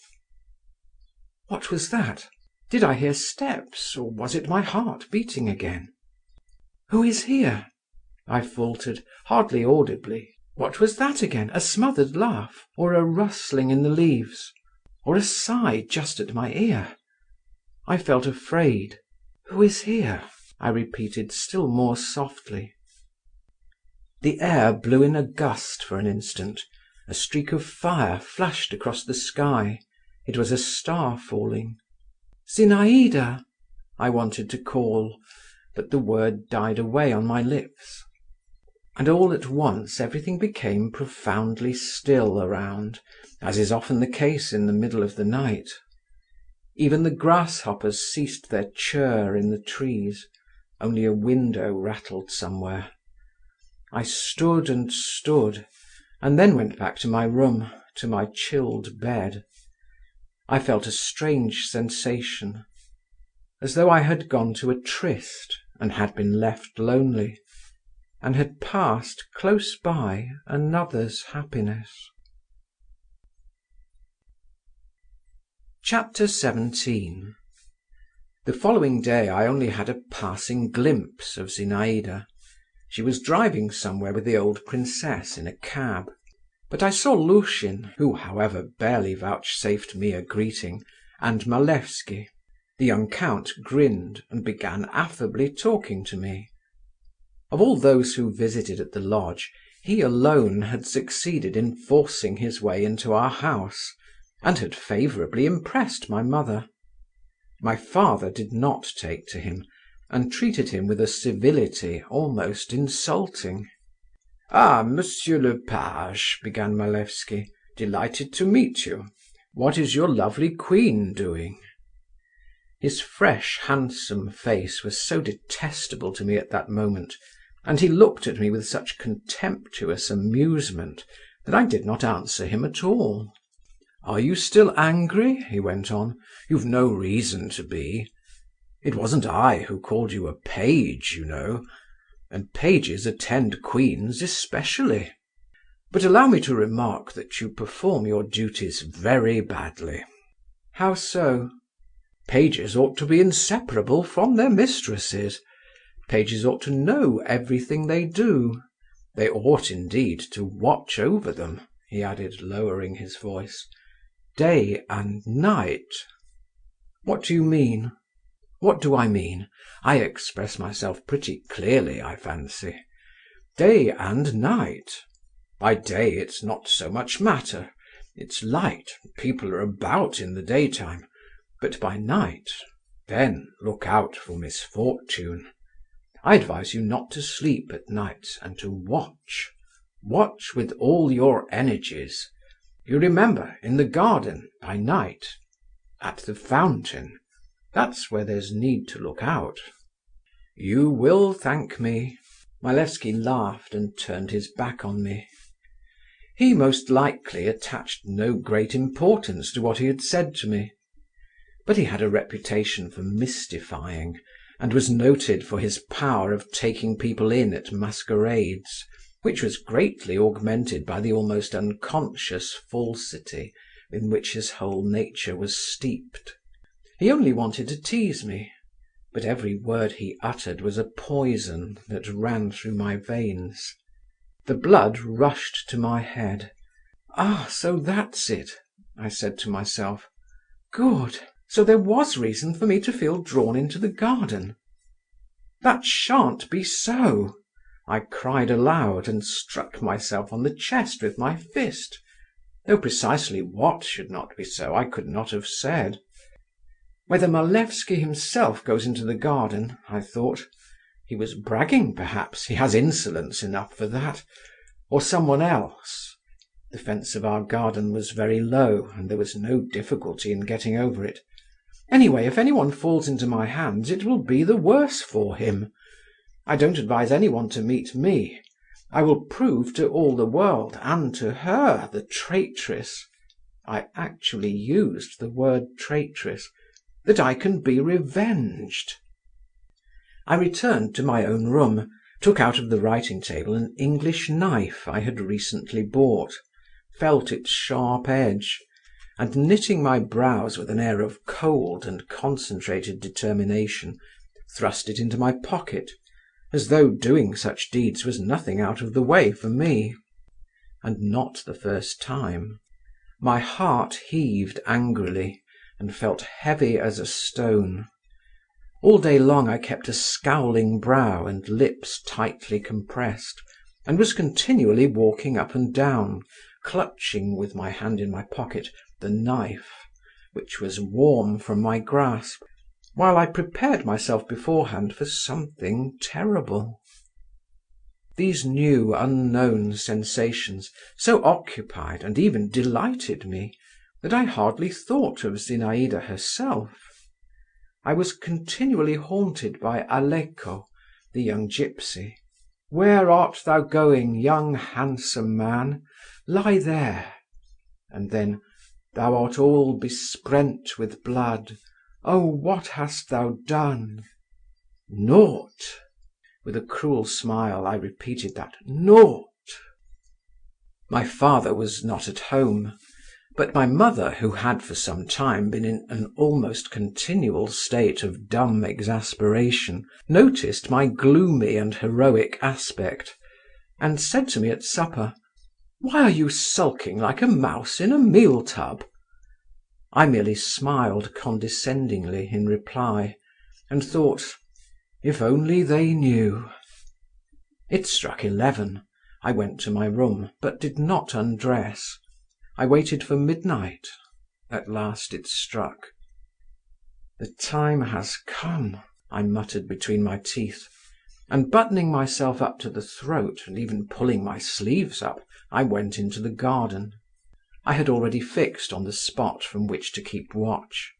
What was that? Did I hear steps, or was it my heart beating again? Who is here? I faltered, hardly audibly. What was that again? A smothered laugh, or a rustling in the leaves, or a sigh just at my ear? I felt afraid. Who is here? I repeated still more softly. The air blew in a gust for an instant. A streak of fire flashed across the sky. It was a star falling. Zinaïda! I wanted to call, but the word died away on my lips. And all at once everything became profoundly still around, as is often the case in the middle of the night. Even the grasshoppers ceased their churr in the trees. Only a window rattled somewhere. I stood and stood, and then went back to my room, to my chilled bed. I felt a strange sensation, as though I had gone to a tryst and had been left lonely, and had passed close by another's happiness. Chapter 17. The following day I only had a passing glimpse of Zinaïda. She was driving somewhere with the old princess in a cab. But I saw Lushin, who, however, barely vouchsafed me a greeting, and Malevsky. The young count grinned and began affably talking to me. Of all those who visited at the lodge, he alone had succeeded in forcing his way into our house, and had favourably impressed my mother. My father did not take to him, and treated him with a civility almost insulting. "Ah, Monsieur le Page," began Malevsky, "delighted to meet you. What is your lovely queen doing?" His fresh, handsome face was so detestable to me at that moment, and he looked at me with such contemptuous amusement, that I did not answer him at all. "Are you still angry?" he went on. "You've no reason to be. It wasn't I who called you a page, you know, and pages attend queens especially. But allow me to remark that you perform your duties very badly." "How so?" "Pages ought to be inseparable from their mistresses. Pages ought to know everything they do. They ought, indeed, to watch over them," he added, lowering his voice, "day and night." "What do you mean?" "What do I mean? I express myself pretty clearly, I fancy. Day and night. By day it's not so much matter. It's light, people are about in the daytime. But by night, then look out for misfortune. I advise you not to sleep at night and to watch. Watch with all your energies. You remember, in the garden, by night, at the fountain. That's where there's need to look out." "You will thank me." Malevsky laughed and turned his back on me. He most likely attached no great importance to what he had said to me. But he had a reputation for mystifying, and was noted for his power of taking people in at masquerades, which was greatly augmented by the almost unconscious falsity in which his whole nature was steeped. He only wanted to tease me, but every word he uttered was a poison that ran through my veins. The blood rushed to my head. "Ah, so that's it," I said to myself. "Good. So there was reason for me to feel drawn into the garden." "That shan't be so!" I cried aloud and struck myself on the chest with my fist, though precisely what should not be so I could not have said. Whether Malevsky himself goes into the garden, I thought. He was bragging, perhaps, he has insolence enough for that. Or someone else. The fence of our garden was very low, and there was no difficulty in getting over it. Anyway, if anyone falls into my hands, it will be the worse for him. I don't advise anyone to meet me. I will prove to all the world, and to her, the traitress (I actually used the word traitress), that I can be revenged." I returned to my own room, took out of the writing table an English knife I had recently bought, felt its sharp edge, and knitting my brows with an air of cold and concentrated determination, thrust it into my pocket, as though doing such deeds was nothing out of the way for me. And not the first time. My heart heaved angrily, and felt heavy as a stone. All day long I kept a scowling brow and lips tightly compressed, and was continually walking up and down, clutching, with my hand in my pocket, the knife, which was warm from my grasp, while I prepared myself beforehand for something terrible. These new, unknown sensations so occupied and even delighted me that I hardly thought of Zinaïda herself. I was continually haunted by Aleko, the young gypsy. "Where art thou going, young handsome man? Lie there." And then, "Thou art all besprent with blood. Oh, what hast thou done?" "Naught." With a cruel smile I repeated that "naught." My father was not at home, but my mother, who had for some time been in an almost continual state of dumb exasperation, noticed my gloomy and heroic aspect, and said to me at supper, "Why are you sulking like a mouse in a meal tub?" I merely smiled condescendingly in reply, and thought, if only they knew. It struck 11. I went to my room, but did not undress. I waited for midnight. At last it struck. "The time has come," I muttered between my teeth, and buttoning myself up to the throat, and even pulling my sleeves up, I went into the garden. I had already fixed on the spot from which to keep watch.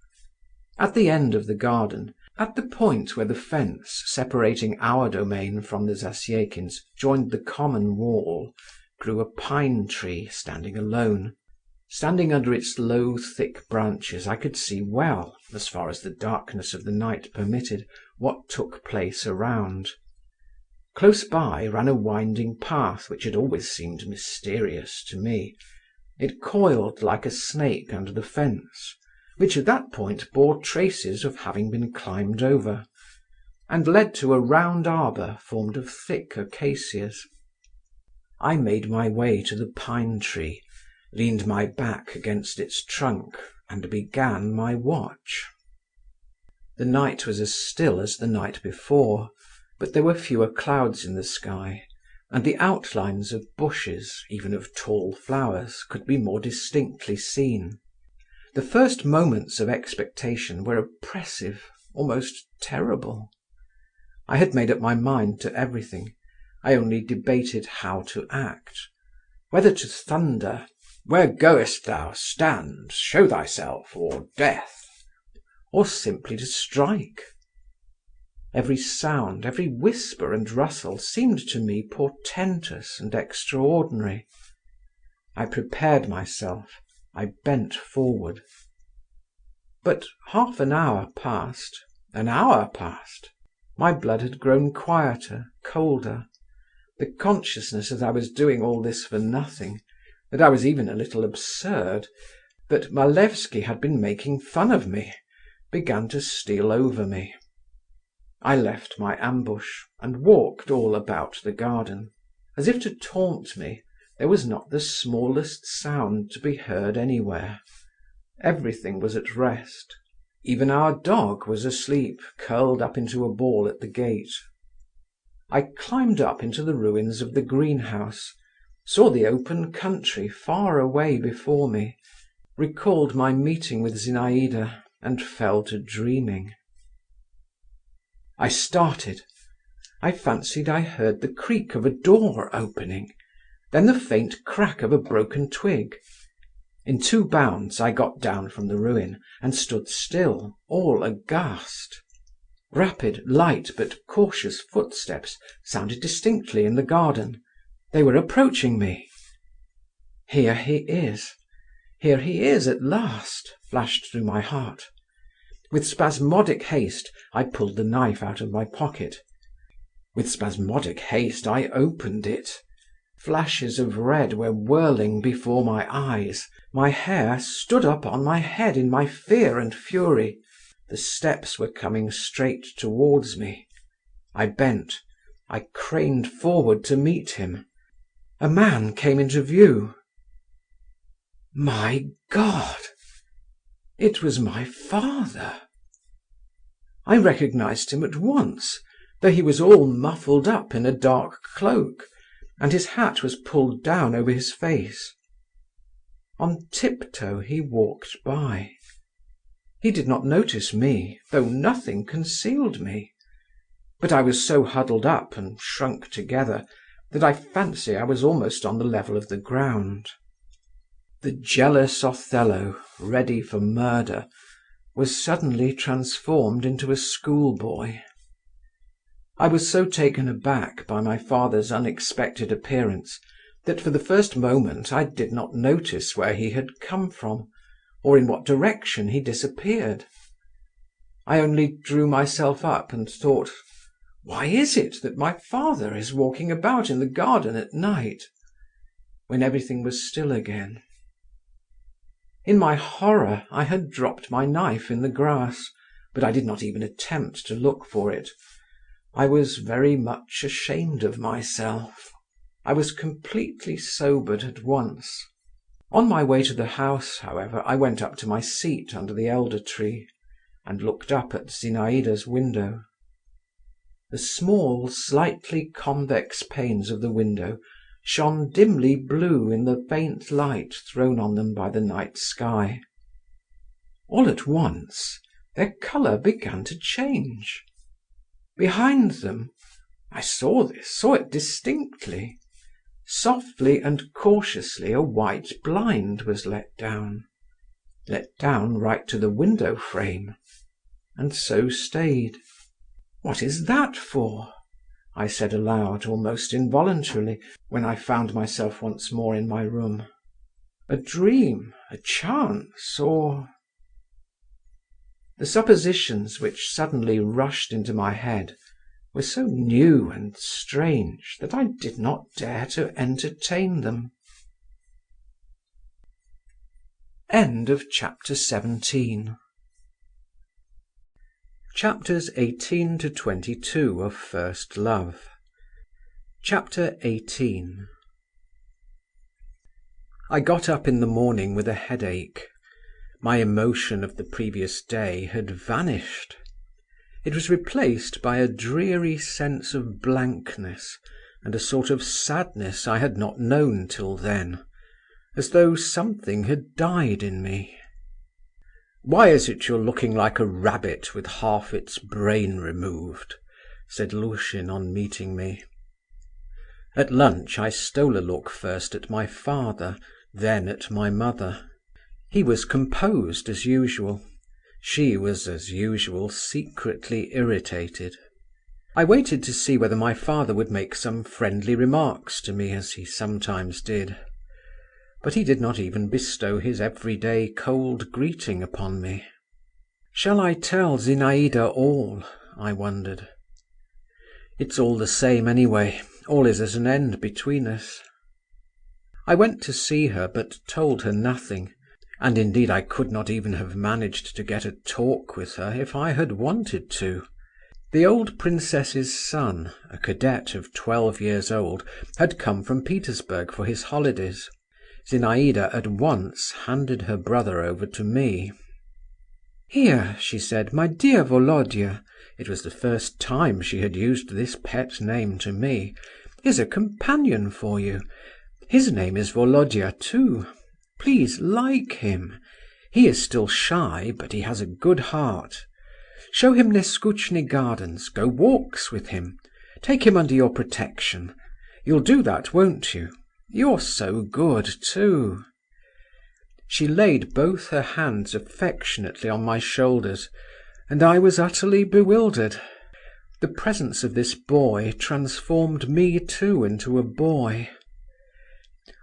At the end of the garden, at the point where the fence separating our domain from the Zasyekins' joined the common wall, grew a pine tree standing alone. Standing under its low, thick branches, I could see well, as far as the darkness of the night permitted, what took place around. Close by ran a winding path which had always seemed mysterious to me. It coiled like a snake under the fence, which at that point bore traces of having been climbed over, and led to a round arbour formed of thick acacias. I made my way to the pine tree, leaned my back against its trunk, and began my watch. The night was as still as the night before, but there were fewer clouds in the sky, and the outlines of bushes, even of tall flowers, could be more distinctly seen. The first moments of expectation were oppressive, almost terrible. I had made up my mind to everything. I only debated how to act, whether to thunder, "Where goest thou? Stand, show thyself, or death," or simply to strike. Every sound, every whisper and rustle seemed to me portentous and extraordinary. I prepared myself. I bent forward. But half an hour passed, an hour passed. My blood had grown quieter, colder. The consciousness that I was doing all this for nothing, that I was even a little absurd, that Malevsky had been making fun of me, began to steal over me. I left my ambush and walked all about the garden. As if to taunt me, there was not the smallest sound to be heard anywhere. Everything was at rest. Even our dog was asleep, curled up into a ball at the gate. I climbed up into the ruins of the greenhouse, saw the open country far away before me, recalled my meeting with Zinaïda, and fell to dreaming. I started. I fancied I heard the creak of a door opening, then the faint crack of a broken twig. In 2 bounds I got down from the ruin, and stood still, all aghast. Rapid, light, but cautious footsteps sounded distinctly in the garden. They were approaching me. "Here he is! Here he is at last!" flashed through my heart. With spasmodic haste I pulled the knife out of my pocket. With spasmodic haste I opened it. Flashes of red were whirling before my eyes. My hair stood up on my head in my fear and fury. The steps were coming straight towards me. I bent. I craned forward to meet him. A man came into view. My God! It was my father. I recognized him at once, though he was all muffled up in a dark cloak, and his hat was pulled down over his face. On tiptoe he walked by. He did not notice me, though nothing concealed me. But I was so huddled up and shrunk together that I fancy I was almost on the level of the ground. The jealous Othello, ready for murder, was suddenly transformed into a schoolboy. I was so taken aback by my father's unexpected appearance that for the first moment I did not notice where he had come from, or in what direction he disappeared. I only drew myself up and thought, why is it that my father is walking about in the garden at night? When everything was still again. In my horror I had dropped my knife in the grass, but I did not even attempt to look for it. I was very much ashamed of myself. I was completely sobered at once. On my way to the house, however, I went up to my seat under the elder tree, and looked up at Zinaïda's window. The small, slightly convex panes of the window shone dimly blue in the faint light thrown on them by the night sky. All at once their colour began to change. Behind them, I saw it distinctly. Softly and cautiously a white blind was let down right to the window frame, and so stayed. "What is that for?" I said aloud, almost involuntarily, when I found myself once more in my room. A dream, a chance, or…? The suppositions which suddenly rushed into my head were so new and strange that I did not dare to entertain them. Chapter Chapters 18 to 22 of First Love. Chapter 18. I got up in the morning with a headache. My emotion of the previous day had vanished. It was replaced by a dreary sense of blankness and a sort of sadness I had not known till then, as though something had died in me. "Why is it you're looking like a rabbit with half its brain removed?" said Lushin on meeting me. At lunch I stole a look first at my father, then at my mother. He was composed as usual. She was as usual secretly irritated. I waited to see whether my father would make some friendly remarks to me, as he sometimes did. But he did not even bestow his everyday cold greeting upon me. Shall I tell Zinaïda all? I wondered. It's all the same anyway. All is at an end between us. I went to see her, but told her nothing, and indeed I could not even have managed to get a talk with her if I had wanted to. The old princess's son, a cadet of 12 years old, had come from Petersburg for his holidays. Zinaïda at once handed her brother over to me. "Here," she said, "my dear Volodya," it was the first time she had used this pet name to me, "is a companion for you. His name is Volodya too. Please like him. He is still shy, but he has a good heart. Show him Neskutchny gardens, go walks with him, take him under your protection. You'll do that, won't you? You're so good too." She laid both her hands affectionately on my shoulders, and I was utterly bewildered. The presence of this boy transformed me too into a boy.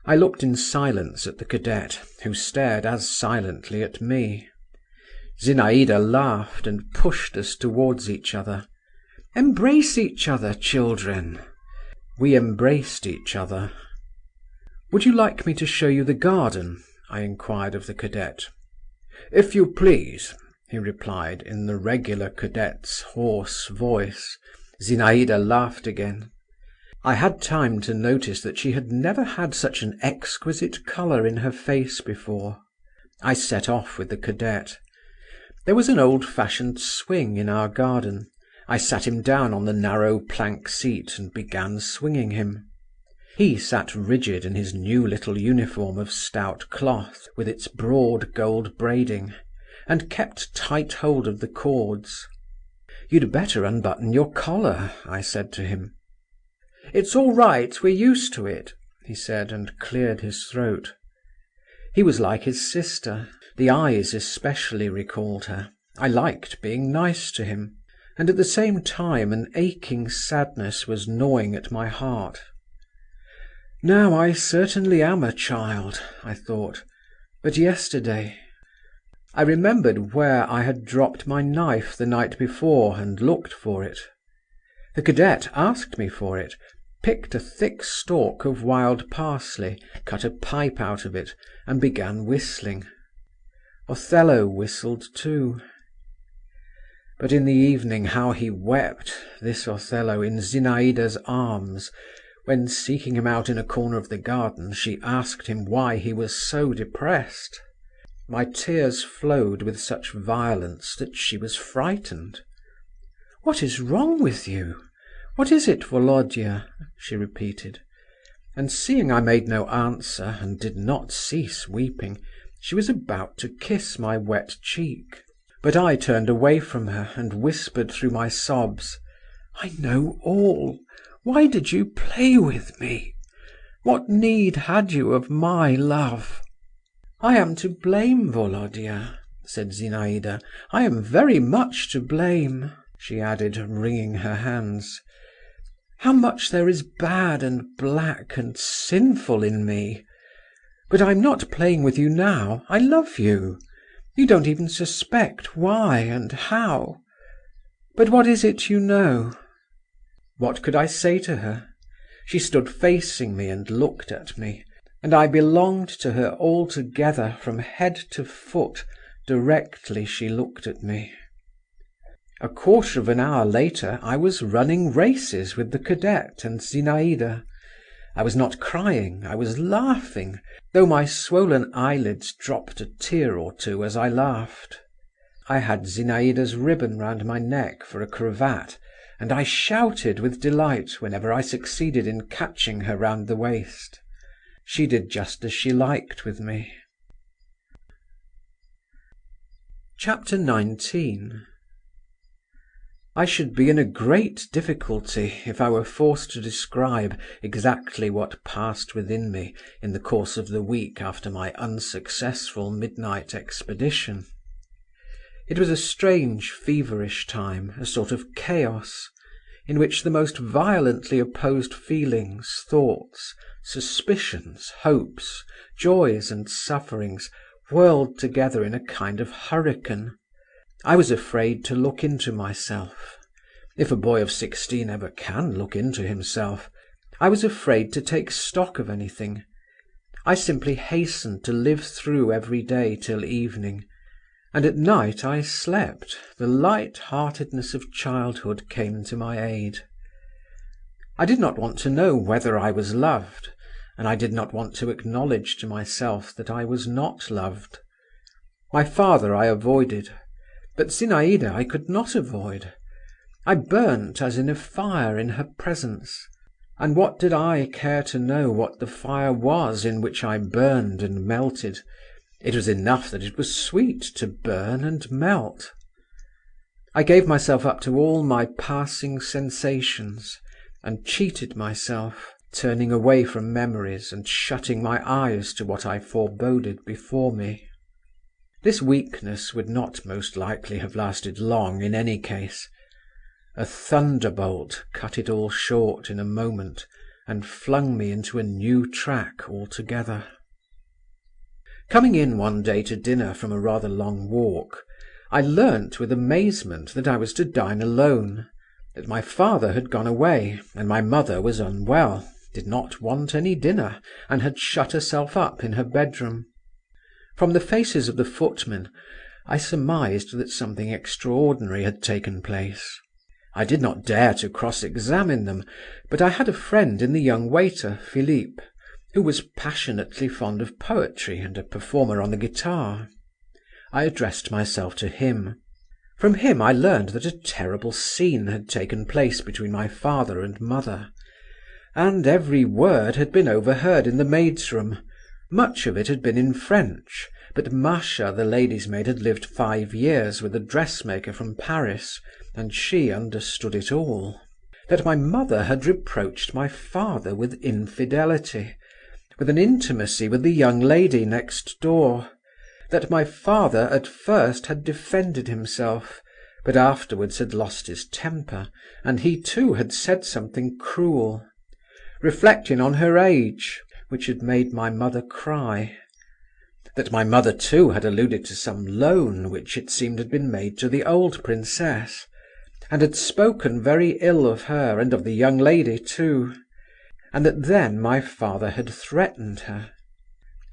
I looked in silence at the cadet, who stared as silently at me. Zinaïda laughed and pushed us towards each other. "Embrace each other, children." We embraced each other. "Would you like me to show you the garden?" I inquired of the cadet. "If you please," he replied in the regular cadet's hoarse voice. Zinaïda laughed again. I had time to notice that she had never had such an exquisite colour in her face before. I set off with the cadet. There was an old-fashioned swing in our garden. I sat him down on the narrow plank seat and began swinging him. He sat rigid in his new little uniform of stout cloth, with its broad gold braiding, and kept tight hold of the cords. "You'd better unbutton your collar," I said to him. "It's all right, we're used to it," he said, and cleared his throat. He was like his sister. The eyes especially recalled her. I liked being nice to him, and at the same time an aching sadness was gnawing at my heart. Now I certainly am a child, I thought, but yesterday… I remembered where I had dropped my knife the night before and looked for it. The cadet asked me for it, picked a thick stalk of wild parsley, cut a pipe out of it, and began whistling. Othello whistled too. But in the evening how he wept, this Othello, in Zinaïda's arms, when, seeking him out in a corner of the garden, she asked him why he was so depressed. My tears flowed with such violence that she was frightened. "What is wrong with you? What is it, Volodya?" she repeated. And seeing I made no answer, and did not cease weeping, she was about to kiss my wet cheek. But I turned away from her, and whispered through my sobs, "I know all. Why did you play with me? What need had you of my love?" "I am to blame, Volodya," said Zinaïda. "I am very much to blame," she added, wringing her hands. "How much there is bad and black and sinful in me! But I'm not playing with you now. I love you. You don't even suspect why and how. But what is it you know?" What could I say to her? She stood facing me and looked at me, and I belonged to her altogether from head to foot directly she looked at me. A quarter of an hour later I was running races with the cadet and Zinaïda. I was not crying, I was laughing, though my swollen eyelids dropped a tear or two as I laughed. I had Zinaïda's ribbon round my neck for a cravat, and I shouted with delight whenever I succeeded in catching her round the waist. She did just as she liked with me. Chapter 19. I should be in a great difficulty if I were forced to describe exactly what passed within me in the course of the week after my unsuccessful midnight expedition. It was a strange, feverish time, a sort of chaos, in which the most violently opposed feelings, thoughts, suspicions, hopes, joys and sufferings whirled together in a kind of hurricane. I was afraid to look into myself. If a boy of 16 ever can look into himself, I was afraid to take stock of anything. I simply hastened to live through every day till evening, and at night I slept. The light-heartedness of childhood came to my aid. I did not want to know whether I was loved, and I did not want to acknowledge to myself that I was not loved. My father I avoided, but Zinaïda I could not avoid. I burnt as in a fire in her presence, and what did I care to know what the fire was in which I burned and melted? It was enough that it was sweet to burn and melt. I gave myself up to all my passing sensations, and cheated myself, turning away from memories and shutting my eyes to what I foreboded before me. This weakness would not most likely have lasted long in any case. A thunderbolt cut it all short in a moment and flung me into a new track altogether. Coming in one day to dinner from a rather long walk, I learnt with amazement that I was to dine alone, that my father had gone away, and my mother was unwell, did not want any dinner, and had shut herself up in her bedroom. From the faces of the footmen, I surmised that something extraordinary had taken place. I did not dare to cross-examine them, but I had a friend in the young waiter, Philippe, who was passionately fond of poetry and a performer on the guitar. I addressed myself to him. From him I learned that a terrible scene had taken place between my father and mother, and every word had been overheard in the maid's room. Much of it had been in French, but Masha, the lady's maid, had lived 5 years with a dressmaker from Paris, and she understood it all. That my mother had reproached my father with infidelity, with an intimacy with the young lady next door. That my father at first had defended himself, but afterwards had lost his temper, and he too had said something cruel, reflecting on her age, which had made my mother cry. That my mother too had alluded to some loan which it seemed had been made to the old princess, and had spoken very ill of her and of the young lady too, and that then my father had threatened her.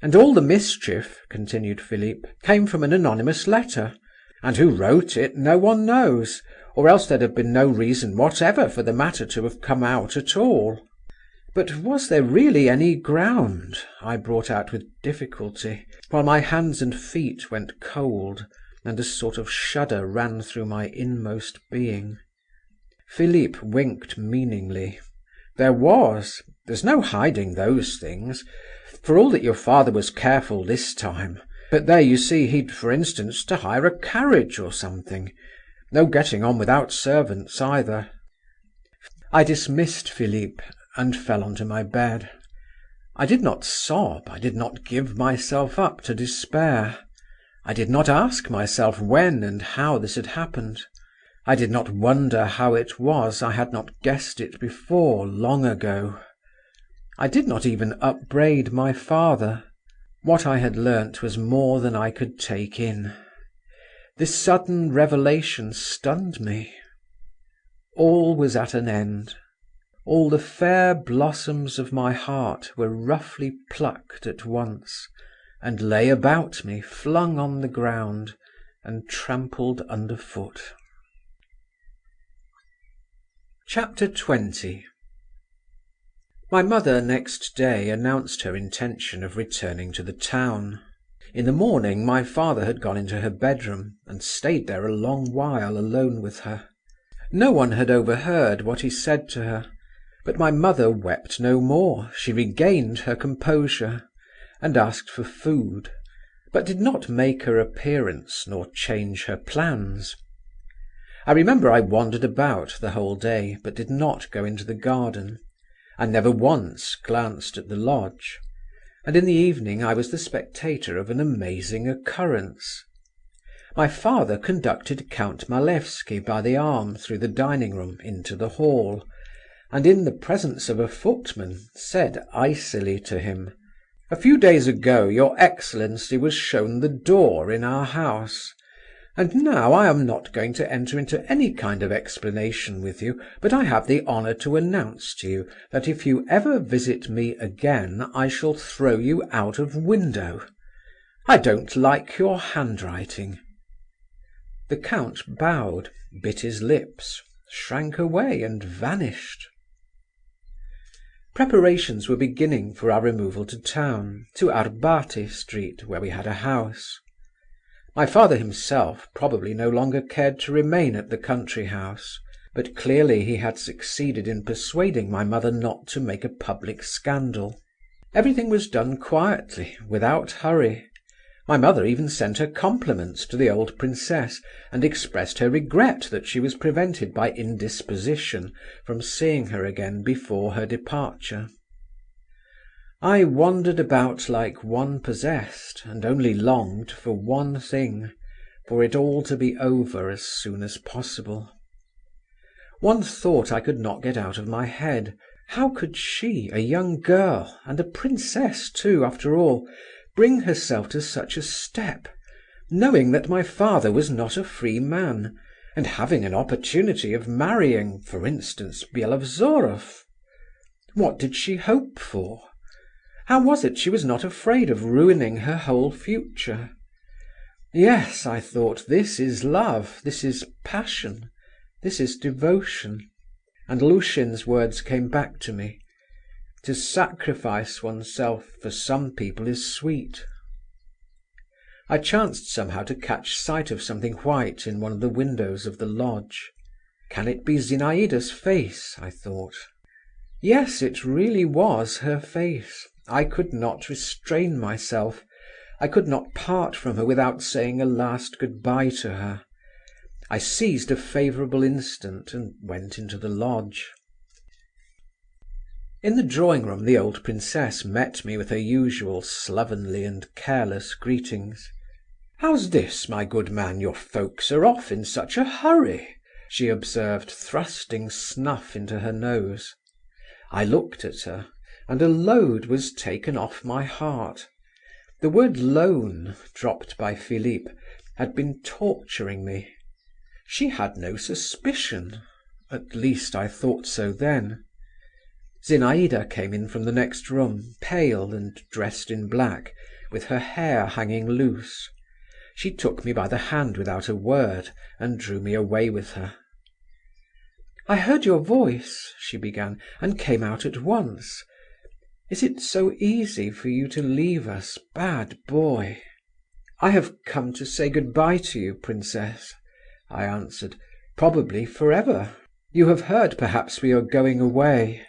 And all the mischief, continued Philippe, came from an anonymous letter, and who wrote it no one knows, or else there'd have been no reason whatever for the matter to have come out at all. But was there really any ground? I brought out with difficulty, while my hands and feet went cold, and a sort of shudder ran through my inmost being. Philippe winked meaningly. There was. There's no hiding those things. For all that your father was careful this time. But there, you see, he'd, for instance, to hire a carriage or something. No getting on without servants either. I dismissed Philippe and fell onto my bed. I did not sob, I did not give myself up to despair. I did not ask myself when and how this had happened. I did not wonder how it was I had not guessed it before, long ago. I did not even upbraid my father. What I had learnt was more than I could take in. This sudden revelation stunned me. All was at an end. All the fair blossoms of my heart were roughly plucked at once, and lay about me, flung on the ground, and trampled underfoot. Chapter 20. My mother next day announced her intention of returning to the town. In the morning my father had gone into her bedroom, and stayed there a long while alone with her. No one had overheard what he said to her, but my mother wept no more. She regained her composure, and asked for food, but did not make her appearance nor change her plans. I remember I wandered about the whole day, but did not go into the garden. I never once glanced at the lodge, and in the evening I was the spectator of an amazing occurrence. My father conducted Count Malevsky by the arm through the dining-room into the hall, and in the presence of a footman said icily to him, "A few days ago your excellency was shown the door in our house. And now I am not going to enter into any kind of explanation with you, but I have the honour to announce to you that if you ever visit me again I shall throw you out of window. I don't like your handwriting." The count bowed, bit his lips, shrank away and vanished. Preparations were beginning for our removal to town, to Arbaty Street, where we had a house. My father himself probably no longer cared to remain at the country house, but clearly he had succeeded in persuading my mother not to make a public scandal. Everything was done quietly, without hurry. My mother even sent her compliments to the old princess, and expressed her regret that she was prevented by indisposition from seeing her again before her departure. I wandered about like one possessed, and only longed for one thing, for it all to be over as soon as possible. One thought I could not get out of my head. How could she, a young girl, and a princess too, after all, bring herself to such a step, knowing that my father was not a free man, and having an opportunity of marrying, for instance, Byelovzorov? What did she hope for? How was it she was not afraid of ruining her whole future? Yes, I thought, this is love, this is passion, this is devotion. And Lushin's words came back to me. To sacrifice oneself for some people is sweet. I chanced somehow to catch sight of something white in one of the windows of the lodge. Can it be Zinaïda's face, I thought. Yes, it really was her face. I could not restrain myself. I could not part from her without saying a last goodbye to her. I seized a favourable instant and went into the lodge. In the drawing-room the old princess met me with her usual slovenly and careless greetings. "How's this, my good man, your folks are off in such a hurry?" she observed, thrusting snuff into her nose. I looked at her, and a load was taken off my heart. The word loan, dropped by Philippe, had been torturing me. She had no suspicion. At least I thought so then. Zinaïda came in from the next room, pale and dressed in black, with her hair hanging loose. She took me by the hand without a word, and drew me away with her. "I heard your voice," she began, "and came out at once. Is it so easy for you to leave us, bad boy?" "I have come to say good-bye to you, princess," I answered, "probably forever. You have heard, perhaps, we are going away."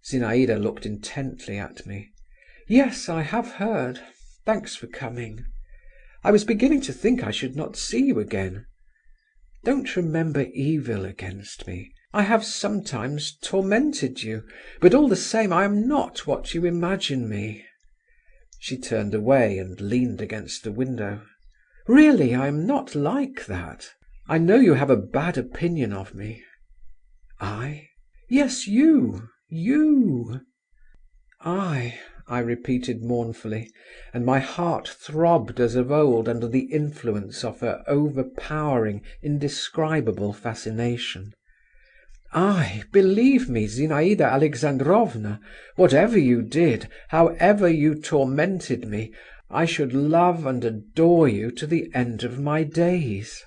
Zinaïda looked intently at me. "Yes, I have heard. Thanks for coming. I was beginning to think I should not see you again. Don't remember evil against me. I have sometimes tormented you, but all the same I am not what you imagine me." She turned away and leaned against the window. "Really, I am not like that. I know you have a bad opinion of me." "I?" "Yes, you. You." I repeated mournfully, and my heart throbbed as of old under the influence of her overpowering, indescribable fascination. "I, believe me, Zinaïda Alexandrovna, whatever you did, however you tormented me, I should love and adore you to the end of my days."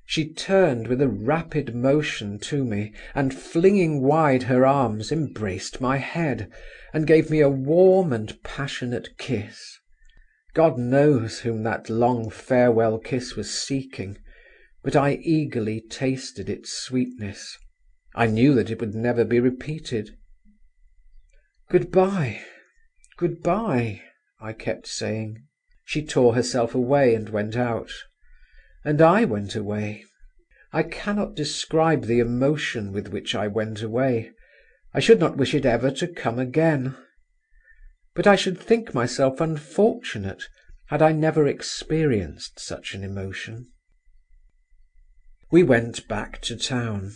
She turned with a rapid motion to me, and flinging wide her arms embraced my head, and gave me a warm and passionate kiss. God knows whom that long farewell kiss was seeking, but I eagerly tasted its sweetness. I knew that it would never be repeated. "Good-bye, good-bye," I kept saying. She tore herself away and went out, and I went away. I cannot describe the emotion with which I went away. I should not wish it ever to come again. But I should think myself unfortunate had I never experienced such an emotion. We went back to town.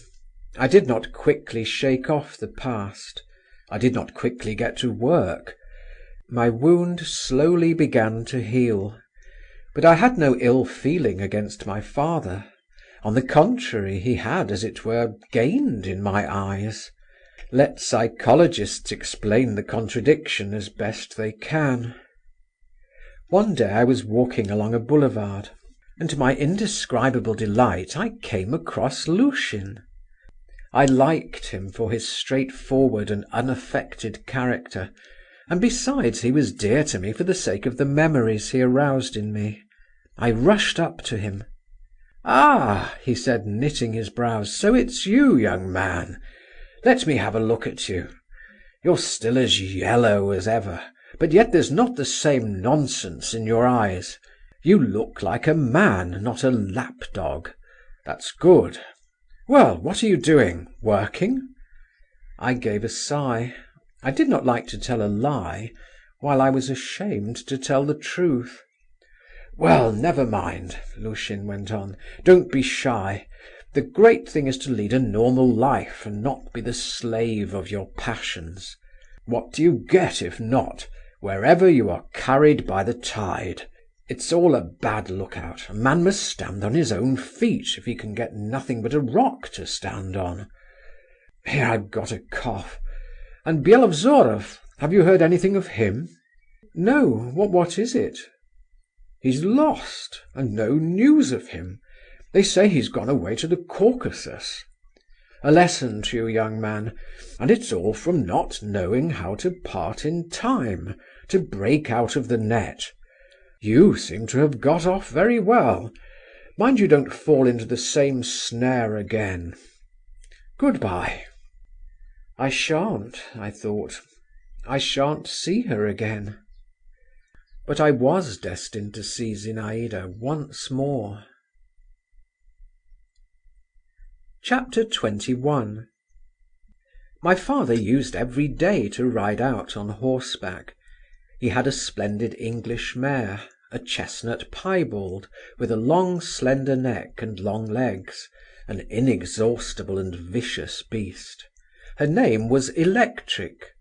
I did not quickly shake off the past. I did not quickly get to work. My wound slowly began to heal. But I had no ill feeling against my father. On the contrary, he had, as it were, gained in my eyes. Let psychologists explain the contradiction as best they can. One day I was walking along a boulevard, and to my indescribable delight I came across Lushin. I liked him for his straightforward and unaffected character, and besides he was dear to me for the sake of the memories he aroused in me. I rushed up to him. "Ah," he said, knitting his brows, "so it's you, young man. Let me have a look at you. You're still as yellow as ever, but yet there's not the same nonsense in your eyes. You look like a man, not a lapdog. That's good. Well, what are you doing? Working?" I gave a sigh. I did not like to tell a lie, while I was ashamed to tell the truth. "Well, never mind," Lushin went on. "Don't be shy. The great thing is to lead a normal life and not be the slave of your passions. What do you get if not? Wherever you are carried by the tide. It's all a bad lookout. A man must stand on his own feet if he can get nothing but a rock to stand on. Here, I've got a cough. And Byelovzorov, have you heard anything of him?" "No, what is it?" "He's lost, and no news of him. They say he's gone away to the Caucasus. A lesson to you, young man, and it's all from not knowing how to part in time, to break out of the net. You seem to have got off very well. Mind you don't fall into the same snare again. Good-bye." I shan't, I thought. I shan't see her again. But I was destined to see Zinaïda once more. Chapter 21. My father used every day to ride out on horseback. He had a splendid English mare, a chestnut piebald, with a long slender neck and long legs, an inexhaustible and vicious beast. Her name was Electric.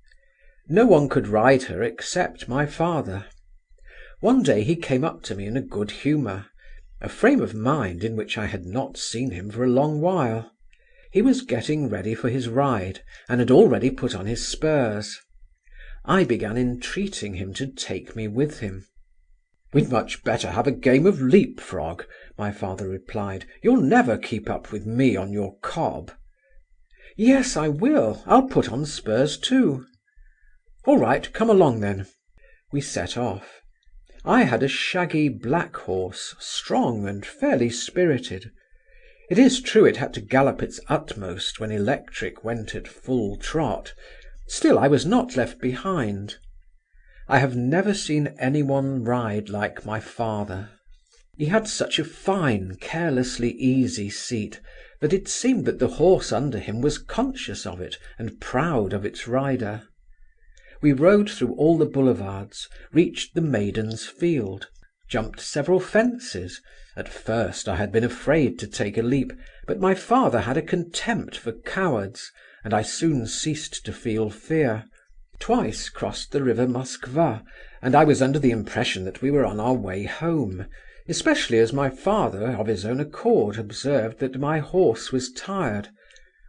No one could ride her except my father. One day he came up to me in a good humour, a frame of mind in which I had not seen him for a long while. He was getting ready for his ride, and had already put on his spurs. I began entreating him to take me with him. "We'd much better have a game of leap-frog," my father replied. "You'll never keep up with me on your cob." "Yes, I will. I'll put on spurs too." "All right, come along then." We set off. I had a shaggy black horse, strong and fairly spirited. It is true it had to gallop its utmost when Electric went at full trot. Still, I was not left behind. I have never seen anyone ride like my father. He had such a fine, carelessly easy seat that it seemed that the horse under him was conscious of it and proud of its rider. We rode through all the boulevards, reached the Maiden's Field, jumped several fences. At first I had been afraid to take a leap, but my father had a contempt for cowards, and I soon ceased to feel fear. Twice crossed the river Moskva, and I was under the impression that we were on our way home, especially as my father, of his own accord, observed that my horse was tired,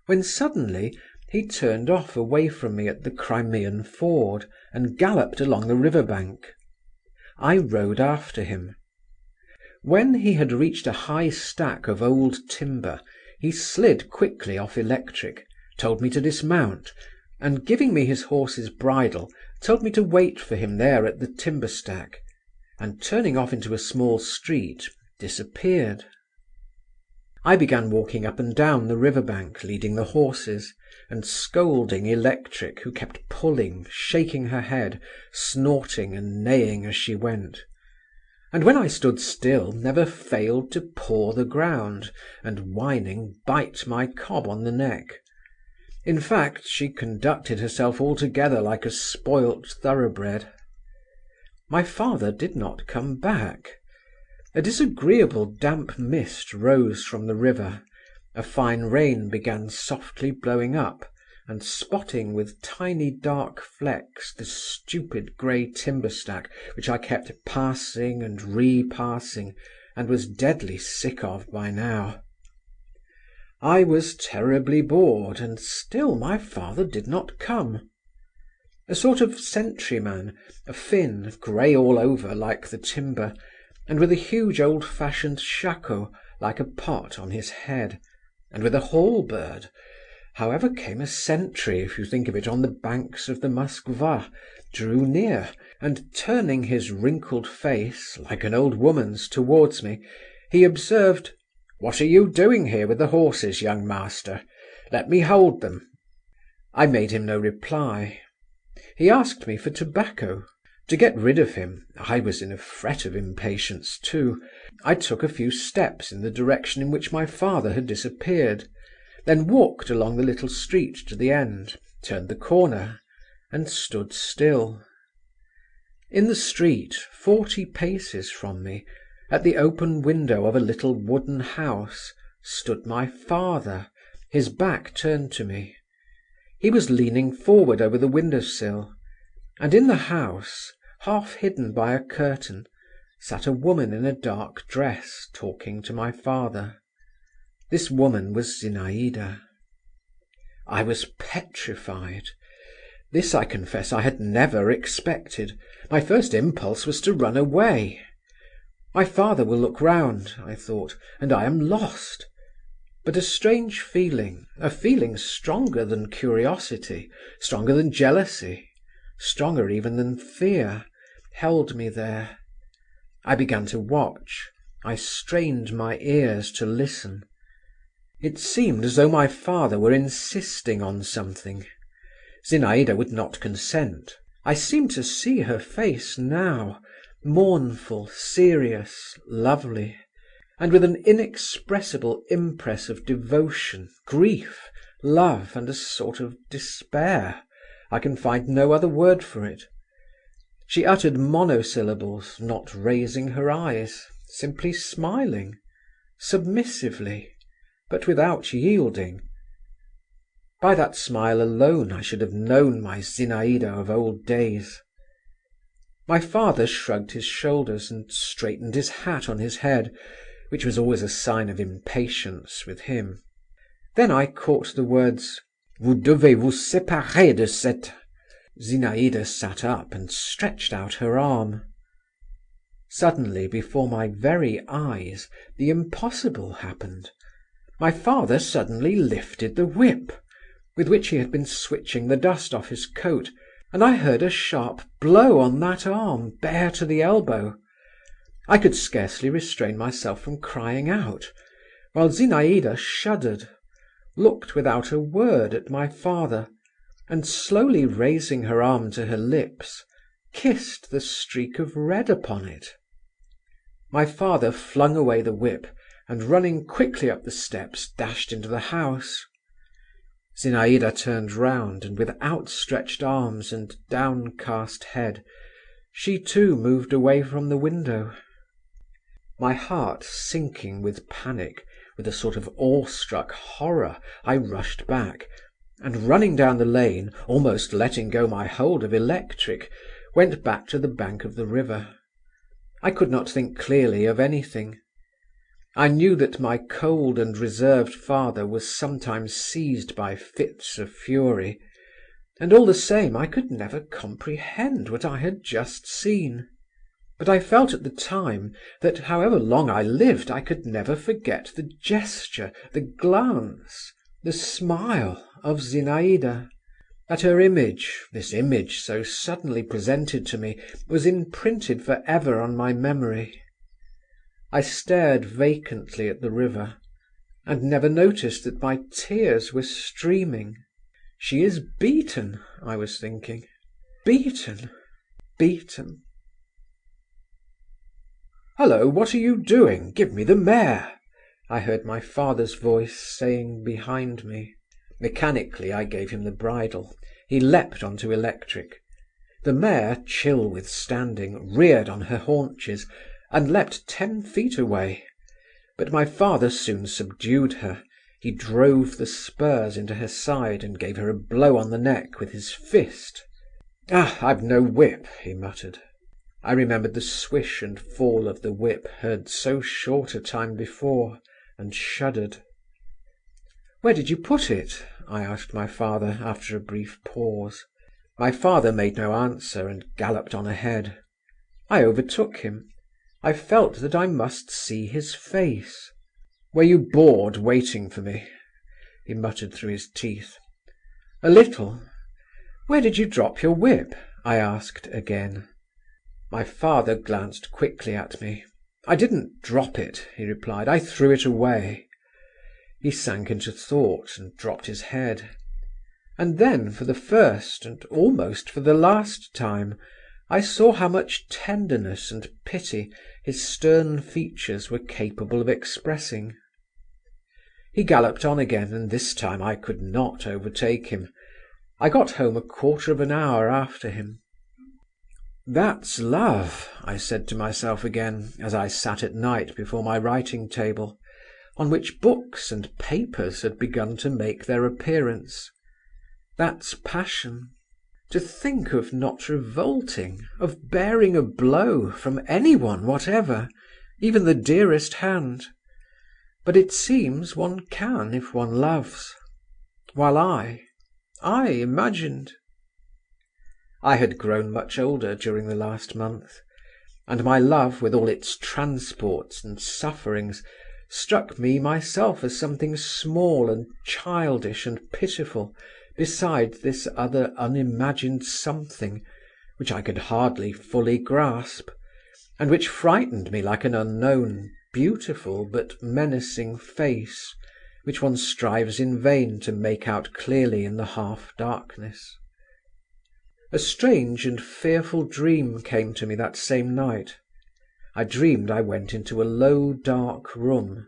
when suddenly he turned off away from me at the Crimean ford, and galloped along the river bank. I rode after him. When he had reached a high stack of old timber, he slid quickly off electric, told me to dismount, and giving me his horse's bridle, told me to wait for him there at the timber stack, and turning off into a small street, disappeared. I began walking up and down the river bank, leading the horses, and scolding electric, who kept pulling, shaking her head, snorting and neighing as she went; and when I stood still never failed to paw the ground, and whining bite my cob on the neck. In fact, she conducted herself altogether like a spoilt thoroughbred. My father did not come back. A disagreeable damp mist rose from the river, a fine rain began softly blowing up, and spotting with tiny dark flecks the stupid grey timber stack, which I kept passing and repassing, and was deadly sick of by now. I was terribly bored, and still my father did not come. A sort of sentryman, a Finn, grey all over like the timber, and with a huge old-fashioned shako, like a pot, on his head, and with a halberd, however came a sentry, if you think of it, on the banks of the Moskva, drew near, and turning his wrinkled face, like an old woman's, towards me, he observed, "What are you doing here with the horses, young master? Let me hold them." I made him no reply. He asked me for tobacco. To get rid of him, I was in a fret of impatience too. I took a few steps in the direction in which my father had disappeared, then walked along the little street to the end, turned the corner, and stood still. In the street, 40 paces from me, at the open window of a little wooden house, stood my father, his back turned to me. He was leaning forward over the window-sill, and in the house, half hidden by a curtain, sat a woman in a dark dress, talking to my father. This woman was Zinaïda. I was petrified. This, I confess, I had never expected. My first impulse was to run away. My father will look round, I thought, and I am lost. But a strange feeling, a feeling stronger than curiosity, stronger than jealousy, stronger even than fear, held me there. I began to watch. I strained my ears to listen. It seemed as though my father were insisting on something. Zinaïda would not consent. I seemed to see her face now, mournful, serious, lovely, and with an inexpressible impress of devotion, grief, love, and a sort of despair. I can find no other word for it. She uttered monosyllables, not raising her eyes, simply smiling, submissively, but without yielding. By that smile alone I should have known my Zinaïda of old days. My father shrugged his shoulders and straightened his hat on his head, which was always a sign of impatience with him. Then I caught the words, "Vous devez vous séparer de cette—" Zinaïda sat up and stretched out her arm. Suddenly, before my very eyes, the impossible happened. My father suddenly lifted the whip, with which he had been switching the dust off his coat, and I heard a sharp blow on that arm, bare to the elbow. I could scarcely restrain myself from crying out, while Zinaïda shuddered, looked without a word at my father, and slowly raising her arm to her lips, kissed the streak of red upon it. My father flung away the whip, and running quickly up the steps, dashed into the house. Zinaïda turned round, and with outstretched arms and downcast head, she too moved away from the window. My heart sinking with panic, with a sort of awestruck horror, I rushed back, and running down the lane, almost letting go my hold of electric, went back to the bank of the river. I could not think clearly of anything. I knew that my cold and reserved father was sometimes seized by fits of fury, and all the same I could never comprehend what I had just seen. But I felt at the time that however long I lived I could never forget the gesture, the glance, the smile of Zinaïda; that her image, this image so suddenly presented to me, was imprinted for ever on my memory. I stared vacantly at the river, and never noticed that my tears were streaming. "She is beaten," I was thinking. "Beaten, beaten." "Hullo, what are you doing? Give me the mare," I heard my father's voice saying behind me. Mechanically I gave him the bridle. He leapt on to electric. The mare, chill with standing, reared on her haunches, and leapt 10 feet away. But my father soon subdued her. He drove the spurs into her side and gave her a blow on the neck with his fist. "Ah, I've no whip," he muttered. I remembered the swish and fall of the whip heard so short a time before, and shuddered. "Where did you put it?" I asked my father after a brief pause. My father made no answer and galloped on ahead. I overtook him. I felt that I must see his face. "Were you bored waiting for me?" he muttered through his teeth. "A little." "Where did you drop your whip?" I asked again. My father glanced quickly at me. "I didn't drop it," he replied. "I threw it away." He sank into thought and dropped his head. And then, for the first and almost for the last time, I saw how much tenderness and pity his stern features were capable of expressing. He galloped on again, and this time I could not overtake him. I got home a quarter of an hour after him. "That's love," I said to myself again, as I sat at night before my writing table, on which books and papers had begun to make their appearance. "That's passion. To think of not revolting, of bearing a blow from anyone whatever, even the dearest hand. But it seems one can if one loves. While I imagined." I had grown much older during the last month, and my love, with all its transports and sufferings, struck me myself as something small and childish and pitiful beside this other unimagined something, which I could hardly fully grasp, and which frightened me like an unknown, beautiful but menacing face, which one strives in vain to make out clearly in the half-darkness. A strange and fearful dream came to me that same night. I dreamed I went into a low, dark room.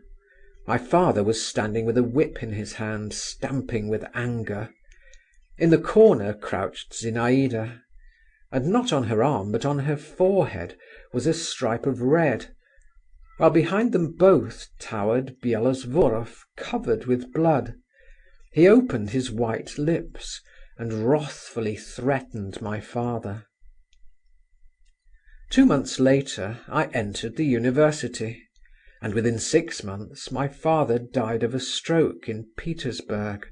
My father was standing with a whip in his hand, stamping with anger. In the corner crouched Zinaïda, and not on her arm but on her forehead was a stripe of red, while behind them both towered Bielosvoroff, covered with blood. He opened his white lips and wrathfully threatened my father. 2 months later I entered the university, and within 6 months my father died of a stroke in Petersburg,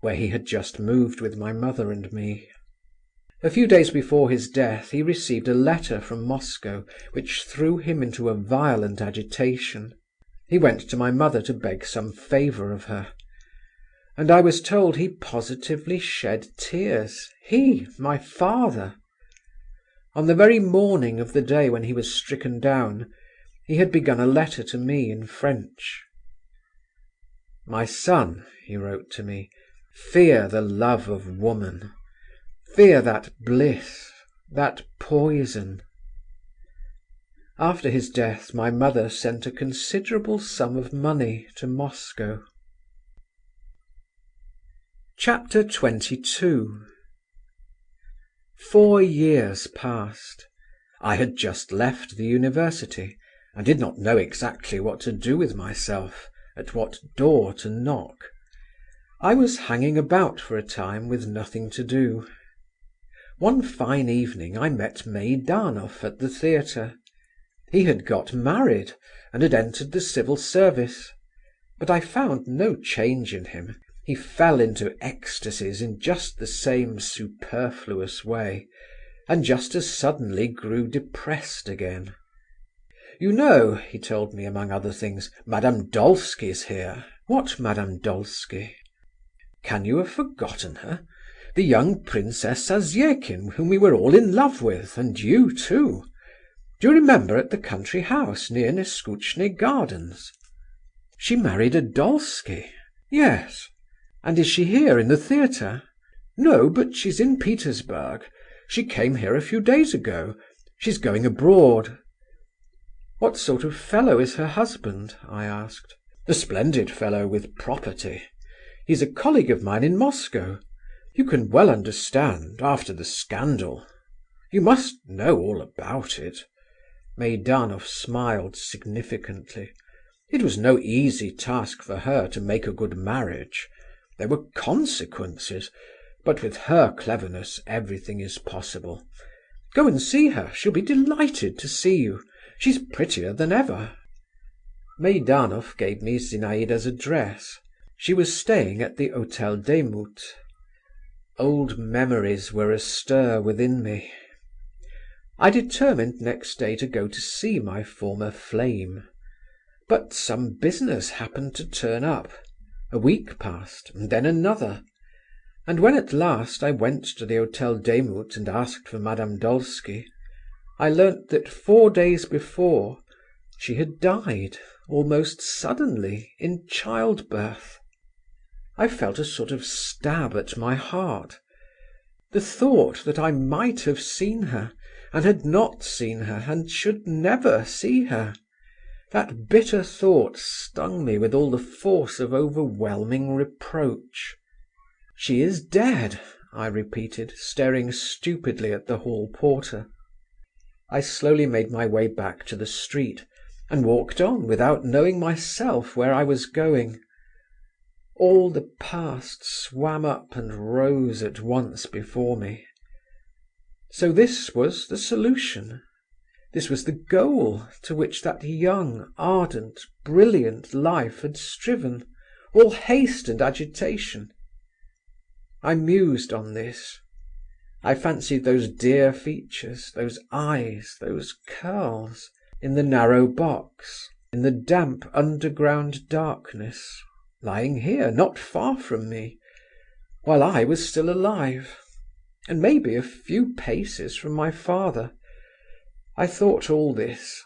where he had just moved with my mother and me. A few days before his death he received a letter from Moscow which threw him into a violent agitation. He went to my mother to beg some favour of her, and I was told he positively shed tears. He, my father! On the very morning of the day when he was stricken down, he had begun a letter to me in French. "My son," he wrote to me, "fear the love of woman. Fear that bliss, that poison." After his death my mother sent a considerable sum of money to Moscow. Chapter 22. 4 years passed. I had just left the university, and did not know exactly what to do with myself, at what door to knock. I was hanging about for a time with nothing to do. One fine evening I met Meidanov at the theatre. He had got married and had entered the civil service, but I found no change in him. He fell into ecstasies in just the same superfluous way, and just as suddenly grew depressed again. "You know," he told me, among other things, "Madame Dolsky's here." "What Madame Dolsky?" "Can you have forgotten her? The young Princess Zasyekin, whom we were all in love with, and you too. Do you remember, at the country house near Neskutchny Gardens?" "She married a Dolsky?" "Yes." "And is she here in the theatre?" "No, but she's in Petersburg. She came here a few days ago. She's going abroad." "What sort of fellow is her husband?" I asked. "A splendid fellow, with property. He's a colleague of mine in Moscow. You can well understand, after the scandal. You must know all about it." Meidanov smiled significantly. It was no easy task for her to make a good marriage. There were consequences, but with her cleverness everything is possible. Go and see her, she'll be delighted to see you. She's prettier than ever." Meidanov gave me Zinaïda's address. She was staying at the Hôtel des Moutes. Old memories were astir within me. I determined next day to go to see my former flame. But some business happened to turn up. A week passed, and then another, and when at last I went to the Hôtel des Moutes and asked for Madame Dolsky, I learnt that 4 days before she had died, almost suddenly, in childbirth. I felt a sort of stab at my heart. The thought that I might have seen her, and had not seen her, and should never see her, that bitter thought stung me with all the force of overwhelming reproach. "She is dead," I repeated, staring stupidly at the hall porter. I slowly made my way back to the street, and walked on without knowing myself where I was going. All the past swam up and rose at once before me. So this was the solution. This was the goal to which that young, ardent, brilliant life had striven, all haste and agitation. I mused on this. I fancied those dear features, those eyes, those curls, in the narrow box, in the damp underground darkness, lying here, not far from me, while I was still alive, and maybe a few paces from my father. I thought all this.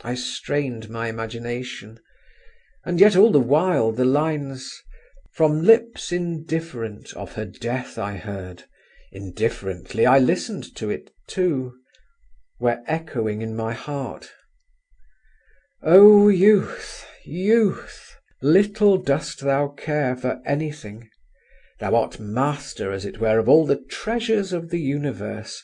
I strained my imagination, and yet all the while the lines "From lips indifferent of her death I heard, indifferently I listened to it too," were echoing in my heart. O youth, youth! Little dost thou care for anything. Thou art master, as it were, of all the treasures of the universe.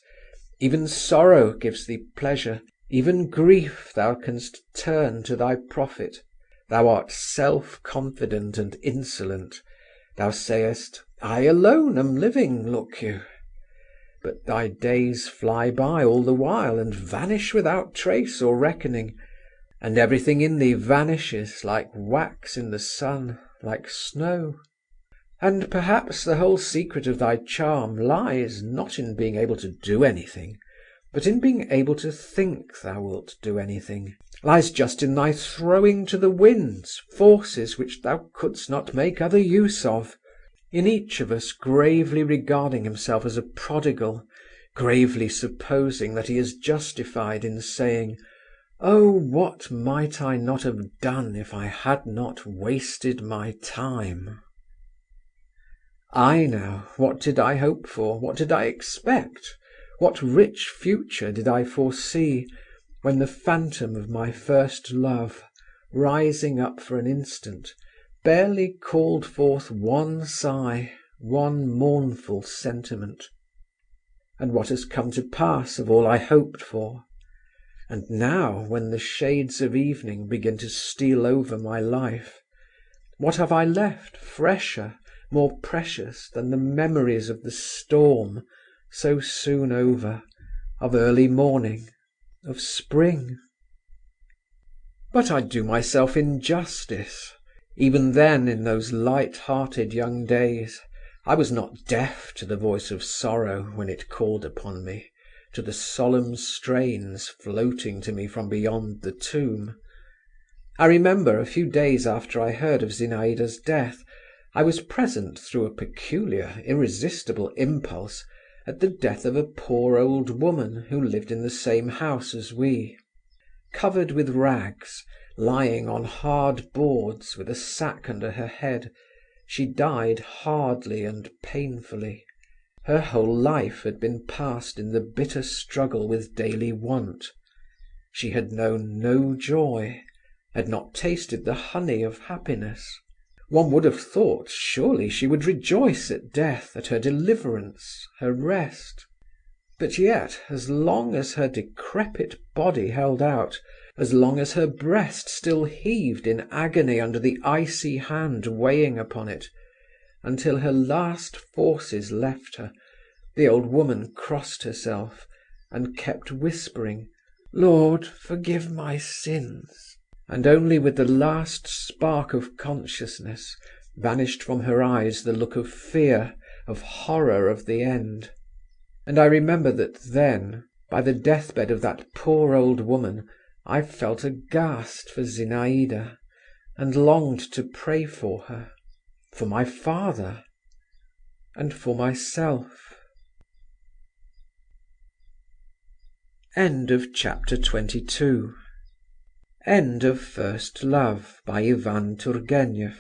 Even sorrow gives thee pleasure, even grief thou canst turn to thy profit. Thou art self-confident and insolent. Thou sayest, "I alone am living, look you." But thy days fly by all the while, and vanish without trace or reckoning, and everything in thee vanishes like wax in the sun, like snow. And perhaps the whole secret of thy charm lies, not in being able to do anything, but in being able to think thou wilt do anything, lies just in thy throwing to the winds forces which thou couldst not make other use of, in each of us gravely regarding himself as a prodigal, gravely supposing that he is justified in saying, "Oh, what might I not have done if I had not wasted my time?" I now, what did I hope for, what did I expect, what rich future did I foresee, when the phantom of my first love, rising up for an instant, barely called forth one sigh, one mournful sentiment? And what has come to pass of all I hoped for? And now, when the shades of evening begin to steal over my life, what have I left fresher, more precious than the memories of the storm, so soon over, of early morning, of spring? But I do myself injustice. Even then, in those light-hearted young days, I was not deaf to the voice of sorrow when it called upon me. to the solemn strains floating to me from beyond the tomb. I remember, a few days after I heard of Zinaïda's death, I was present through a peculiar, irresistible impulse at the death of a poor old woman who lived in the same house as we. Covered with rags, lying on hard boards with a sack under her head, she died hardly and painfully. Her whole life had been passed in the bitter struggle with daily want. She had known no joy, had not tasted the honey of happiness. One would have thought surely she would rejoice at death, at her deliverance, her rest. But yet, as long as her decrepit body held out, as long as her breast still heaved in agony under the icy hand weighing upon it, until her last forces left her, the old woman crossed herself and kept whispering, "Lord, forgive my sins," and only with the last spark of consciousness vanished from her eyes the look of fear, of horror of the end. And I remember that then, by the deathbed of that poor old woman, I felt aghast for Zinaïda, and longed to pray for her, for my father, and for myself. End of chapter 22. End of First Love by Ivan Turgenev.